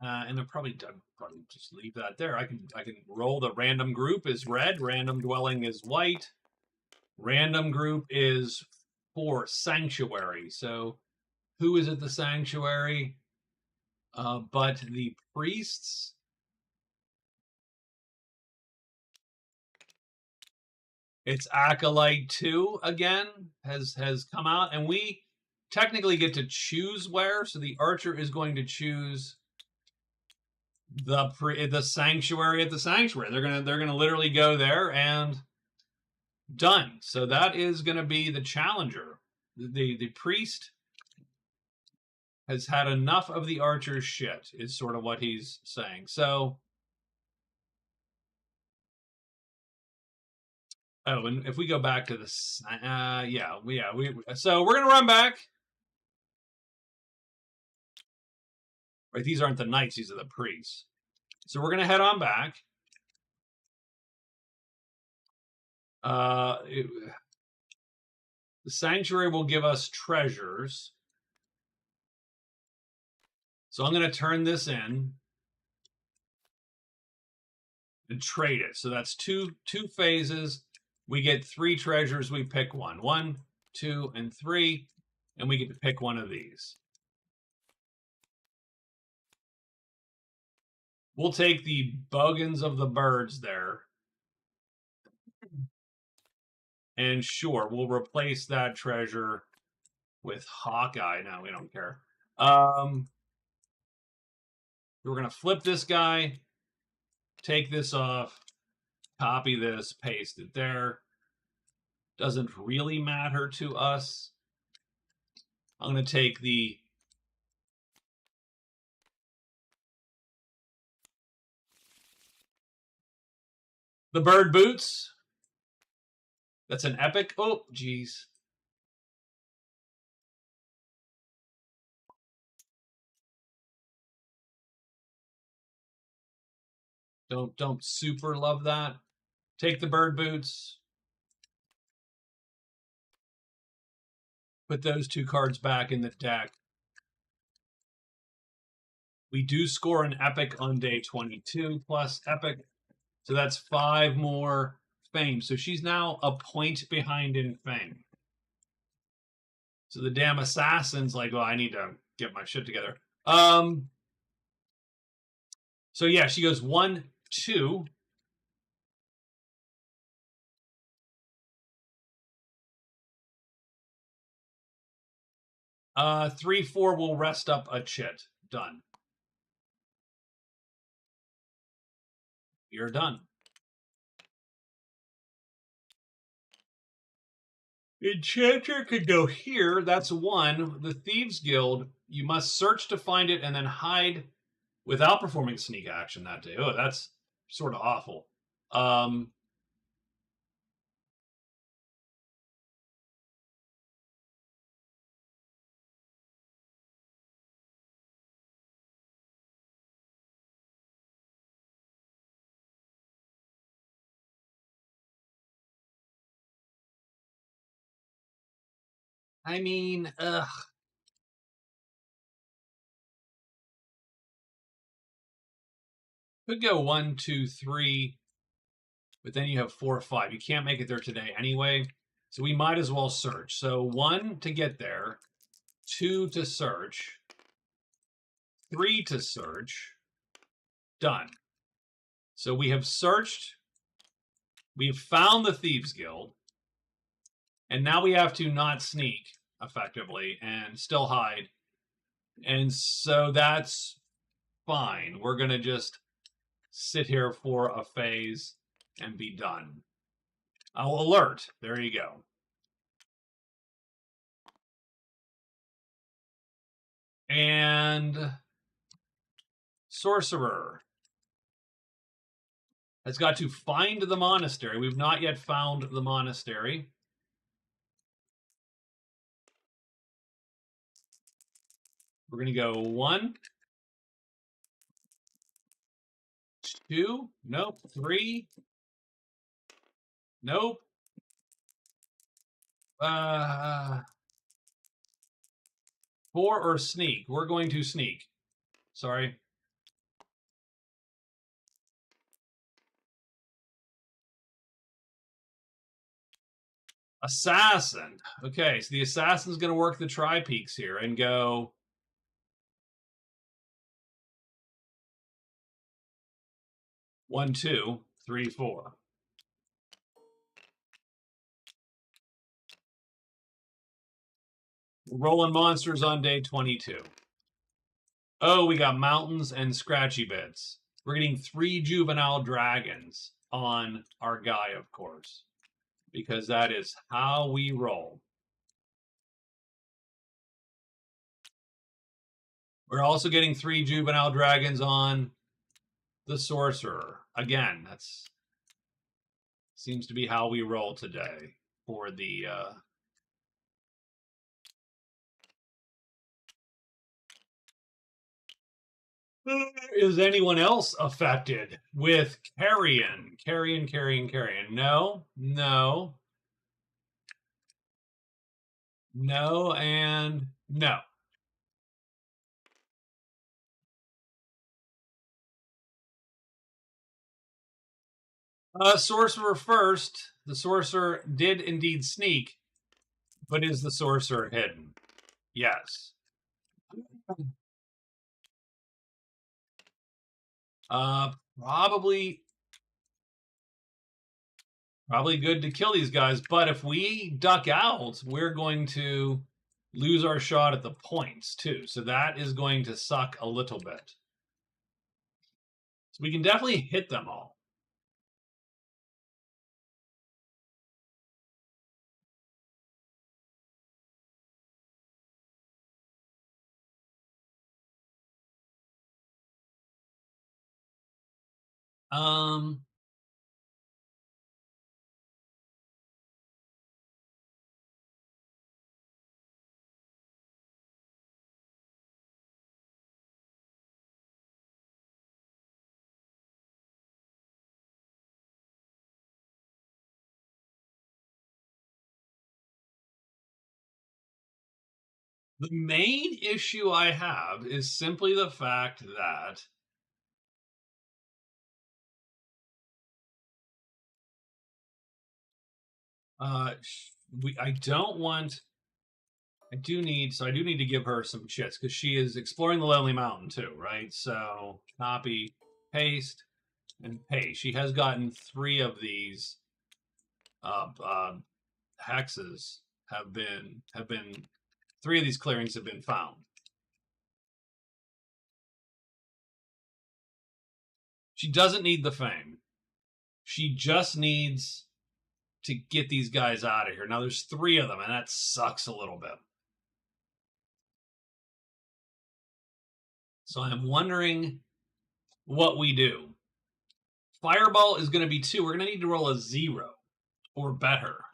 And they're probably just leave that there. I can roll the random group is red, random dwelling is white, random group is for sanctuary. So who is at the sanctuary? But the priests. It's Acolyte 2 again has come out, and we technically get to choose where. So the archer is going to choose the sanctuary at the sanctuary. They're gonna literally go there and done. So that is gonna be the challenger. The priest has had enough of the archer's shit, is sort of what he's saying. So oh, and if we go back to this, so we're gonna run back. Right, these aren't the knights; these are the priests. So we're gonna head on back. The sanctuary will give us treasures. So I'm gonna turn this in and trade it. So that's two phases. We get 3 treasures. We pick one. 1, 2, and 3, and we get to pick one of these. We'll take the Buggins of the Birds there. And sure, we'll replace that treasure with Hawkeye. No, we don't care. We're going to flip this guy, take this off, copy this, paste it there. Doesn't really matter to us. I'm going to take the bird boots. That's an epic. Oh, geez. Don't super love that. Take the bird boots. Put those 2 cards back in the deck. We do score an epic on day 22 plus epic. So that's 5 more fame. So she's now a point behind in fame. So the damn assassin's like, well, I need to get my shit together. So yeah, she goes 1, 2. Uh, 3, 4 will rest up a chit. Done. You're done. Enchanter could go here. That's 1. The Thieves Guild, you must search to find it and then hide without performing sneak action that day. Oh, that's sort of awful. I mean, ugh. Could go 1, 2, 3, but then you have 4, 5. You can't make it there today anyway, so we might as well search. So 1 to get there, 2 to search, 3 to search. Done. So we have searched. We've found the Thieves Guild. And now we have to not sneak effectively and still hide. And so that's fine. We're going to just sit here for a phase and be done. I'll alert. There you go. And Sorcerer has got to find the monastery. We've not yet found the monastery. We're going to go 1, 2, nope, 3, nope. 4 or sneak. We're going to sneak. Sorry. Assassin. Okay, so the assassin's going to work the tri-peaks here and go 1, 2, 3, 4. Rolling monsters on day 22. Oh, we got mountains and scratchy bits. We're getting 3 juvenile dragons on our guy, of course, because that is how we roll. We're also getting 3 juvenile dragons on the sorcerer. Again, that's seems to be how we roll today for the is anyone else affected with carrion? Carrion. No, no, no, and no. Sorcerer first. The sorcerer did indeed sneak, but is the sorcerer hidden? Yes. Probably good to kill these guys, but if we duck out, we're going to lose our shot at the points too. So that is going to suck a little bit. So we can definitely hit them all. Um, the main issue I have is simply the fact that I don't want. I do need to give her some chits because she is exploring the Lonely Mountain too, right? So copy, paste, and paste. She has gotten 3 of these hexes have been 3 of these clearings have been found. She doesn't need the fame. She just needs to get these guys out of here. Now there's 3 of them, and that sucks a little bit. So I'm wondering what we do. Fireball is going to be 2. We're going to need to roll a 0 or better.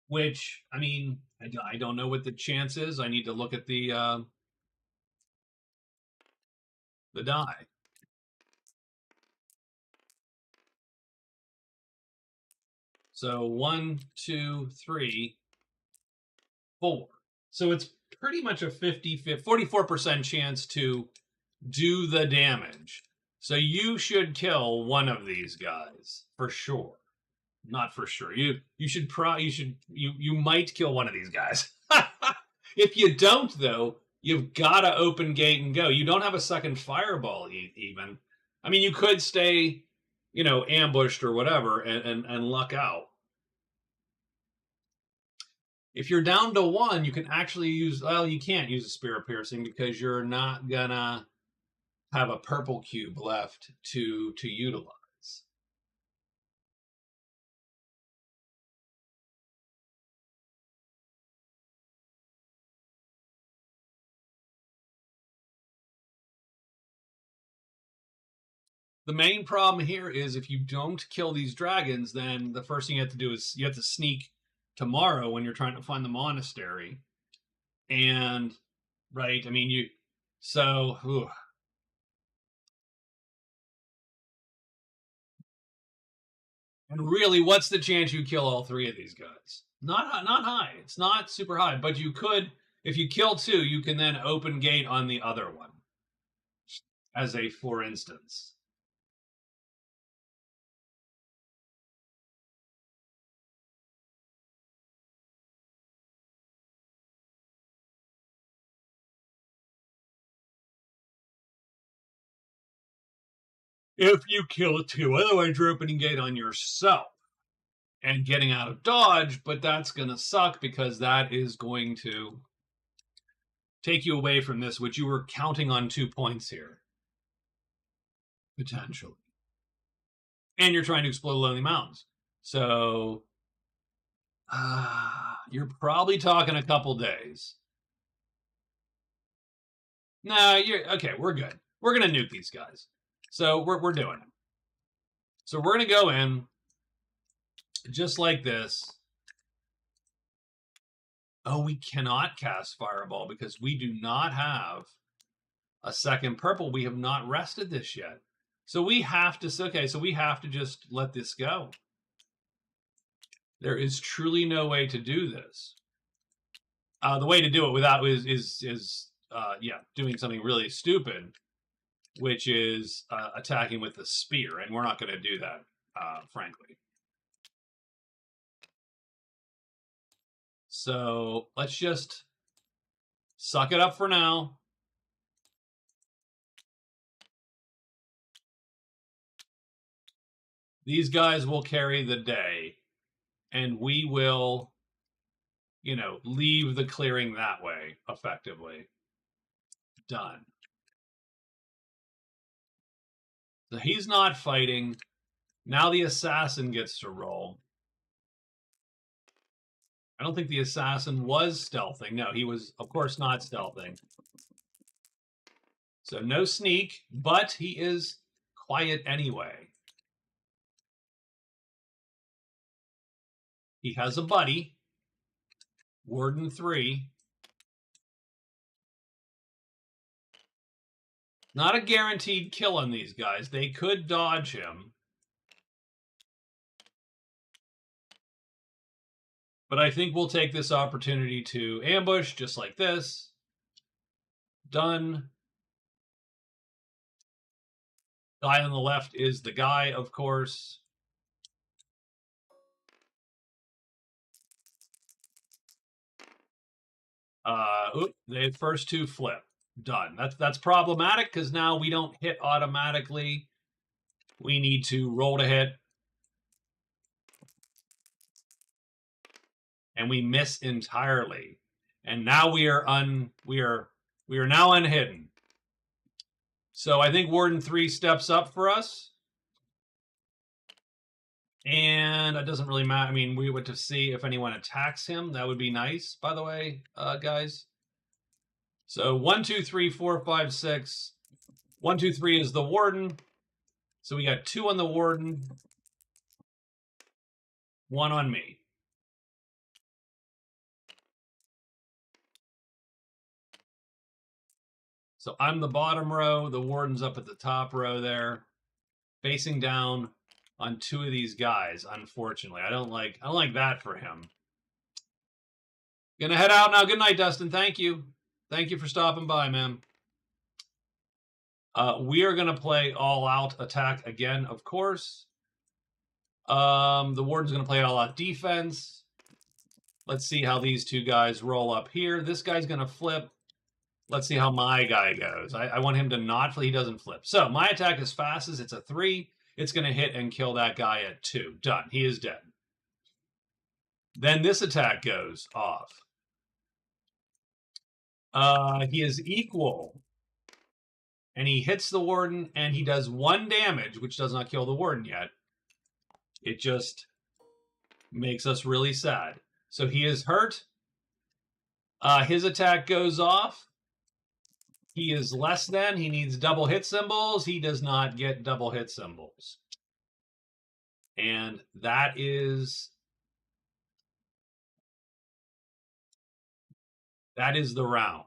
Which, I mean, I don't know what the chance is. I need to look at the die. So 1, 2, 3, 4. So it's pretty much a 44% chance to do the damage. So you should kill one of these guys for sure. Not for sure. You might kill one of these guys. If you don't, though, you've got to open gate and go. You don't have a second fireball even. I mean, you could stay, ambushed or whatever and luck out. If you're down to one, you can actually use. Well, you can't use a spear of piercing because you're not gonna have a purple cube left to utilize. The main problem here is if you don't kill these dragons, then the first thing you have to do is you have to sneak tomorrow when you're trying to find the monastery. And right, I mean so and really, what's the chance you kill all three of these guys? Not high. It's not super high, but you could, if you kill two, you can then open gate on the other one, as a for instance. If you kill two, otherwise you're opening gate on yourself and getting out of dodge, but that's going to suck because that is going to take you away from this, which you were counting on 2 points here, potentially. And you're trying to explode Lonely Mountains. So you're probably talking a couple days. No, you're okay. We're good. We're gonna nuke these guys. So we're doing it. So we're gonna go in just like this. Oh, we cannot cast Fireball because we do not have a second purple. We have not rested this yet. So we have to, okay, so we have to just let this go. There is truly no way to do this. The way to do it without is doing something really stupid, which is attacking with the spear, and we're not going to do that, frankly. So let's just suck it up for now. These guys will carry the day, and we will, leave the clearing that way, effectively. Done. So he's not fighting. Now the assassin gets to roll. I don't think the assassin was stealthing. No, he was, of course, not stealthing. So no sneak, but he is quiet anyway. He has a buddy, Warden 3. Not a guaranteed kill on these guys. They could dodge him. But I think we'll take this opportunity to ambush just like this. Done. Guy on the left is the guy, of course. The first two flip. Done. That's problematic because now we don't hit automatically. We need to roll to hit. And we miss entirely. And now we are now unhidden. So I think Warden 3 steps up for us. And it doesn't really matter. I mean, we would to see if anyone attacks him. That would be nice, by the way, guys. So 1, 2, 3, 4, 5, 6. 1, 2, 3 is the Warden. So we got 2 on the Warden. 1 on me. So I'm the bottom row. The Warden's up at the top row there, facing down on 2 of these guys. Unfortunately, I don't like that for him. Gonna head out now. Good night, Dustin. Thank you. Thank you for stopping by, man. We are gonna play all out attack again, of course. The Warden's gonna play all out defense. Let's see how these two guys roll up here. This guy's gonna flip. Let's see how my guy goes. I want him to not flip. He doesn't flip. So my attack is fast as it's a 3. It's going to hit and kill that guy at 2. Done. He is dead. Then this attack goes off. He is equal. And he hits the Warden, and he does 1 damage, which does not kill the Warden yet. It just makes us really sad. So he is hurt. His attack goes off. He is less than. He needs double hit symbols. He does not get double hit symbols. And that is the round.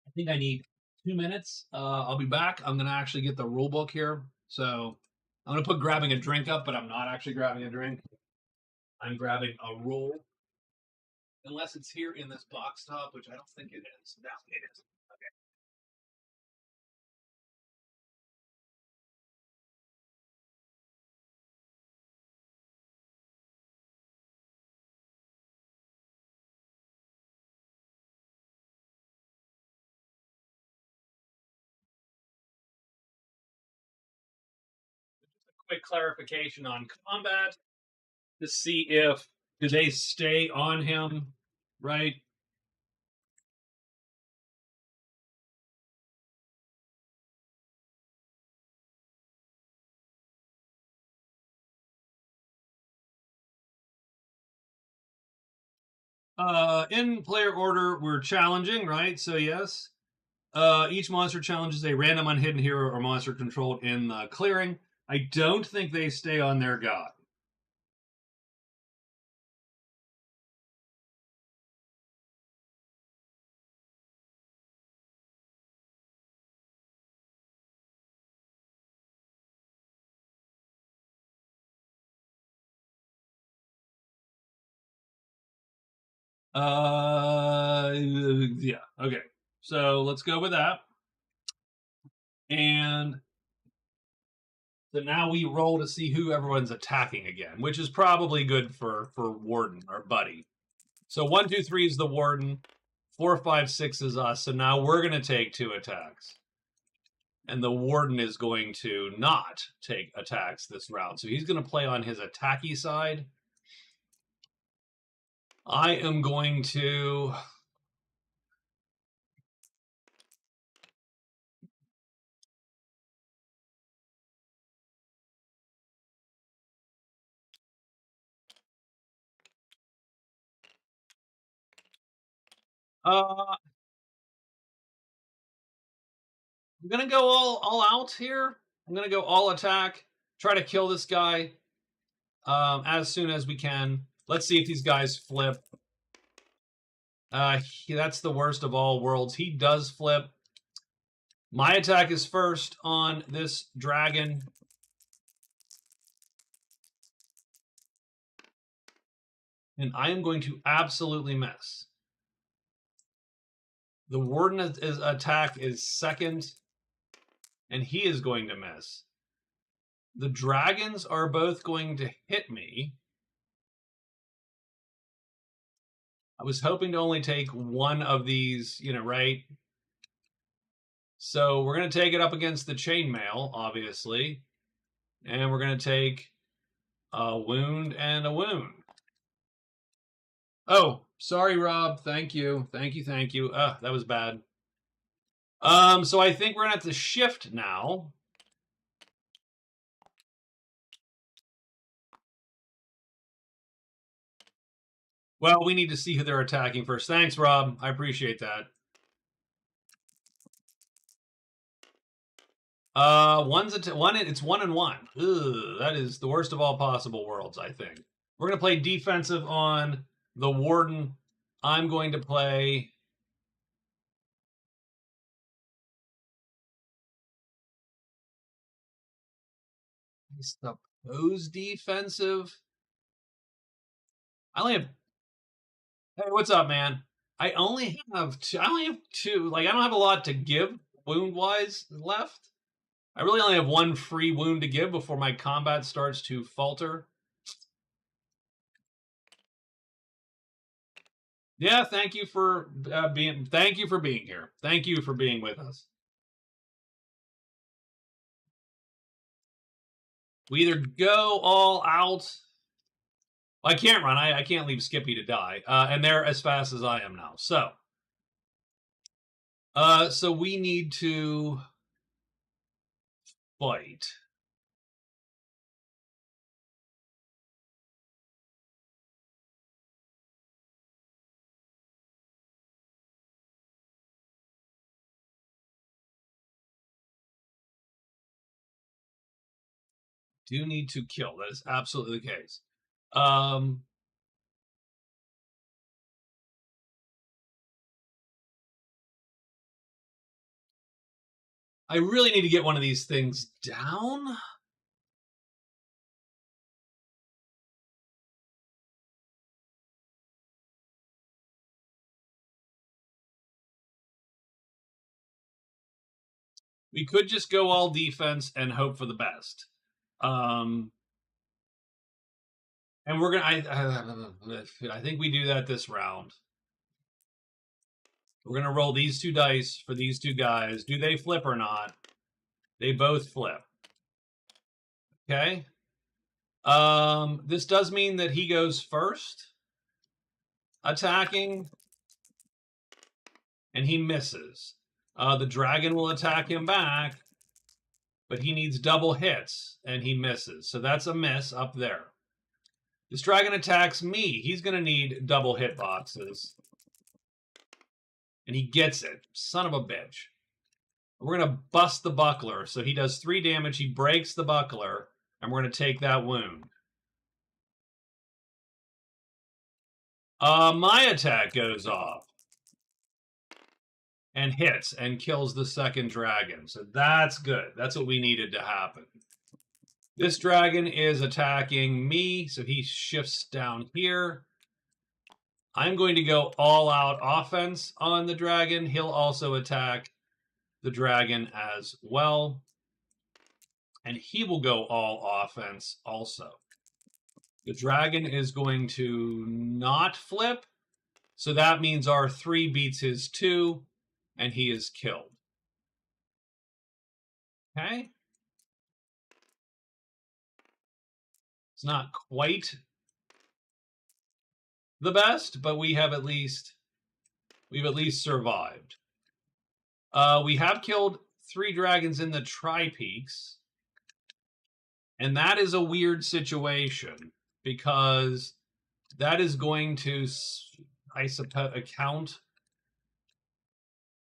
I think I need 2 minutes. I'll be back. I'm going to actually get the rule book here. So I'm going to put grabbing a drink up, but I'm not actually grabbing a drink. I'm grabbing a rule. Unless it's here in this box top, which I don't think it is. No, it isn't. Okay. Just a quick clarification on combat to see if do they stay on him, right? In player order, we're challenging, right? So yes. Each monster challenges a random unhidden hero or monster controlled in the clearing. I don't think they stay on their god. Yeah, okay. So let's go with that. And so now we roll to see who everyone's attacking again, which is probably good for Warden, our buddy. So 1, 2, 3 is the Warden. 4, 5, 6 is us. So now we're going to take 2 attacks. And the Warden is going to not take attacks this round. So he's going to play on his attacky side. I am going to... I'm going to go all out here. I'm going to go all attack. Try to kill this guy as soon as we can. Let's see if these guys flip. That's the worst of all worlds. He does flip. My attack is first on this dragon. And I am going to absolutely miss. The Warden's attack is second. And he is going to miss. The dragons are both going to hit me. I was hoping to only take one of these, right? So we're going to take it up against the chainmail, obviously. And we're going to take a wound and a wound. Oh, sorry, Rob. Thank you. Thank you. Thank you. That was bad. So I think we're going to have to shift now. Well, we need to see who they're attacking first. Thanks, Rob. I appreciate that. It's 1 and 1. Ugh, that is the worst of all possible worlds, I think. We're going to play defensive on the Warden. I'm going to play I suppose defensive. I only have. Hey, what's up, man? I only have two. I only have two. Like, I don't have a lot to give wound wise left. I really only have one free wound to give before my combat starts to falter. Yeah, thank you for being. Thank you for being here. Thank you for being with us. We either go all out. Well, I can't run. I can't leave Skippy to die, and they're as fast as I am now. So we need to fight. Do need to kill. That is absolutely the case. Um, I really need to get one of these things down. We could just go all defense and hope for the best. And we're gonna. I think we do that this round. We're gonna roll these two dice for these two guys. Do they flip or not? They both flip. Okay. This does mean that he goes first, attacking, and he misses. The dragon will attack him back, but he needs double hits, and he misses. So that's a miss up there. This dragon attacks me. He's going to need double hit boxes. And he gets it. Son of a bitch. We're going to bust the buckler. So he does 3 damage. He breaks the buckler, and we're going to take that wound. My attack goes off and hits and kills the second dragon. So that's good. That's what we needed to happen. This dragon is attacking me, so he shifts down here. I'm going to go all out offense on the dragon. He'll also attack the dragon as well. And he will go all offense also. The dragon is going to not flip. So that means our 3 beats his 2, and he is killed. Okay. It's not quite the best, but we've at least survived. We have killed 3 dragons in the Tri-Peaks, and that is a weird situation because that is going to, I suppose, account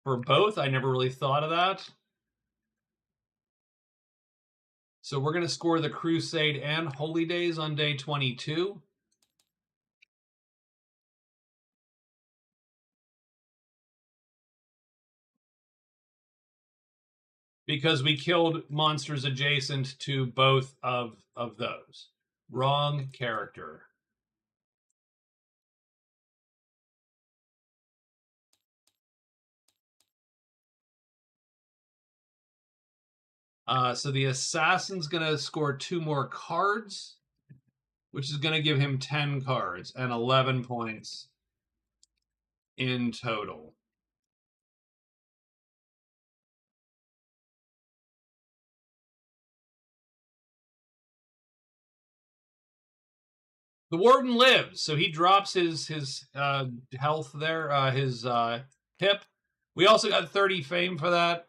for both. I never really thought of that. So we're going to score the Crusade and Holy Days on day 22. Because we killed monsters adjacent to both of those. Wrong character. So the assassin's going to score 2 more cards, which is going to give him 10 cards and 11 points in total. The warden lives, so he drops his health there, his hip. We also got 30 fame for that.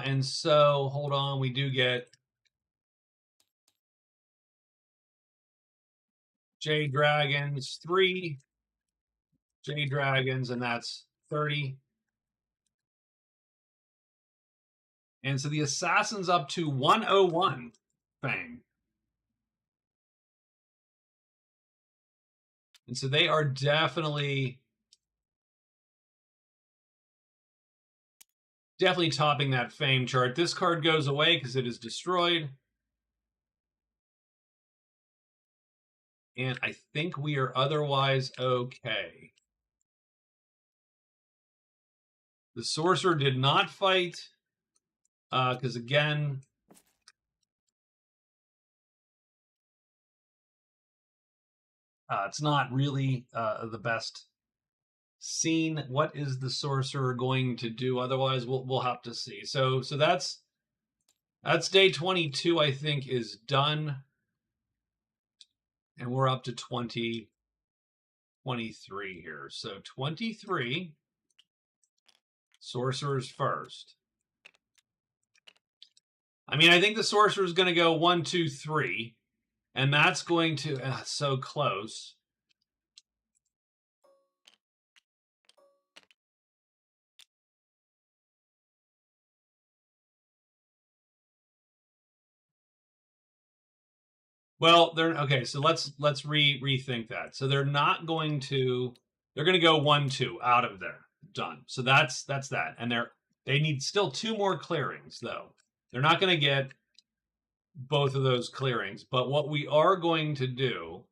And so, hold on, we do get J Dragons 3, J Dragons, and that's 30. And so the assassin's up to 101 fame. And so they are definitely Definitely topping that fame chart. This card goes away because it is destroyed. And I think we are otherwise okay. The Sorcerer did not fight. Because again, it's not really the best scene. What is the Sorcerer going to do? Otherwise, we'll have to see. So that's day 22. I think is done, and we're up to 23 here. So 23, Sorcerer's first. I mean, I think the Sorcerer is going to go 1, 2, 3, and that's going to so close. Well, they're okay. So let's rethink that. So they're not going to. They're going to go 1, 2 out of there. Done. So that's that. And they need still 2 more clearings though. They're not going to get both of those clearings. But what we are going to do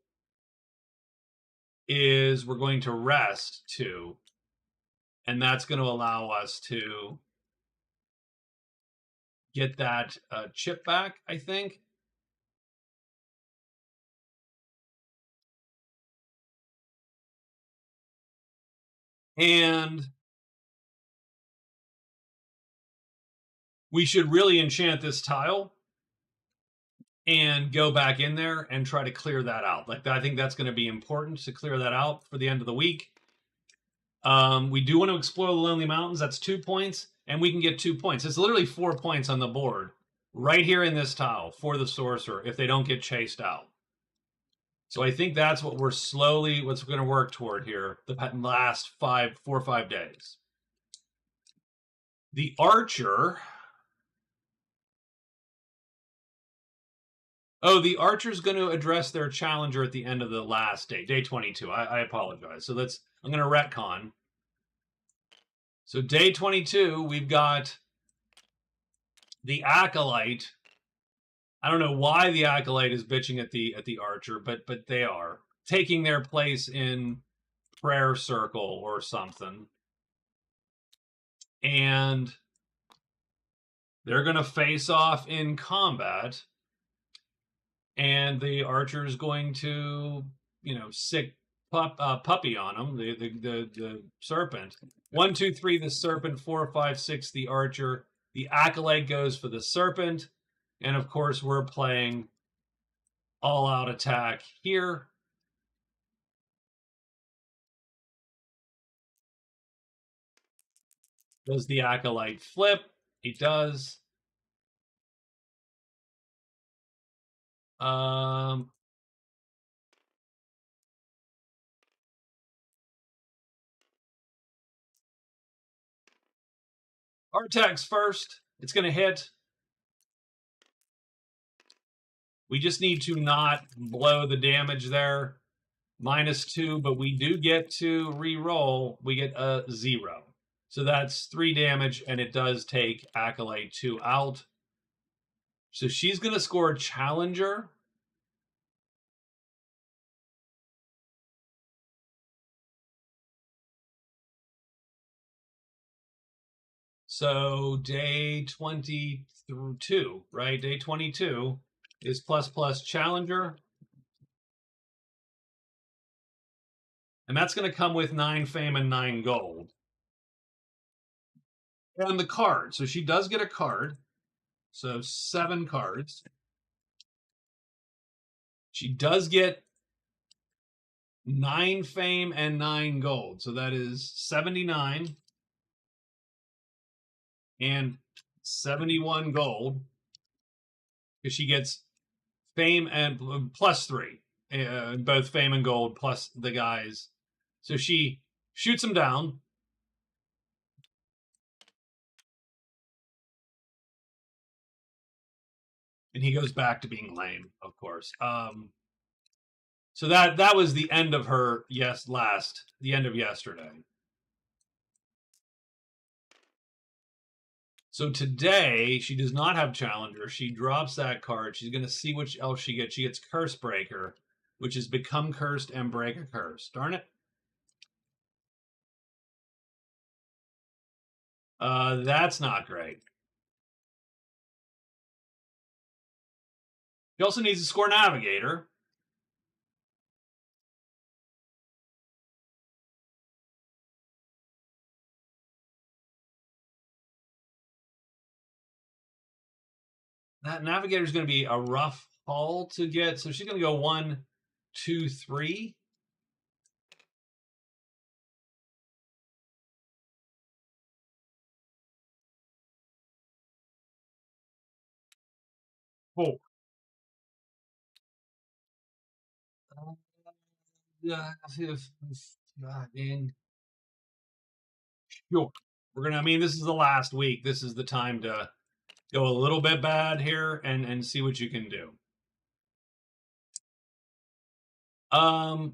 is we're going to rest 2, and that's going to allow us to get that chip back, I think. And we should really enchant this tile and go back in there and try to clear that out. Like, I think that's going to be important to clear that out for the end of the week. We do want to explore the Lonely Mountains. That's 2 points, and we can get 2 points. It's literally 4 points on the board right here in this tile for the Sorcerer if they don't get chased out. So I think that's what we're what's going to work toward here the last 4 or 5 days. The Archer. Oh, the Archer's going to address their challenger at the end of the last day 22. I apologize. So I'm going to retcon. So day 22, we've got the Acolyte. I don't know why the Acolyte is bitching at the Archer, but they are taking their place in prayer circle or something. And they're going to face off in combat. And the Archer is going to, sick puppy on him, the serpent. 1, 2, 3, the serpent. 4, 5, 6, the Archer. The Acolyte goes for the serpent. And of course, we're playing all out attack here. Does the Acolyte flip? It does. Artax first. It's going to hit. We just need to not blow the damage there. -2, but we do get to re-roll. We get a 0. So that's 3 damage, and it does take Acolyte 2 out. So she's going to score Challenger. So day 22, right? Day 22 is ++ Challenger. And that's going to come with 9 fame and 9 gold. And the card. So she does get a card. So 7 cards. She does get 9 fame and 9 gold. So that is 79 and 71 gold. Because she gets fame and +3. Both fame and gold plus the guys. So she shoots him down. And he goes back to being lame, of course. So that was the end of her. The end of yesterday. So today she does not have Challenger. She drops that card. She's going to see what else she gets. She gets Curse Breaker, which is become cursed and break a curse. Darn it. That's not great. She also needs to score Navigator. That Navigator is going to be a rough haul to get. So she's going to go 1, 2, 3. Four. Sure. We're gonna. I mean, this is the last week. This is the time to go a little bit bad here and see what you can do. Um,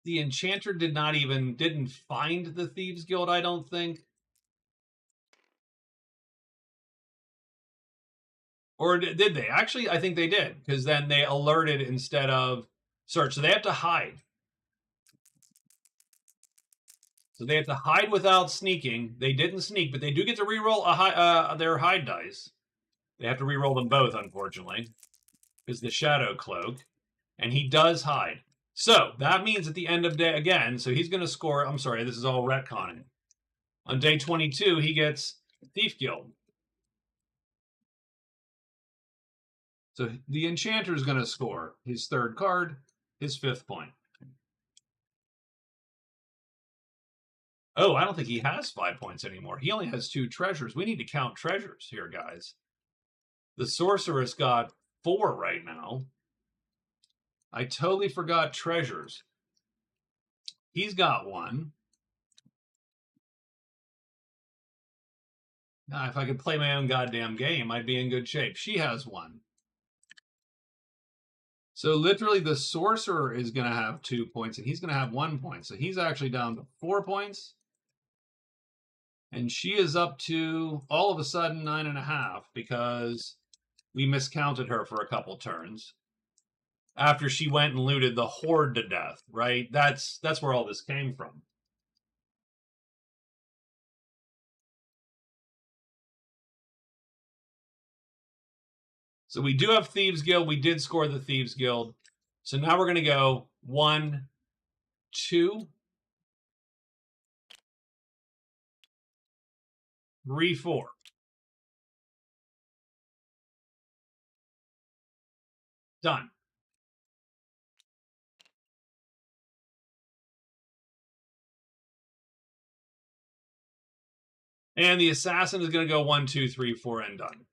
the Enchanter didn't find the Thieves Guild. I don't think, or did they? Actually, I think they did because then they alerted instead of search. So they have to hide. So they have to hide without sneaking. They didn't sneak, but they do get to reroll their hide dice. They have to reroll them both, unfortunately, because the Shadow Cloak, and he does hide. So that means at the end of day again, so he's going to score. I'm sorry, this is all retconning. On day 22, he gets Thief Guild. So the Enchanter is going to score his third card, his 5th point. Oh, I don't think he has 5 points anymore. He only has 2 treasures. We need to count treasures here, guys. The Sorceress got 4 right now. I totally forgot treasures. He's got 1. Now, if I could play my own goddamn game, I'd be in good shape. She has 1. So literally the Sorcerer is going to have 2 points and he's going to have 1 point. So he's actually down to 4 points. And she is up to all of a sudden 9.5 because we miscounted her for a couple turns after she went and looted the Horde to death, right? That's where all this came from. So we do have Thieves Guild. We did score the Thieves Guild. So now we're going to go 1, 2, 3, 4. Done. And the Assassin is going to go 1, 2, 3, 4, and done.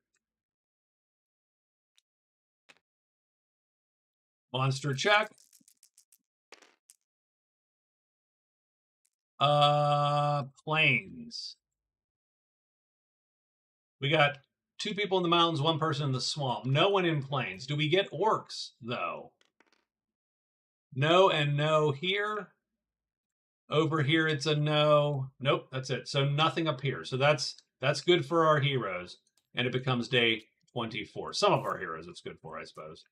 Monster check. Plains. We got 2 people in the mountains, 1 person in the swamp. No one in plains. Do we get orcs, though? No and no here. Over here, it's a no. Nope, that's it. So nothing up here. So that's good for our heroes. And it becomes day 24. Some of our heroes it's good for, I suppose.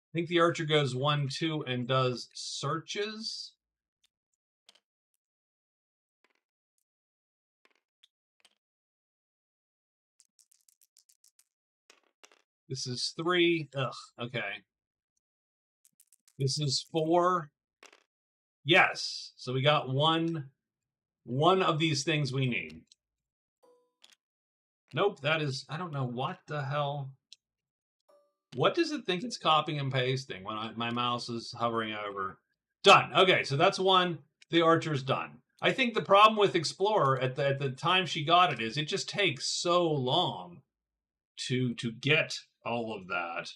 I think the archer goes 1, 2, and does searches. This is 3. Ugh, okay. This is 4. Yes. So we got one of these things we need. Nope, that is, I don't know what the hell. What does it think it's copying and pasting when my mouse is hovering over? Done. Okay, so that's 1. The archer's done. I think the problem with Explorer at the time she got it is it just takes so long to get all of that.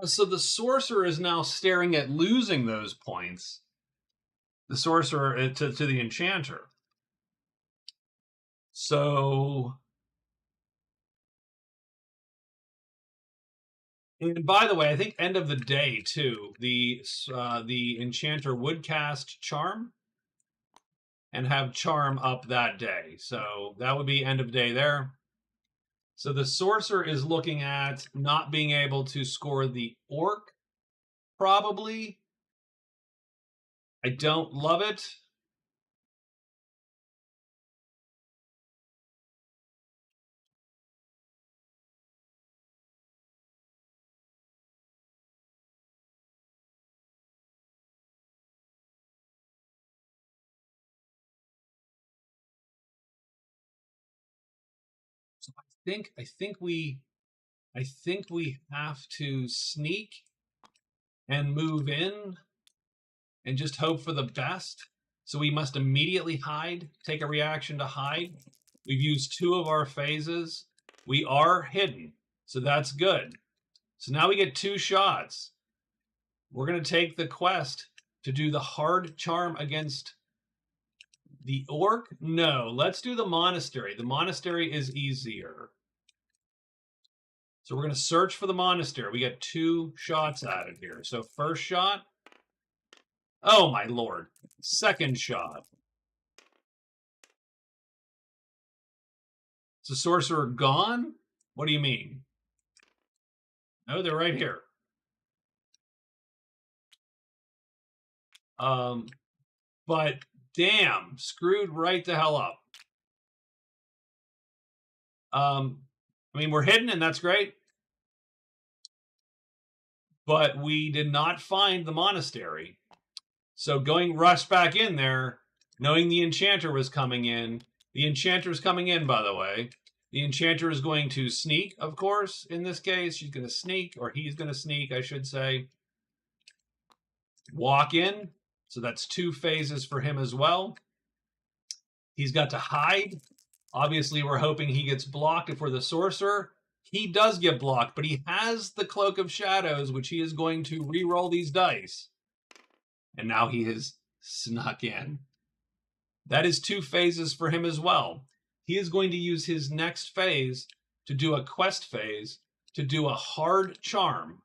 So the sorcerer is now staring at losing those points. The sorcerer to the enchanter. So, and by the way, I think end of the day too. The enchanter would cast charm and have charm up that day. So that would be end of day there. So the sorcerer is looking at not being able to score the orc, probably. I don't love it. So I think we have to sneak and move in and just hope for the best. So we must immediately hide, take a reaction to hide. We've used two of our phases. We are hidden, so that's good. So now we get two shots. We're going to take the quest to do the hard charm against the orc. No, let's do the monastery. The monastery is easier. So we're going to search for the monastery. We get two shots at it here. So first shot. Oh my lord. Second shot. Is the sorcerer gone? What do you mean? No, they're right here. Um, but damn, screwed right the hell up. I mean, we're hidden and that's great. But we did not find the monastery. So going rush back in there, knowing the enchanter was coming in. The enchanter's coming in, by the way. The enchanter is going to sneak, of course, in this case. She's going to sneak, or he's going to sneak, I should say. Walk in. So that's two phases for him as well. He's got to hide. Obviously, we're hoping he gets blocked if we're the sorcerer. He does get blocked, but he has the Cloak of Shadows, which he is going to re-roll these dice. And now he has snuck in. That is two phases for him as well. He is going to use his next phase to do a quest phase, to do a hard charm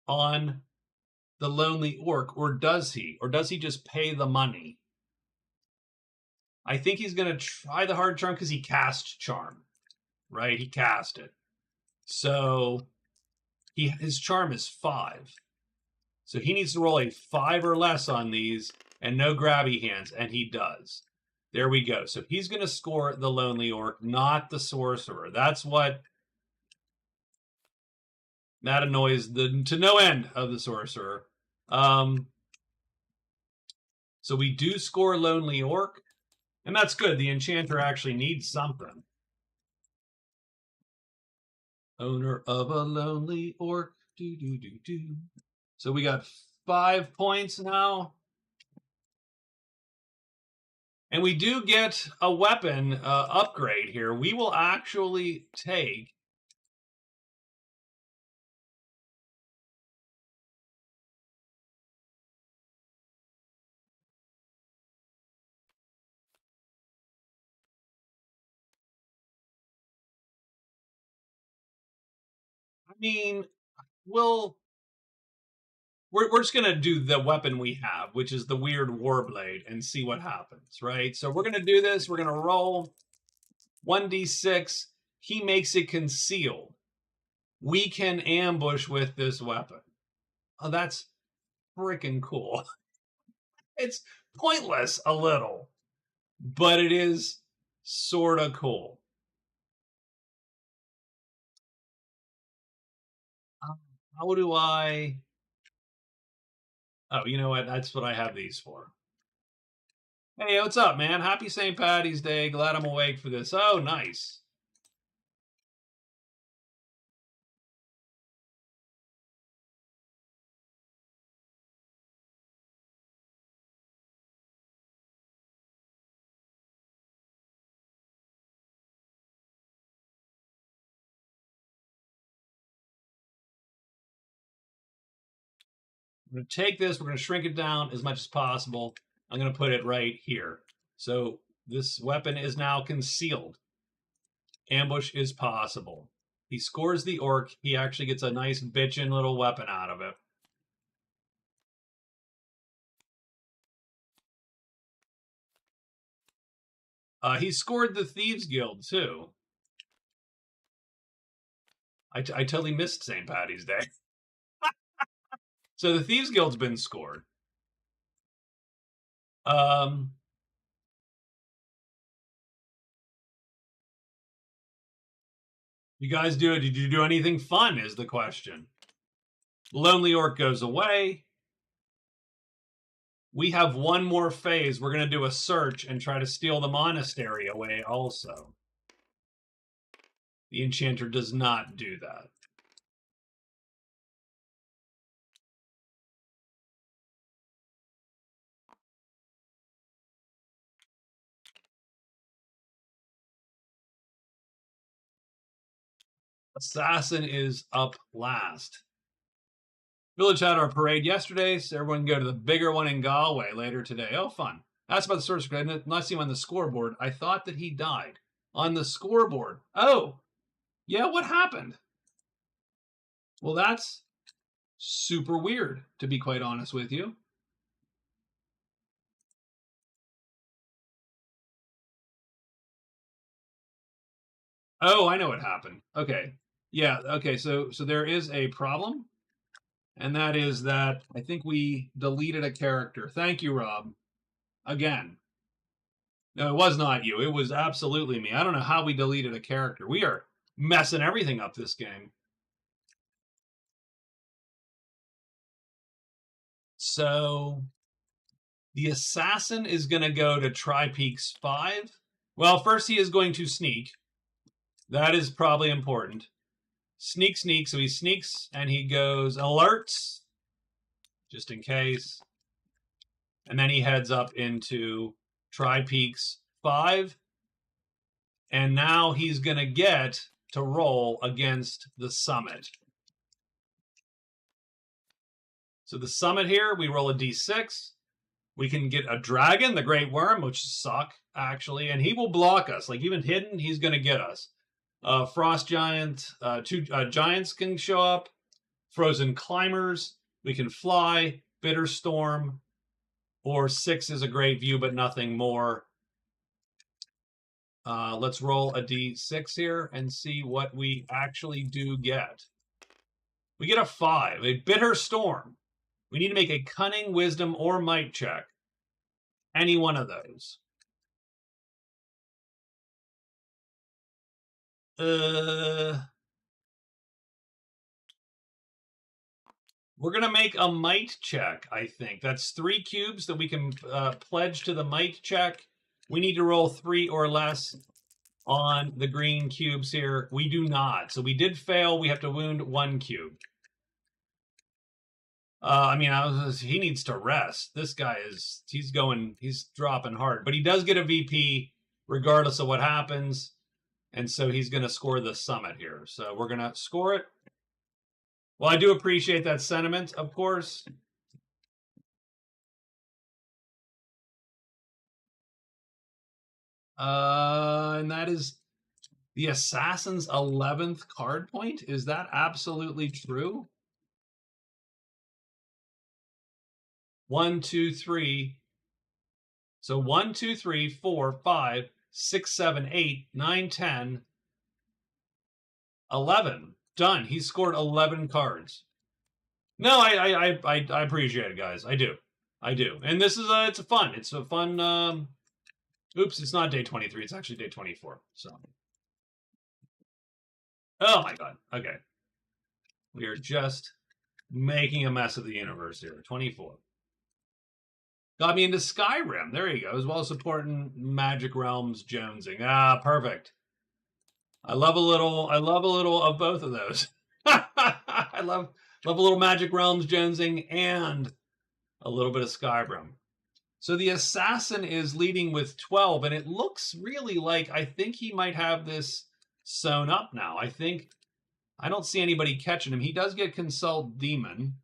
on the lonely orc, or does he? Or does he just pay the money? I think he's going to try the hard charm because he cast charm, right? He cast it. So his charm is 5. So he needs to roll a 5 or less on these and no grabby hands, and he does. There we go. So he's going to score the lonely orc, not the sorcerer. That's what that annoys the to no end of the sorcerer. So we do score lonely orc, and that's good. The enchanter actually needs something. Owner of a lonely orc. Do do do do. So we got 5 points now. And we do get a weapon upgrade here. We will actually take. I mean, we'll. We're just gonna do the weapon we have, which is the weird warblade, and see what happens, right? So we're gonna do this. We're gonna roll 1d6. He makes it concealed. We can ambush with this weapon. Oh, that's freaking cool. It's pointless a little, but it is sort of cool. How do I? Oh, you know what? That's what I have these for. Hey, what's up, man? Happy St. Patty's Day. Glad I'm awake for this. Oh, nice. I'm going to take this. We're going to shrink it down as much as possible. I'm going to put it right here. So this weapon is now concealed. Ambush is possible. He scores the orc. He actually gets a nice bitchin' little weapon out of it. He scored the Thieves Guild, too. I totally missed St. Patty's Day. So the Thieves Guild's been scored. You guys did you do anything fun is the question. Lonely Orc goes away. We have one more phase. We're going to do a search and try to steal the monastery away also. The Enchanter does not do that. Assassin is up last. Village had our parade yesterday, so everyone can go to the bigger one in Galway later today. Oh, fun. That's about the Sorcerer. I did not see him on the scoreboard. I thought that he died. On the scoreboard. Oh, yeah, what happened? Well, that's super weird, to be quite honest with you. Oh, I know what happened. Okay. Yeah, okay, so there is a problem, and that is that I think we deleted a character. Thank you, Rob. Again. No, it was not you. It was absolutely me. I don't know how we deleted a character. We are messing everything up this game. So the assassin is going to go to Tri-Peaks 5. Well, first he is going to sneak. That is probably important. Sneak, sneak. So he sneaks and he goes alerts, just in case. And then he heads up into Tri-Peaks 5. And now he's going to get to roll against the summit. So the summit here, we roll a d6. We can get a dragon, the Great Worm, which suck, actually. And he will block us. Like, even hidden, he's going to get us. Frost Giant, two giants can show up. Frozen Climbers. We can fly. Bitter Storm. Or 6 is a great view, but nothing more. Let's roll a d6 here and see what we actually do get. We get a 5, a Bitter Storm. We need to make a Cunning, Wisdom, or Might check. Any one of those. We're going to make a Might check, I think. That's 3 cubes that we can pledge to the Might check. We need to roll 3 or less on the green cubes here. We do not. So we did fail. We have to wound 1 cube. I mean, he needs to rest. This guy he's dropping hard. But he does get a VP regardless of what happens. And so he's going to score the summit here. So we're going to score it. Well, I do appreciate that sentiment, of course. And that is the Assassin's 11th card point. Is that absolutely true? 1, 2, 3. So 1, 2, 3, 4, 5, 6, 7, 8, 9, 10, 11. Done. He scored 11 cards. No, I appreciate it, guys. I do. And this is it's a fun. It's a fun. Oops, it's not day 23. It's actually day 24. So. Oh my god. Okay. We are just making a mess of the universe here. 24. Got me into Skyrim. There you go. As well as supporting Magic Realms jonesing. Ah, perfect. I love a little of both of those. I love a little Magic Realms jonesing and a little bit of Skyrim. So the assassin is leading with 12, and it looks really like I think he might have this sewn up now. I don't see anybody catching him. He does get Consult Demon.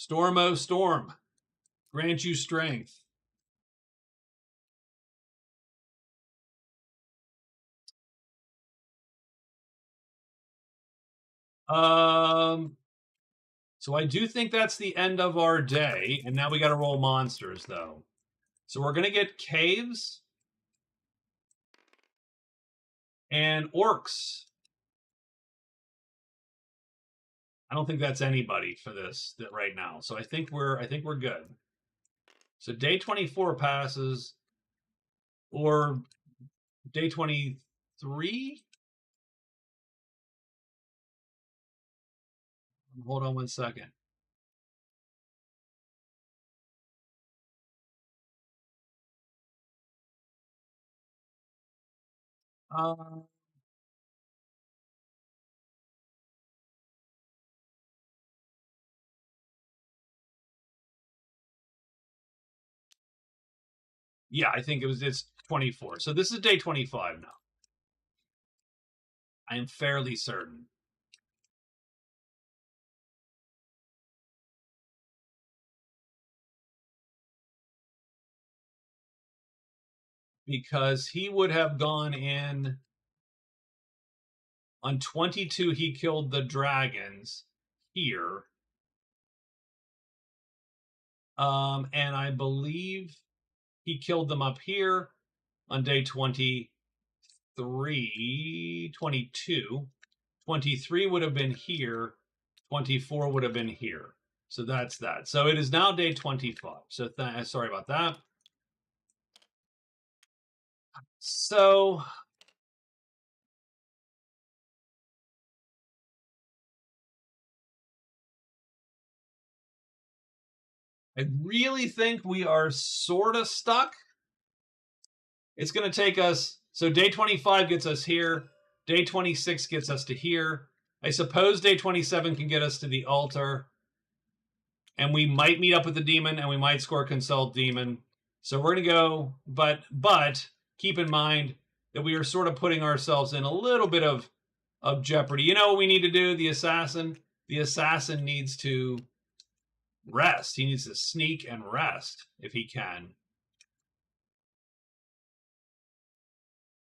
Stormo Storm, grant you strength. So I do think that's the end of our day, and now we got to roll monsters, though. So we're gonna get caves and orcs. I don't think that's anybody for this right now. So I think we're good. So day 24 passes, or day 23. Hold on 1 second. Uh, yeah, I think it's 24. So this is day 25 now. I am fairly certain. Because he would have gone in on 22, he killed the dragons here. And I believe he killed them up here on day 23, 22. 23 would have been here, 24 would have been here. So that's that. So it is now day 25. So sorry about that. So I really think we are sort of stuck. It's going to take us. So day 25 gets us here. Day 26 gets us to here. I suppose day 27 can get us to the altar. And we might meet up with the demon, and we might score consult demon. So we're going to go. But keep in mind that we are sort of putting ourselves in a little bit of jeopardy. You know what we need to do? The assassin needs to rest. He needs to sneak and rest if he can.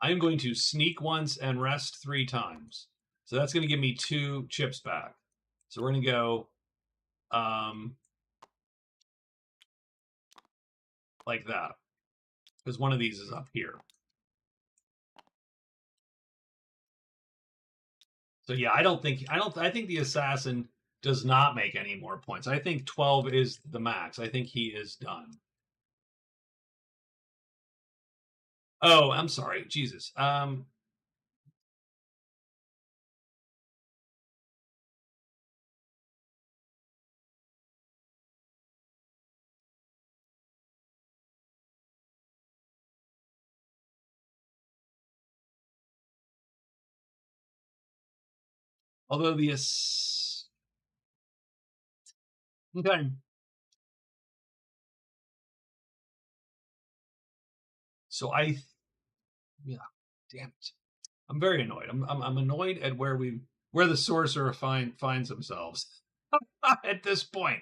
I'm going to sneak once and rest 3 times. So that's going to give me 2 chips back. So we're going to go like that, because one of these is up here. So yeah, I think the assassin does not make any more points. I think 12 is the max. I think he is done. Oh, I'm sorry. Jesus. Although the okay. So yeah, damn it. I'm very annoyed. I'm annoyed at where the sorcerer finds themselves at this point.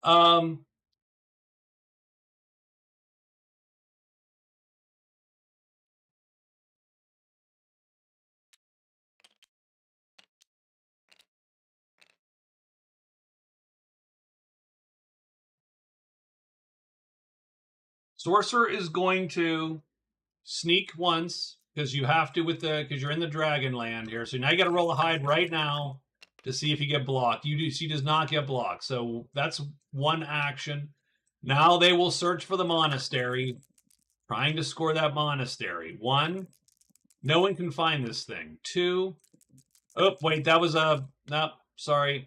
Um, Sorcerer is going to sneak once because you have to because you're in the dragon land here. So now you got to roll a hide right now to see if you get blocked. She does not get blocked. So that's one action. Now they will search for the monastery, trying to score that monastery. 1, no one can find this thing. 2, oh wait, that was a no, sorry.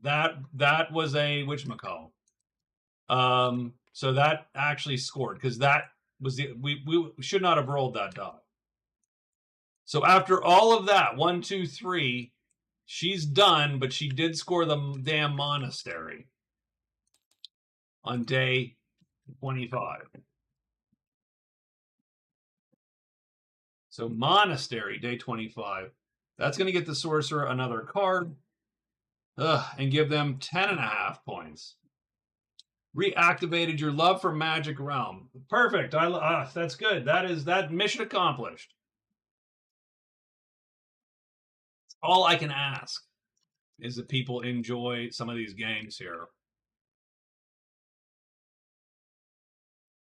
That was a whatchamacall. So that actually scored because that was we should not have rolled that die. So after all of that, 1, 2, 3, she's done, but she did score the damn monastery on day 25. So monastery day 25. That's going to get the sorcerer another card. And give them 10.5 points. Reactivated your love for Magic Realm. Perfect. That's good. That mission accomplished. All I can ask is that people enjoy some of these games here.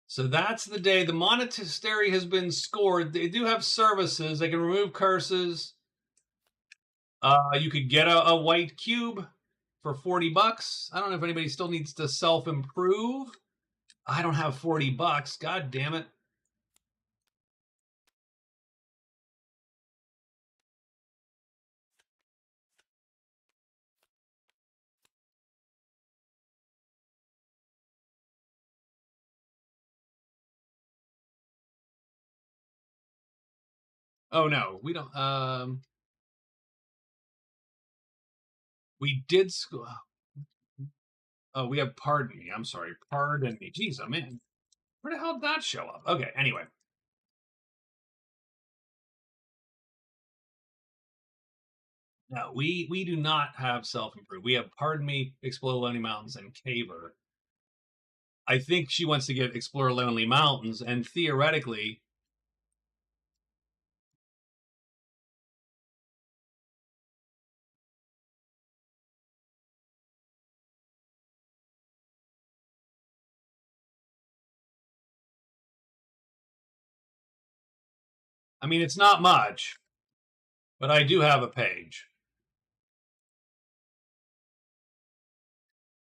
So that's the day. The monastery has been scored. They do have services. They can remove curses. You could get a white cube for $40. I don't know if anybody still needs to self-improve. I don't have $40. God damn it. Oh no, we don't. We did. Oh, we have pardon me. I'm sorry. Pardon me. Jeez, oh man. Where the hell did that show up? Okay, anyway. No, we do not have self-improve. We have pardon me, explore lonely mountains, and caver. I think she wants to get explore lonely mountains, and theoretically, I mean, it's not much, but I do have a page.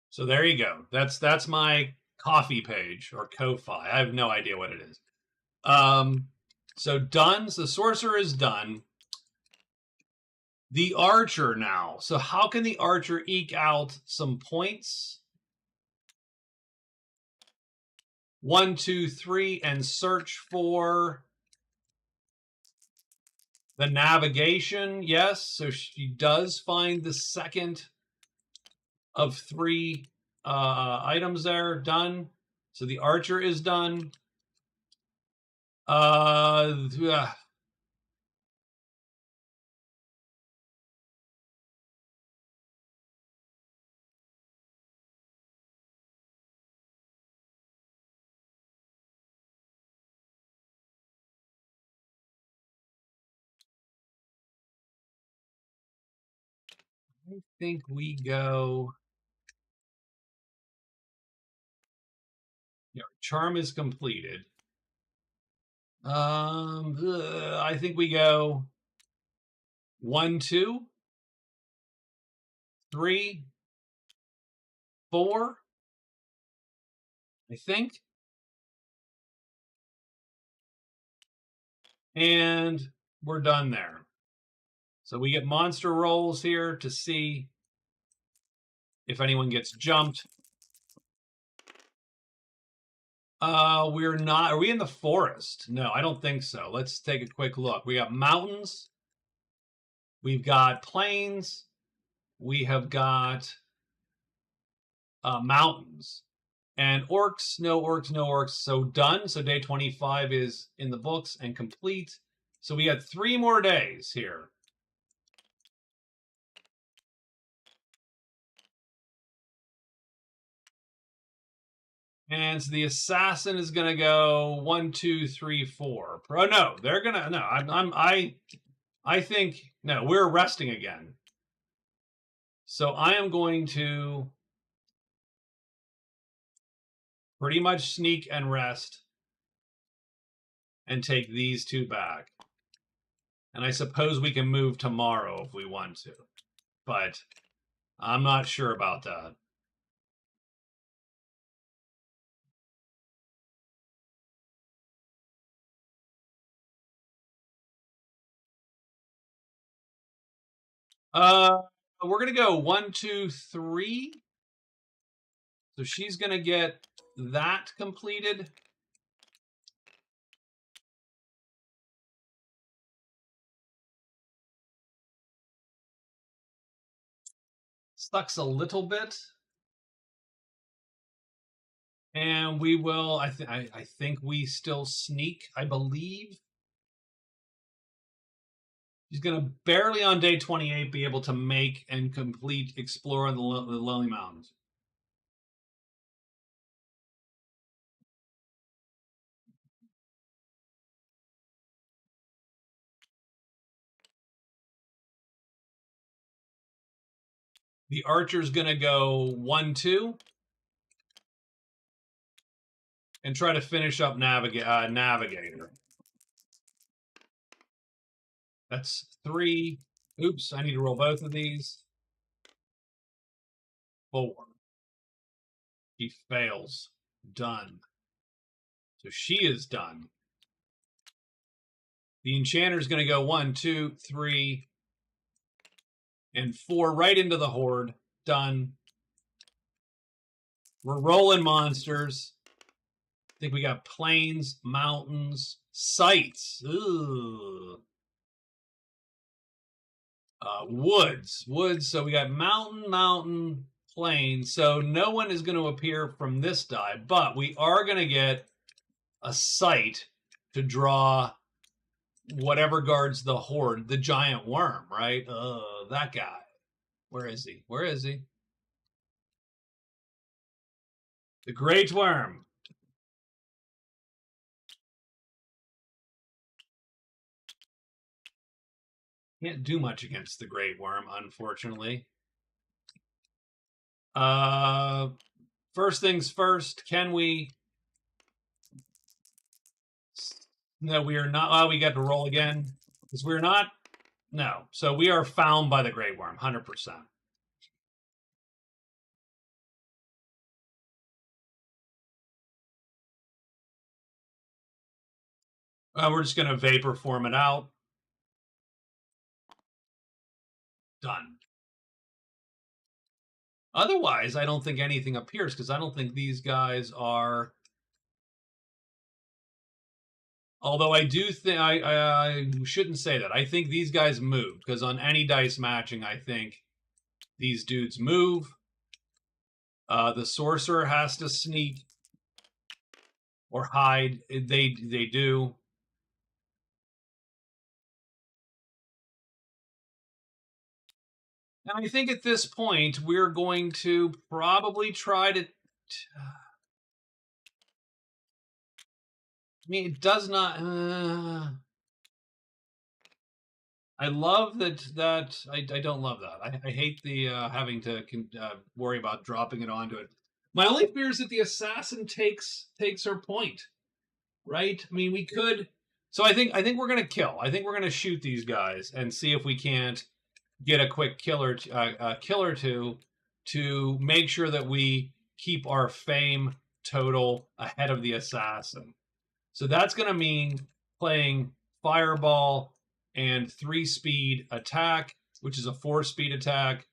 So there you go. That's my coffee page or Ko-fi. I have no idea what it is. So done. So the sorcerer is done. The archer now. So how can the archer eke out some points? 1, 2, 3, and search for the navigation. Yes, so she does find the second of 3 items there. Done. So the archer is done. I think we go. Yeah, charm is completed. I think we go 1, 2, 3, 4. I think, and we're done there. So we get monster rolls here to see if anyone gets jumped. We're not. Are we in the forest? No, I don't think so. Let's take a quick look. We got mountains. We've got plains. We have got mountains. And orcs, no orcs, no orcs. So done. So day 25 is in the books and complete. So we got 3 more days here. And so the assassin is gonna go 1, 2, 3, 4. Oh no, they're gonna no. I think no. We're resting again. So I am going to pretty much sneak and rest and take these 2 back. And I suppose we can move tomorrow if we want to, but I'm not sure about that. Uh, we're gonna go 1, 2, 3. So she's gonna get that completed. Sucks a little bit. And we will. I think we still sneak. I believe. He's going to barely on day 28 be able to make and complete Explore the Lonely Mountains. The Archer's going to go 1-2 and try to finish up Navigator. That's 3. Oops, I need to roll both of these. 4. He fails. Done. So she is done. The Enchanter is going to go 1, 2, 3, and 4 right into the Horde. Done. We're rolling monsters. I think we got plains, mountains, sites. Ooh. Woods. So we got mountain, plain. So no one is going to appear from this die, but we are going to get a site to draw whatever guards the Horde, the giant worm, right? That guy. Where is he? The Great Worm. Can't do much against the Great Worm, unfortunately. First things first, can we... No, we are not... Oh, we got to roll again. Because we're not... No. So we are found by the Great Worm, 100%. We're just going to vapor form it out. Done. Otherwise, I don't think anything appears because I don't think these guys are... Although I do think... I shouldn't say that. I think these guys move because on any dice matching, I think these dudes move. The Sorcerer has to sneak or hide. They do. And I think at this point, we're going to probably try to... I mean, it does not... I love that... I don't love that. I hate the having to worry about dropping it onto it. My only fear is that the assassin takes her point, right? I mean, we could... So I think we're going to kill. I think we're going to shoot these guys and see if we can't get a quick kill or two to make sure that we keep our fame total ahead of the assassin. So that's going to mean playing Fireball and 3-speed attack, which is a 4-speed attack.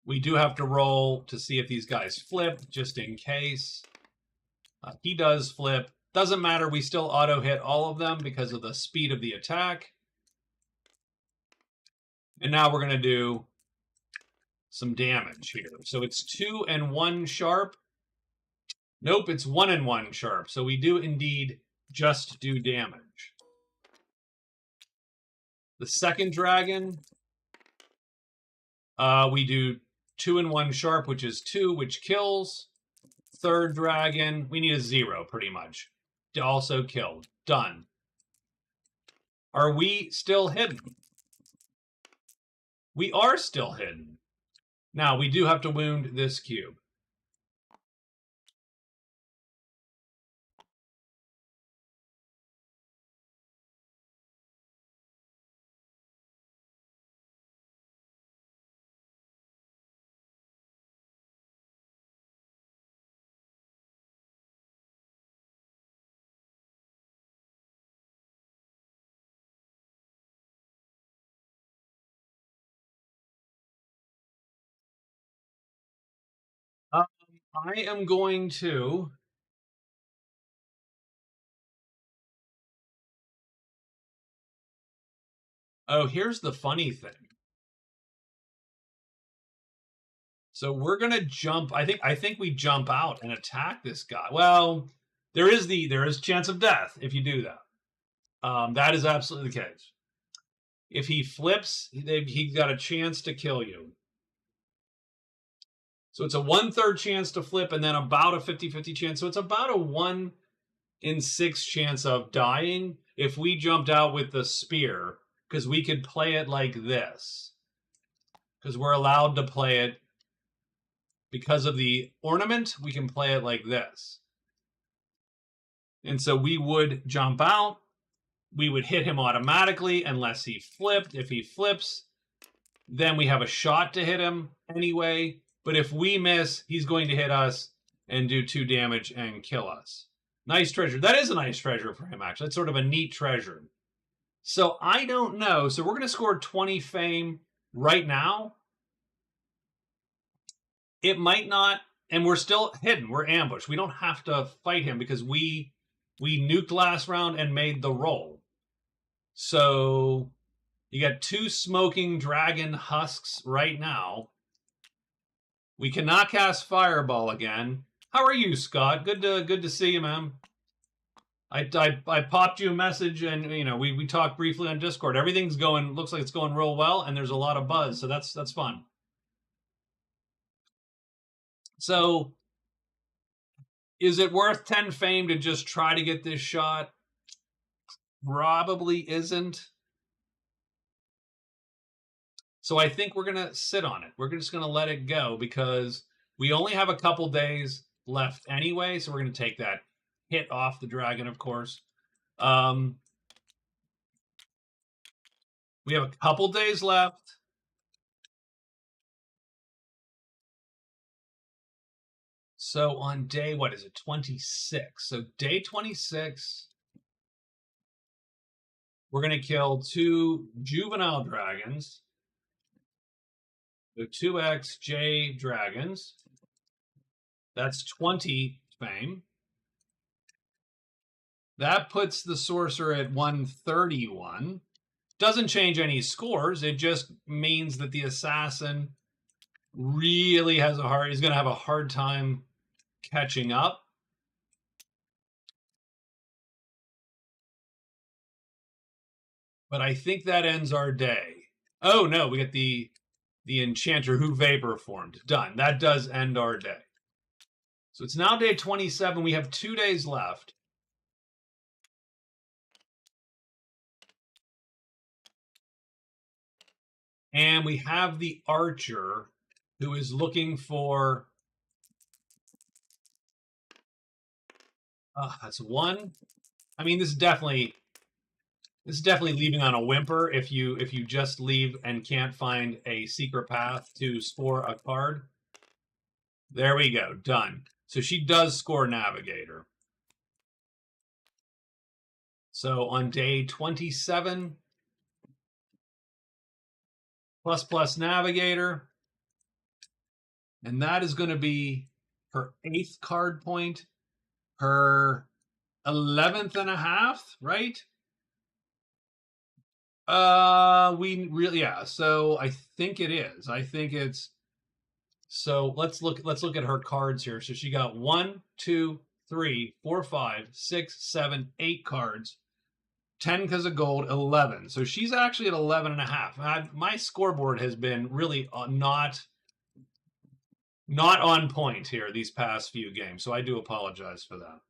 We do have to roll to see if these guys flip, just in case. He does flip. Doesn't matter, we still auto-hit all of them because of the speed of the attack. And now we're going to do some damage here. So it's 2 and 1 sharp. Nope, it's 1 and 1 sharp. So we do indeed just do damage. The second dragon, we do 2 and 1 sharp, which is 2, which kills. Third dragon, we need a 0 pretty much. Also killed. Done. Are we still hidden? We are still hidden. Now, we do have to wound this cube. I am going to... Oh, here's the funny thing. So we're gonna jump. I think we jump out and attack this guy. Well, there is chance of death if you do that. That is absolutely the case. If he flips, he's got a chance to kill you. So it's a 1/3 chance to flip and then about a 50-50 chance. So it's about a 1 in 6 chance of dying if we jumped out with the spear, because we could play it like this. Because we're allowed to play it because of the ornament, we can play it like this. And so we would jump out, we would hit him automatically unless he flipped. If he flips, then we have a shot to hit him anyway. But if we miss, he's going to hit us and do 2 damage and kill us. Nice treasure. That is a nice treasure for him, actually. That's sort of a neat treasure. So I don't know. So we're going to score 20 fame right now. It might not, and we're still hidden. We're ambushed. We don't have to fight him because we nuked last round and made the roll. So you got 2 smoking dragon husks right now. We cannot cast Fireball again. How are you, Scott? Good to see you, man. I popped you a message, and we talked briefly on Discord. Everything's going, looks like it's going real well, and there's a lot of buzz, so that's fun. So, is it worth 10 fame to just try to get this shot? Probably isn't. So I think we're going to sit on it. We're just going to let it go because we only have a couple days left anyway. So we're going to take that hit off the dragon, of course. We have a couple days left. So on day, what is it, 26? So day 26, we're going to kill 2 juvenile dragons. So 2xj dragons. That's 20 fame. That puts the sorcerer at 131. Doesn't change any scores. It just means that the assassin really has he's going to have a hard time catching up. But I think that ends our day. Oh no, we get the Enchanter who vapor formed. Done. That does end our day. So it's now day 27. We have 2 days left. And we have the archer who is looking for... that's 1. I mean, this is definitely leaving on a whimper if you just leave and can't find a secret path to score a card. There we go. Done. So she does score Navigator. So on day 27, ++ Navigator. And that is going to be her 8th card point, her 11th and a half, right? Yeah. So I think it is. I think it's. So let's look at her cards here. So she got 1, 2, 3, 4, 5, 6, 7, 8 cards. 10 because of gold, 11. So she's actually at 11 and a half. My scoreboard has been really not on point here these past few games. So I do apologize for that.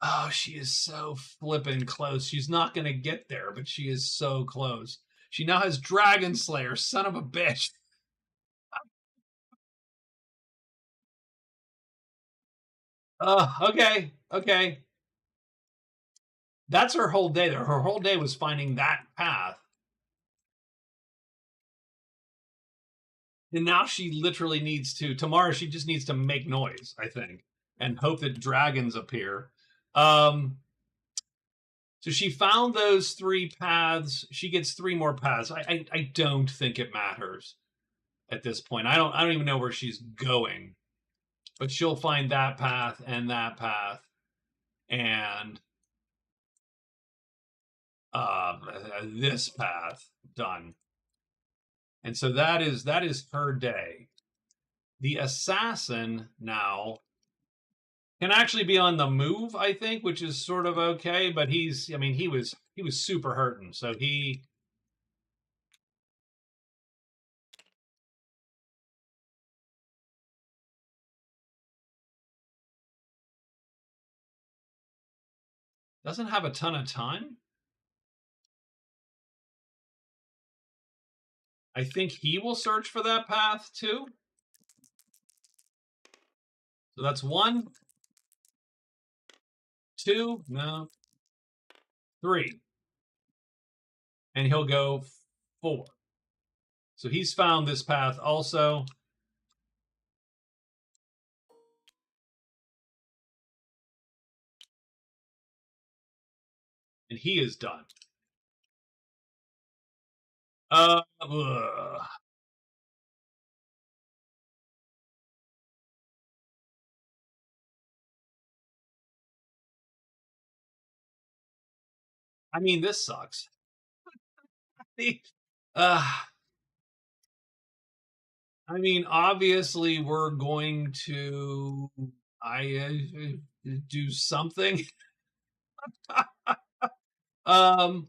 Oh, she is so flippin' close. She's not going to get there, but she is so close. She now has Dragon Slayer, son of a bitch. Okay. That's her whole day. Her whole day was finding that path. And now she literally needs to, tomorrow she just needs to make noise, I think, and hope that dragons appear. So she found those 3 paths. She gets 3 more paths. I don't think it matters at this point. I don't even know where she's going. But she'll find that path and this path. Done. And so that is her day. The assassin now Can actually be on the move, I think, which is sort of okay. But he's, I mean, he was super hurting, so he. Doesn't have a ton of time. I think he will search for that path too. So that's 1, 2, no, 3. And he'll go 4. So he's found this path also. And he is done. Ugh. I mean, this sucks. uh, I mean, obviously, we're going to do something. um,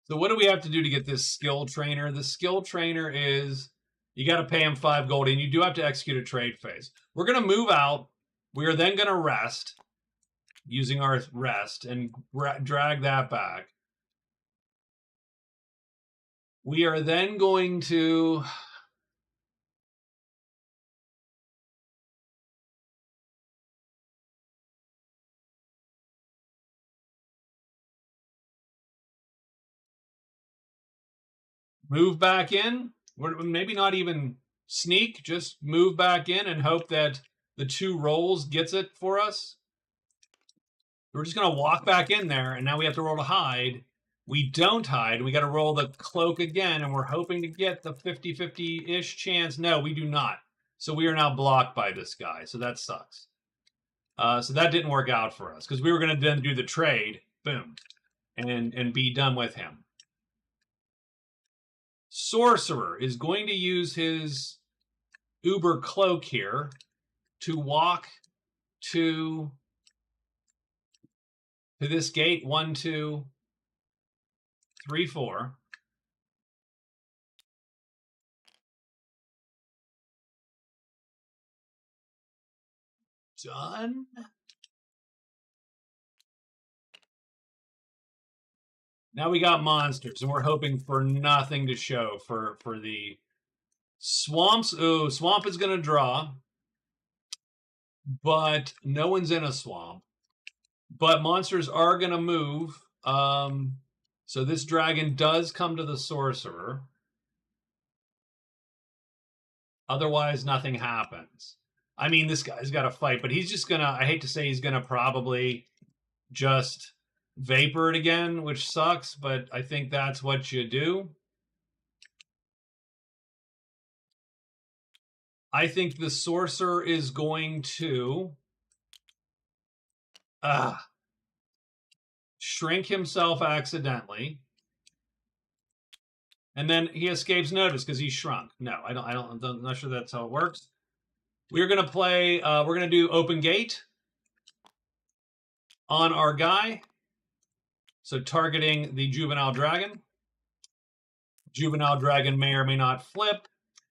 so what do we have to do to get this skill trainer? The skill trainer is you got to pay him 5 gold, and you do have to execute a trade phase. We're going to move out. We are then going to rest using our rest and drag that back. We are then going to move back in. Maybe not even sneak, just move back in and hope that the 2 rolls gets it for us. We're just going to walk back in there, and now we have to roll to hide. We don't hide, and we got to roll the cloak again, and we're hoping to get the 50-50-ish chance. No, we do not. So we are now blocked by this guy, so that sucks. So that didn't work out for us, because we were going to then do the trade, boom, and be done with him. Sorcerer is going to use his Uber cloak here to walk to this gate. 1, 2, 3, 4. Done. Now we got monsters, and we're hoping for nothing to show for the swamps. Ooh, swamp is going to draw, but no one's in a swamp. But monsters are going to move. So this dragon does come to the sorcerer. Otherwise, nothing happens. I mean, this guy's got to fight, but he's just going to, I hate to say he's going to probably just vapor it again, which sucks, but I think that's what you do. I think the sorcerer is going to shrink himself accidentally, and then he escapes notice because he's shrunk. No, I'm not sure that's how it works. We're gonna play. We're gonna do open gate on our guy. So targeting the juvenile dragon. Juvenile dragon may or may not flip.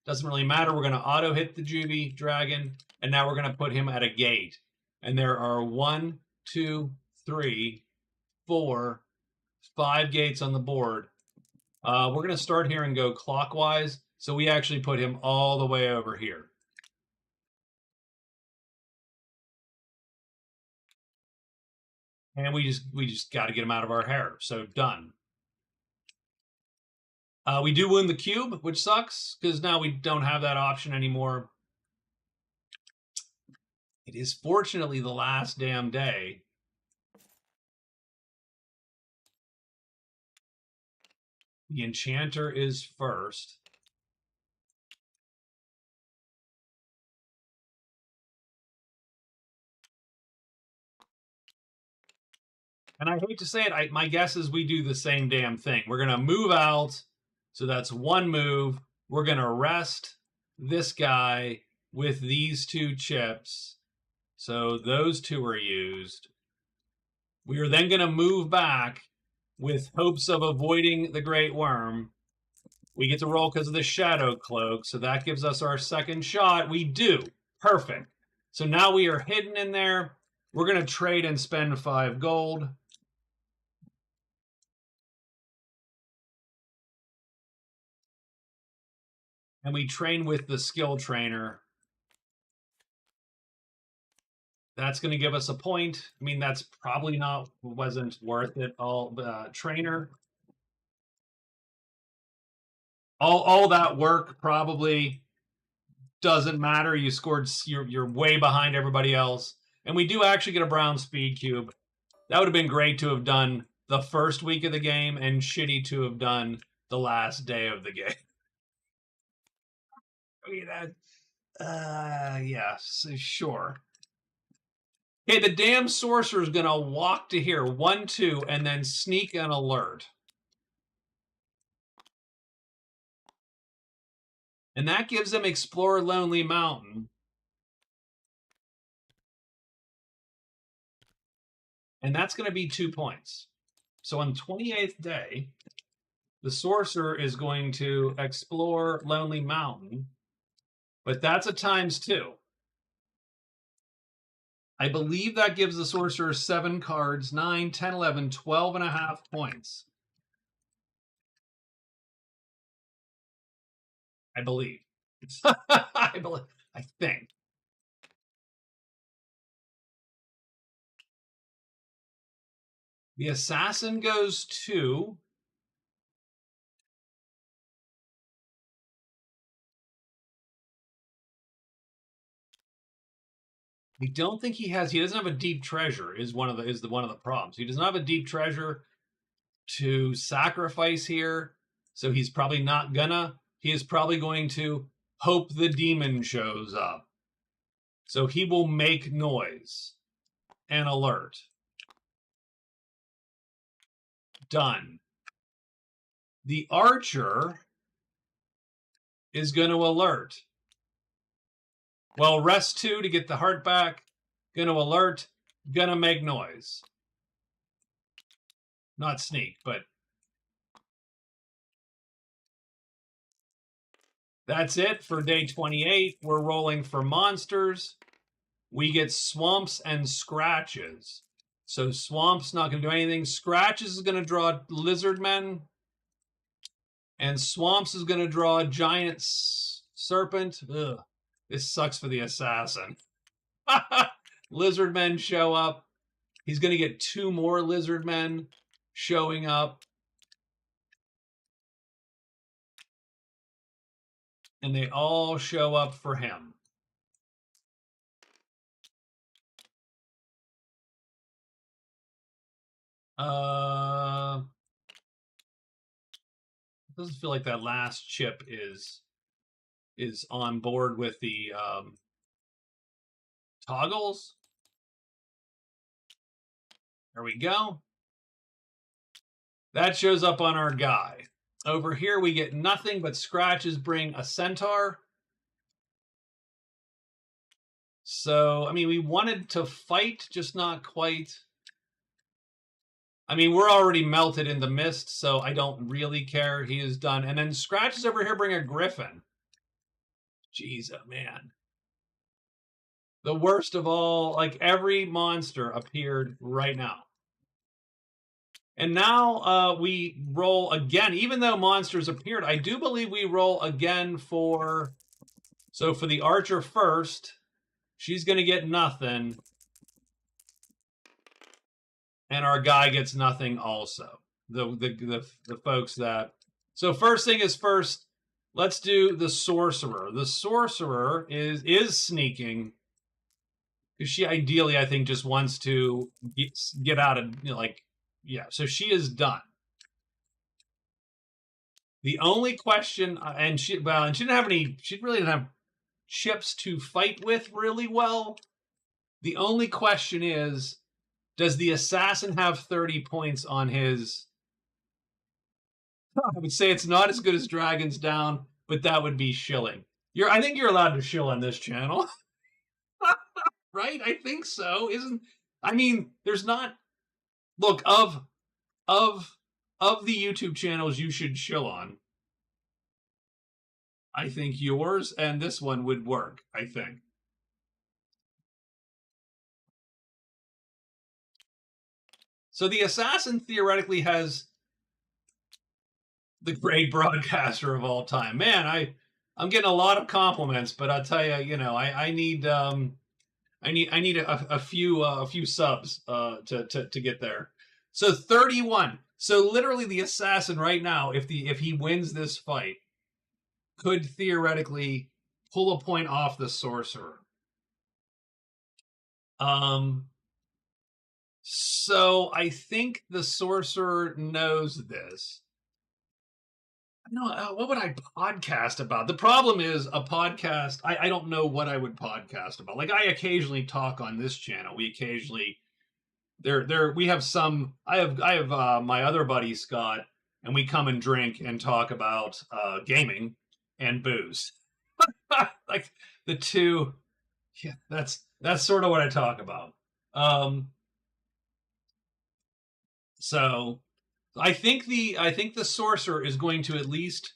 Doesn't really matter. We're gonna auto hit the juvie dragon, and now we're gonna put him at a gate. And there are 1, 2, 3, 4, 5 gates on the board. We're going to start here and go clockwise. So we actually put him all the way over here. And we just got to get him out of our hair. So done. We do win the cube, which sucks because now we don't have that option anymore. It is fortunately the last damn day. The Enchanter is first. And I hate to say it, my guess is we do the same damn thing. We're going to move out. So that's one move. We're going to rest this guy with these 2 chips. So those 2 are used. We are then going to move back with hopes of avoiding the Great Worm. We get to roll because of the Shadow Cloak. So that gives us our second shot. We do. Perfect. So now we are hidden in there. We're going to trade and spend 5 gold. And we train with the skill trainer. That's going to give us a point. I mean, that's probably wasn't worth it. All trainer. All that work probably doesn't matter. You scored. You're way behind everybody else. And we do actually get a brown speed cube. That would have been great to have done the first week of the game, and shitty to have done the last day of the game. I mean, yes, sure. Okay, the damn sorcerer is gonna walk to here, 1, 2, and then sneak an alert. And that gives them Explore Lonely Mountain. And that's going to be 2 points. So on the 28th day, the sorcerer is going to explore Lonely Mountain, but that's a ×2. I believe that gives the sorcerer 7 cards, 9, 10, 11, 12 and a half points. I believe. I think. The assassin goes 2. I don't think he doesn't have a deep treasure is one of the problems. He does not have a deep treasure to sacrifice here. So he's probably not gonna. He is probably going to hope the demon shows up. So he will make noise and alert. Done. The archer is going to alert. Well, rest 2 to get the heart back. Going to alert. Going to make noise. Not sneak, but that's it for day 28. We're rolling for monsters. We get swamps and scratches. So swamp's not going to do anything. Scratches is going to draw lizard men. And swamps is going to draw a giant serpent. Ugh. This sucks for the assassin. Lizard men show up. He's going to get 2 more lizard men showing up. And they all show up for him. It doesn't feel like that last chip is on board with the toggles. There we go. That shows up on our guy. Over here, we get nothing but scratches bring a centaur. So, I mean, we wanted to fight, just not quite. I mean, we're already melted in the mist, so I don't really care. He is done. And then scratches over here bring a griffin. Jeez, oh man. The worst of all, like every monster appeared right now. And now we roll again. Even though monsters appeared, I do believe we roll again for... So for the archer first, she's going to get nothing. And our guy gets nothing also. The folks that... So first thing is first, let's do the sorcerer. The sorcerer is sneaking. Because she ideally, I think, just wants to get out of, like... Yeah, so she is done. The only question, and she didn't have any, she really didn't have chips to fight with really well. The only question is, Does the assassin have 30 points on his? I would say it's not as good as Dragons Down, but that would be shilling. I think you're allowed to shill on this channel. Right? I think so. Isn't I mean, there's not look of of the YouTube channels you should shill on. I think yours and this one would work, I think. So the assassin theoretically has the great broadcaster of all time. Man, I'm getting a lot of compliments, but I'll tell you, I need I need a few subs to get there. So 31. So literally the assassin right now, if he wins this fight, could theoretically pull a point off the sorcerer. So I think the sorcerer knows this. What would I podcast about? The problem is a podcast. I don't know what I would podcast about. Like I occasionally talk on this channel. We occasionally we have some. I have my other buddy Scott, and we come and drink and talk about gaming and booze. Like the two. Yeah, that's sort of what I talk about. So I think the sorcerer is going to at least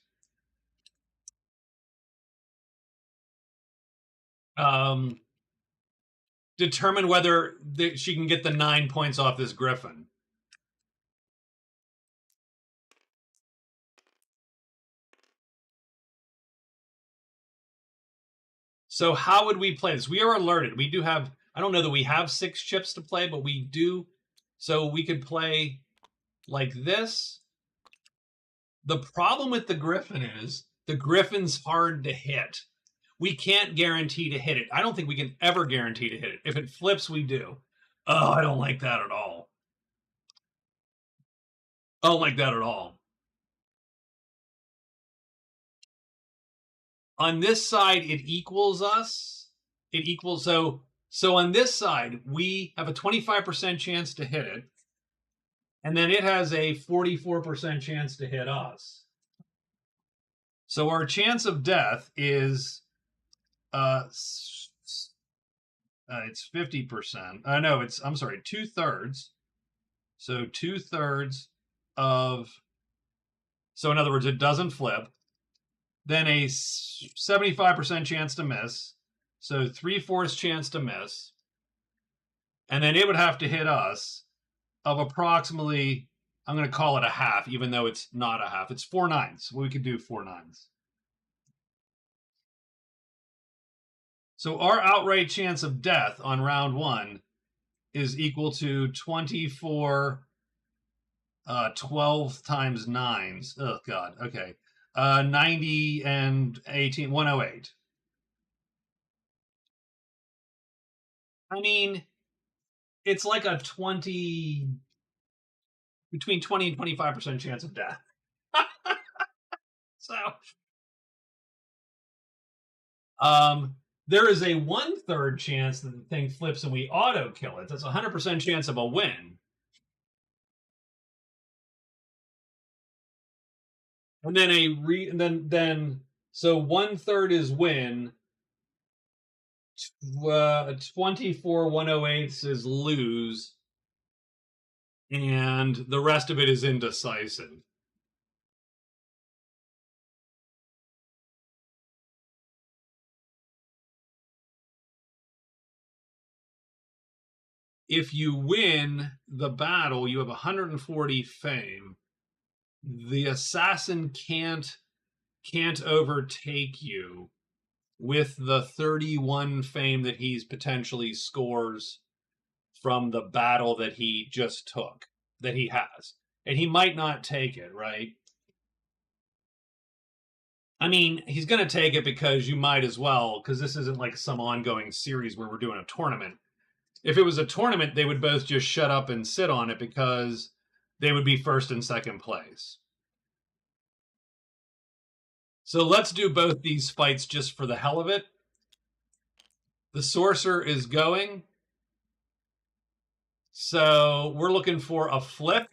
determine whether she can get the 9 points off this griffin. So how would we play this? We are alerted. We do have, I don't know that we have 6 chips to play, but we do. So we could play like this. The problem with the griffin is the griffin's hard to hit. We can't guarantee to hit it. I don't think we can ever guarantee to hit it. If it flips, we do. Oh, I don't like that at all. I don't like that at all. On this side, it equals us. It equals, so on this side, we have a 25% chance to hit it. And then it has a 44% chance to hit us. So our chance of death is it's 50%. No, I'm sorry, 2/3. So 2/3 of, so in other words, it doesn't flip. Then a 75% chance to miss. So 3/4 chance to miss. And then it would have to hit us of approximately, I'm going to call it a half, even though it's not a half. It's 4 nines. We could do 4 nines. So our outright chance of death on round 1 is equal to 24 12 times 9s. Oh, God. Okay. 90 and 18, 108. I mean, it's like a between 20 and 25% chance of death. So, there is a 1/3 chance that the thing flips and we auto kill it. That's a 100% chance of a win. And then so 1/3 is win. 24 108ths is lose, and the rest of it is indecisive. If you win the battle, you have 140 fame. The assassin can't overtake you with the 31 fame that he's potentially scores from the battle that he just took, that he has. And he might not take it, right? I mean, he's going to take it because you might as well, because this isn't like some ongoing series where we're doing a tournament. If it was a tournament, they would both just shut up and sit on it because they would be first and second place. So let's do both these fights just for the hell of it. The Sorcerer is going. So we're looking for a flip.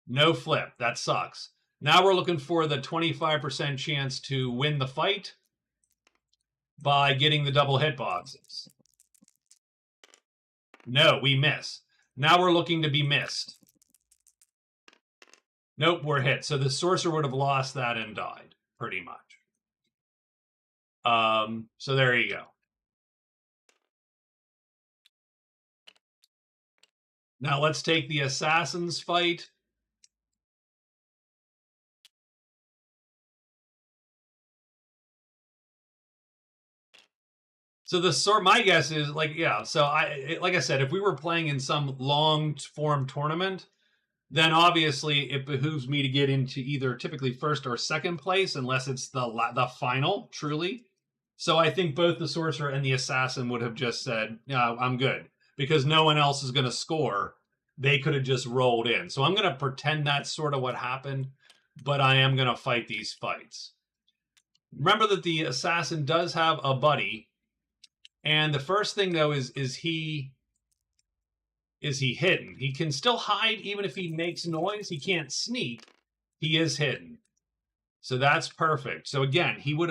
No flip. That sucks. Now we're looking for the 25% chance to win the fight by getting the double hitboxes. No, we miss. Now we're looking to be missed. Nope, we're hit. So the sorcerer would have lost that and died, pretty much. So there you go. Now let's take the assassins fight. So my guess is like, yeah. So like I said, if we were playing in some long form tournament, then obviously it behooves me to get into either typically first or second place, unless it's the final, truly. So I think both the sorcerer and the assassin would have just said, "Yeah, I'm good," because no one else is going to score. They could have just rolled in. So I'm going to pretend that's sort of what happened, but I am going to fight these fights. Remember that the assassin does have a buddy. And the first thing though is he hidden? He can still hide even if he makes noise. He can't sneak. He is hidden. So that's perfect. So again, he would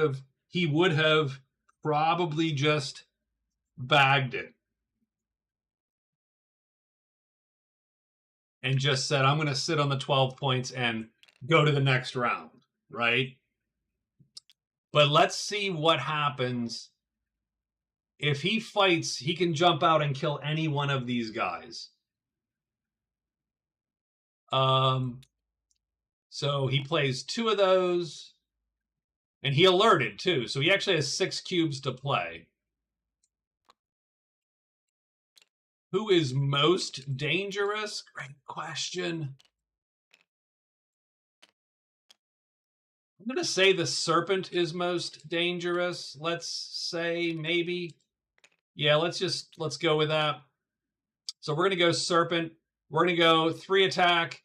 have probably just bagged it and just said, I'm going to sit on the 12 points and go to the next round, right? But let's see what happens. If he fights, he can jump out and kill any one of these guys. So he plays 2 of those, and he alerted too. So he actually has 6 cubes to play. Who is most dangerous? Great question. I'm going to say the serpent is most dangerous. Let's say maybe. Yeah, let's go with that. So we're going to go serpent. We're going to go 3 attack.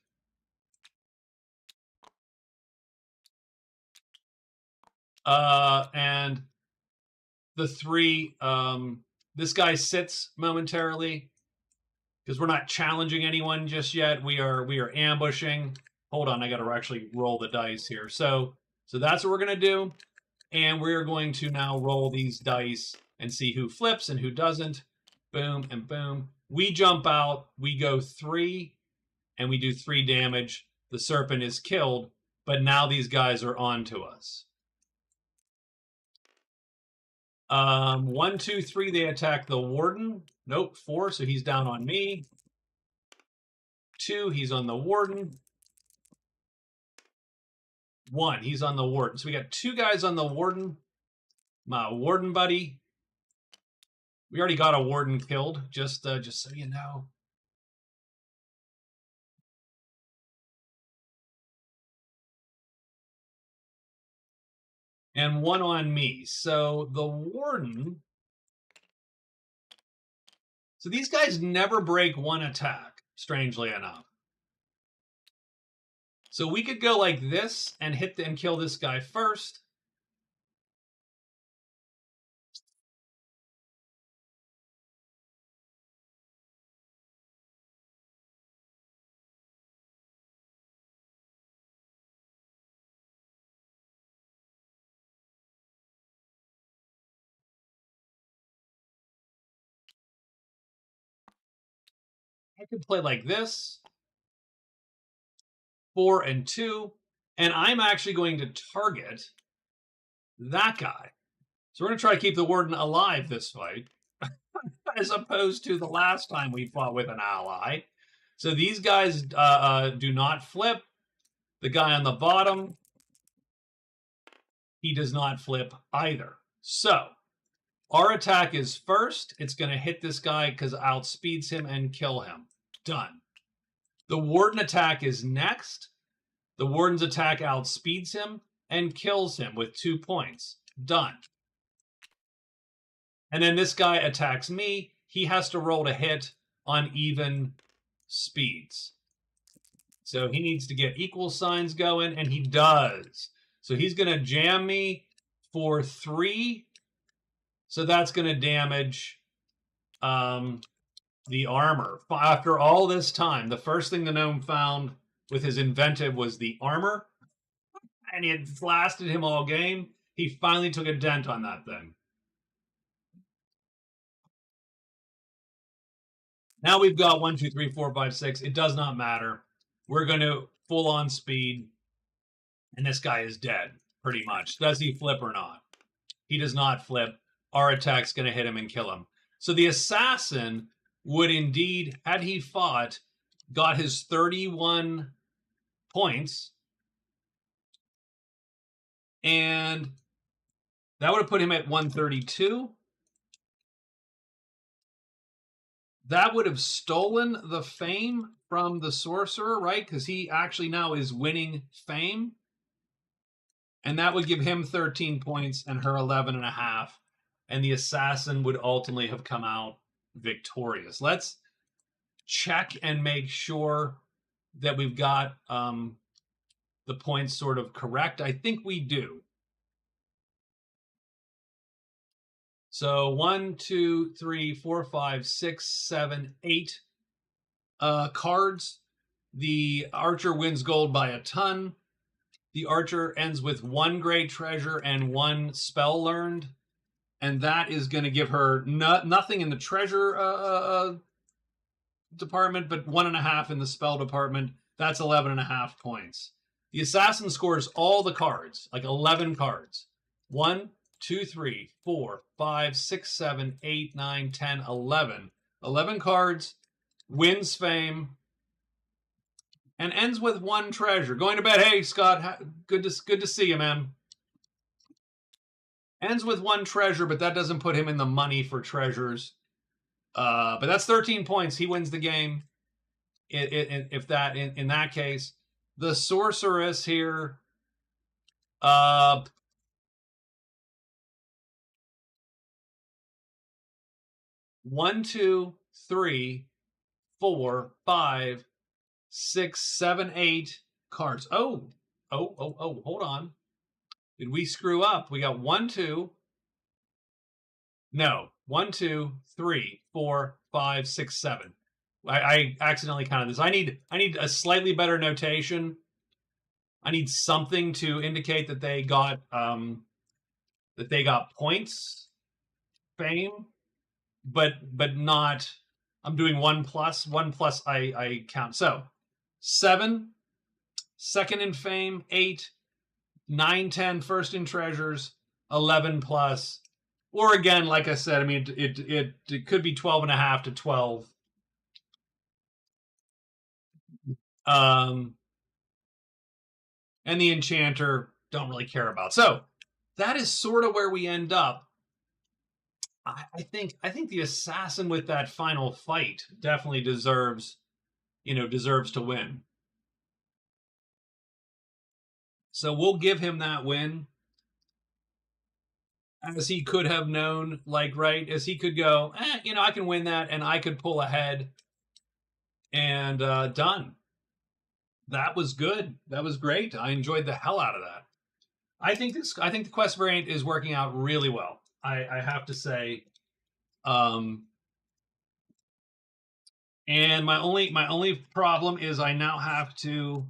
And the 3, this guy sits momentarily because we're not challenging anyone just yet. We are ambushing. Hold on, I got to actually roll the dice here. So that's what we're going to do. And we're going to now roll these dice and see who flips and who doesn't. Boom and boom. We jump out. We go 3, and we do 3 damage. The serpent is killed, but now these guys are on to us. 1, 2, 3, they attack the warden. Nope, 4, so he's down on me. 2, he's on the warden. 1, he's on the warden. So we got 2 guys on the warden. My warden buddy. We already got a warden killed, just so you know. And 1 on me. So the warden. So these guys never break 1 attack, strangely enough. So we could go like this and hit and kill this guy first. I could play like this. 4 and 2. And I'm actually going to target that guy. So we're going to try to keep the warden alive this fight, as opposed to the last time we fought with an ally. So these guys do not flip. The guy on the bottom, he does not flip either. So our attack is first. It's going to hit this guy because outspeeds him and kill him. Done. The warden attack is next. The warden's attack outspeeds him and kills him with 2 points. Done. And then this guy attacks me. He has to roll to hit on even speeds. So he needs to get equal signs going, and he does. So he's going to jam me for 3. So that's going to damage the armor. After all this time, the first thing the gnome found with his inventive was the armor, and it lasted him all game. He finally took a dent on that thing. Now we've got 1, 2, 3, 4, 5, 6. It does not matter. We're going to full on speed, and this guy is dead, pretty much. Does he flip or not? He does not flip. Our attack's going to hit him and kill him. So the assassin would indeed, had he fought, got his 31 points, and that would have put him at 132. That would have stolen the fame from the sorcerer, right? Because he actually now is winning fame. And that would give him 13 points and her 11 and a half. And the assassin would ultimately have come out victorious. Let's check and make sure that we've got the points sort of correct. I think we do. So 1, 2, 3, 4, 5, 6, 7, 8 cards. The archer wins gold by a ton. The archer ends with 1 great treasure and 1 spell learned. And that is going to give her nothing in the treasure department, but 1.5 in the spell department. That's 11.5 points. The assassin scores all the cards, like 11 cards. 1, 2, 3, 4, 5, 6, 7, 8, 9, 10, 11. 11 cards, wins fame, and ends with 1 treasure. Going to bed. Hey, Scott, good to see you, man. Ends with 1 treasure, but that doesn't put him in the money for treasures. But that's 13 points. He wins the game. If that in that case, the sorceress here. 1, 2, 3, 4, 5, 6, 7, 8 cards. Oh, hold on. Did we screw up? We got 1, 2. No, 1, 2, 3, 4, 5, 6, 7. I accidentally counted this. I need a slightly better notation. I need something to indicate that they got points, fame, but not. I'm doing 1 plus. 1 plus I count. So 7, second in fame, 8, 9, 10, first in treasures, 11 plus. Or again, like I said, I mean, it could be 12.5 to 12. And the Enchanter don't really care about. So that is sort of where we end up. I think the assassin with that final fight definitely deserves to win. So we'll give him that win. As he could have known, like, right, as he could go, I can win that, and I could pull ahead, and done. That was good. That was great. I enjoyed the hell out of that. I think the quest variant is working out really well. I have to say. And my only problem is I now have to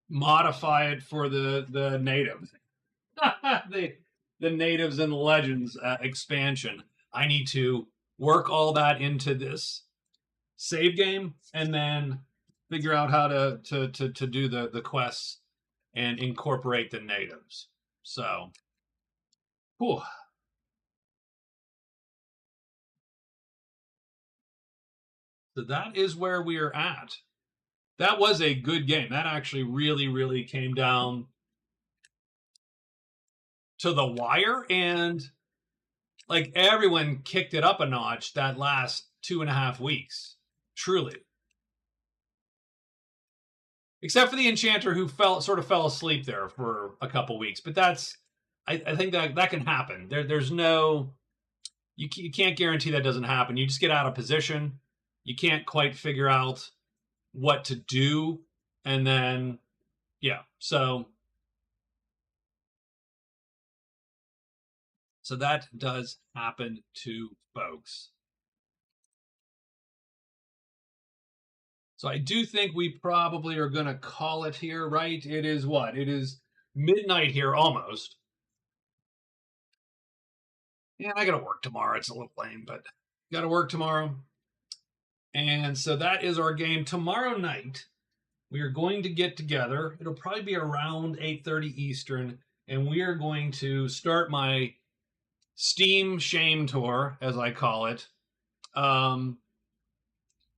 modify it for the natives. the natives and legends expansion. I need to work all that into this save game and then figure out how to do the quests and incorporate the natives. So, whew. So that is where we are at. That was a good game. That actually really, really came down to the wire, and like everyone kicked it up a notch that last 2.5 weeks. Truly. Except for the Enchanter, who sort of fell asleep there for a couple weeks. But that's, I think that can happen. There's no, you can't guarantee that doesn't happen. You just get out of position. You can't quite figure out what to do, and then so that does happen to folks. So I do think we probably are going to call it here, right? It is what? It is midnight here almost. Yeah, I got to work tomorrow. It's a little lame, but got to work tomorrow. And so that is our game. Tomorrow night, we are going to get together. It'll probably be around 8:30 Eastern, and we are going to start my Steam Shame Tour, as I call it.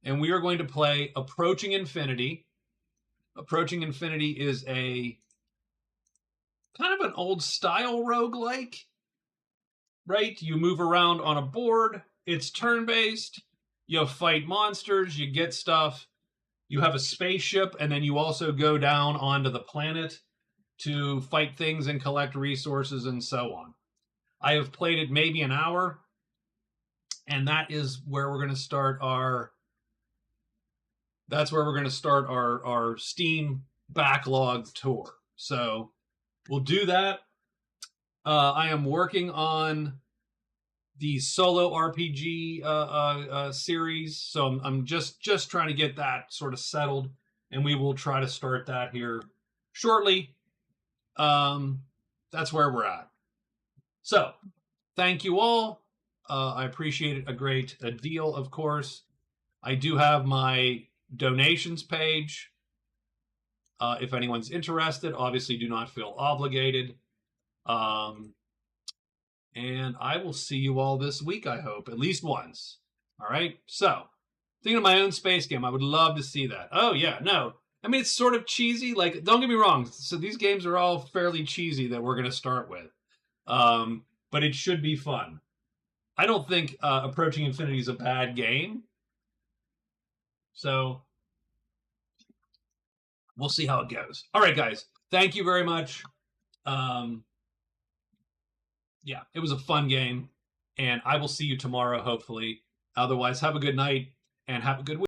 And we are going to play Approaching Infinity. Approaching Infinity is a kind of an old style roguelike, right? You move around on a board, it's turn based, you fight monsters, you get stuff, you have a spaceship, and then you also go down onto the planet to fight things and collect resources and so on. I have played it maybe an hour, and that is where we're going to start our our Steam backlog tour. So we'll do that. I am working on the solo RPG series, so I'm just trying to get that sort of settled, and we will try to start that here shortly. That's where we're at. So, thank you all. I appreciate it a great deal, of course. I do have my donations page. If anyone's interested, obviously do not feel obligated. And I will see you all this week, I hope, at least once. All right? So, thinking of my own space game, I would love to see that. Oh, yeah, no. I mean, it's sort of cheesy. Like, don't get me wrong. So these games are all fairly cheesy that we're going to start with. But it should be fun. I don't think Approaching Infinity is a bad game. So, we'll see how it goes. All right, guys. Thank you very much. Yeah, it was a fun game. And I will see you tomorrow, hopefully. Otherwise, have a good night and have a good week.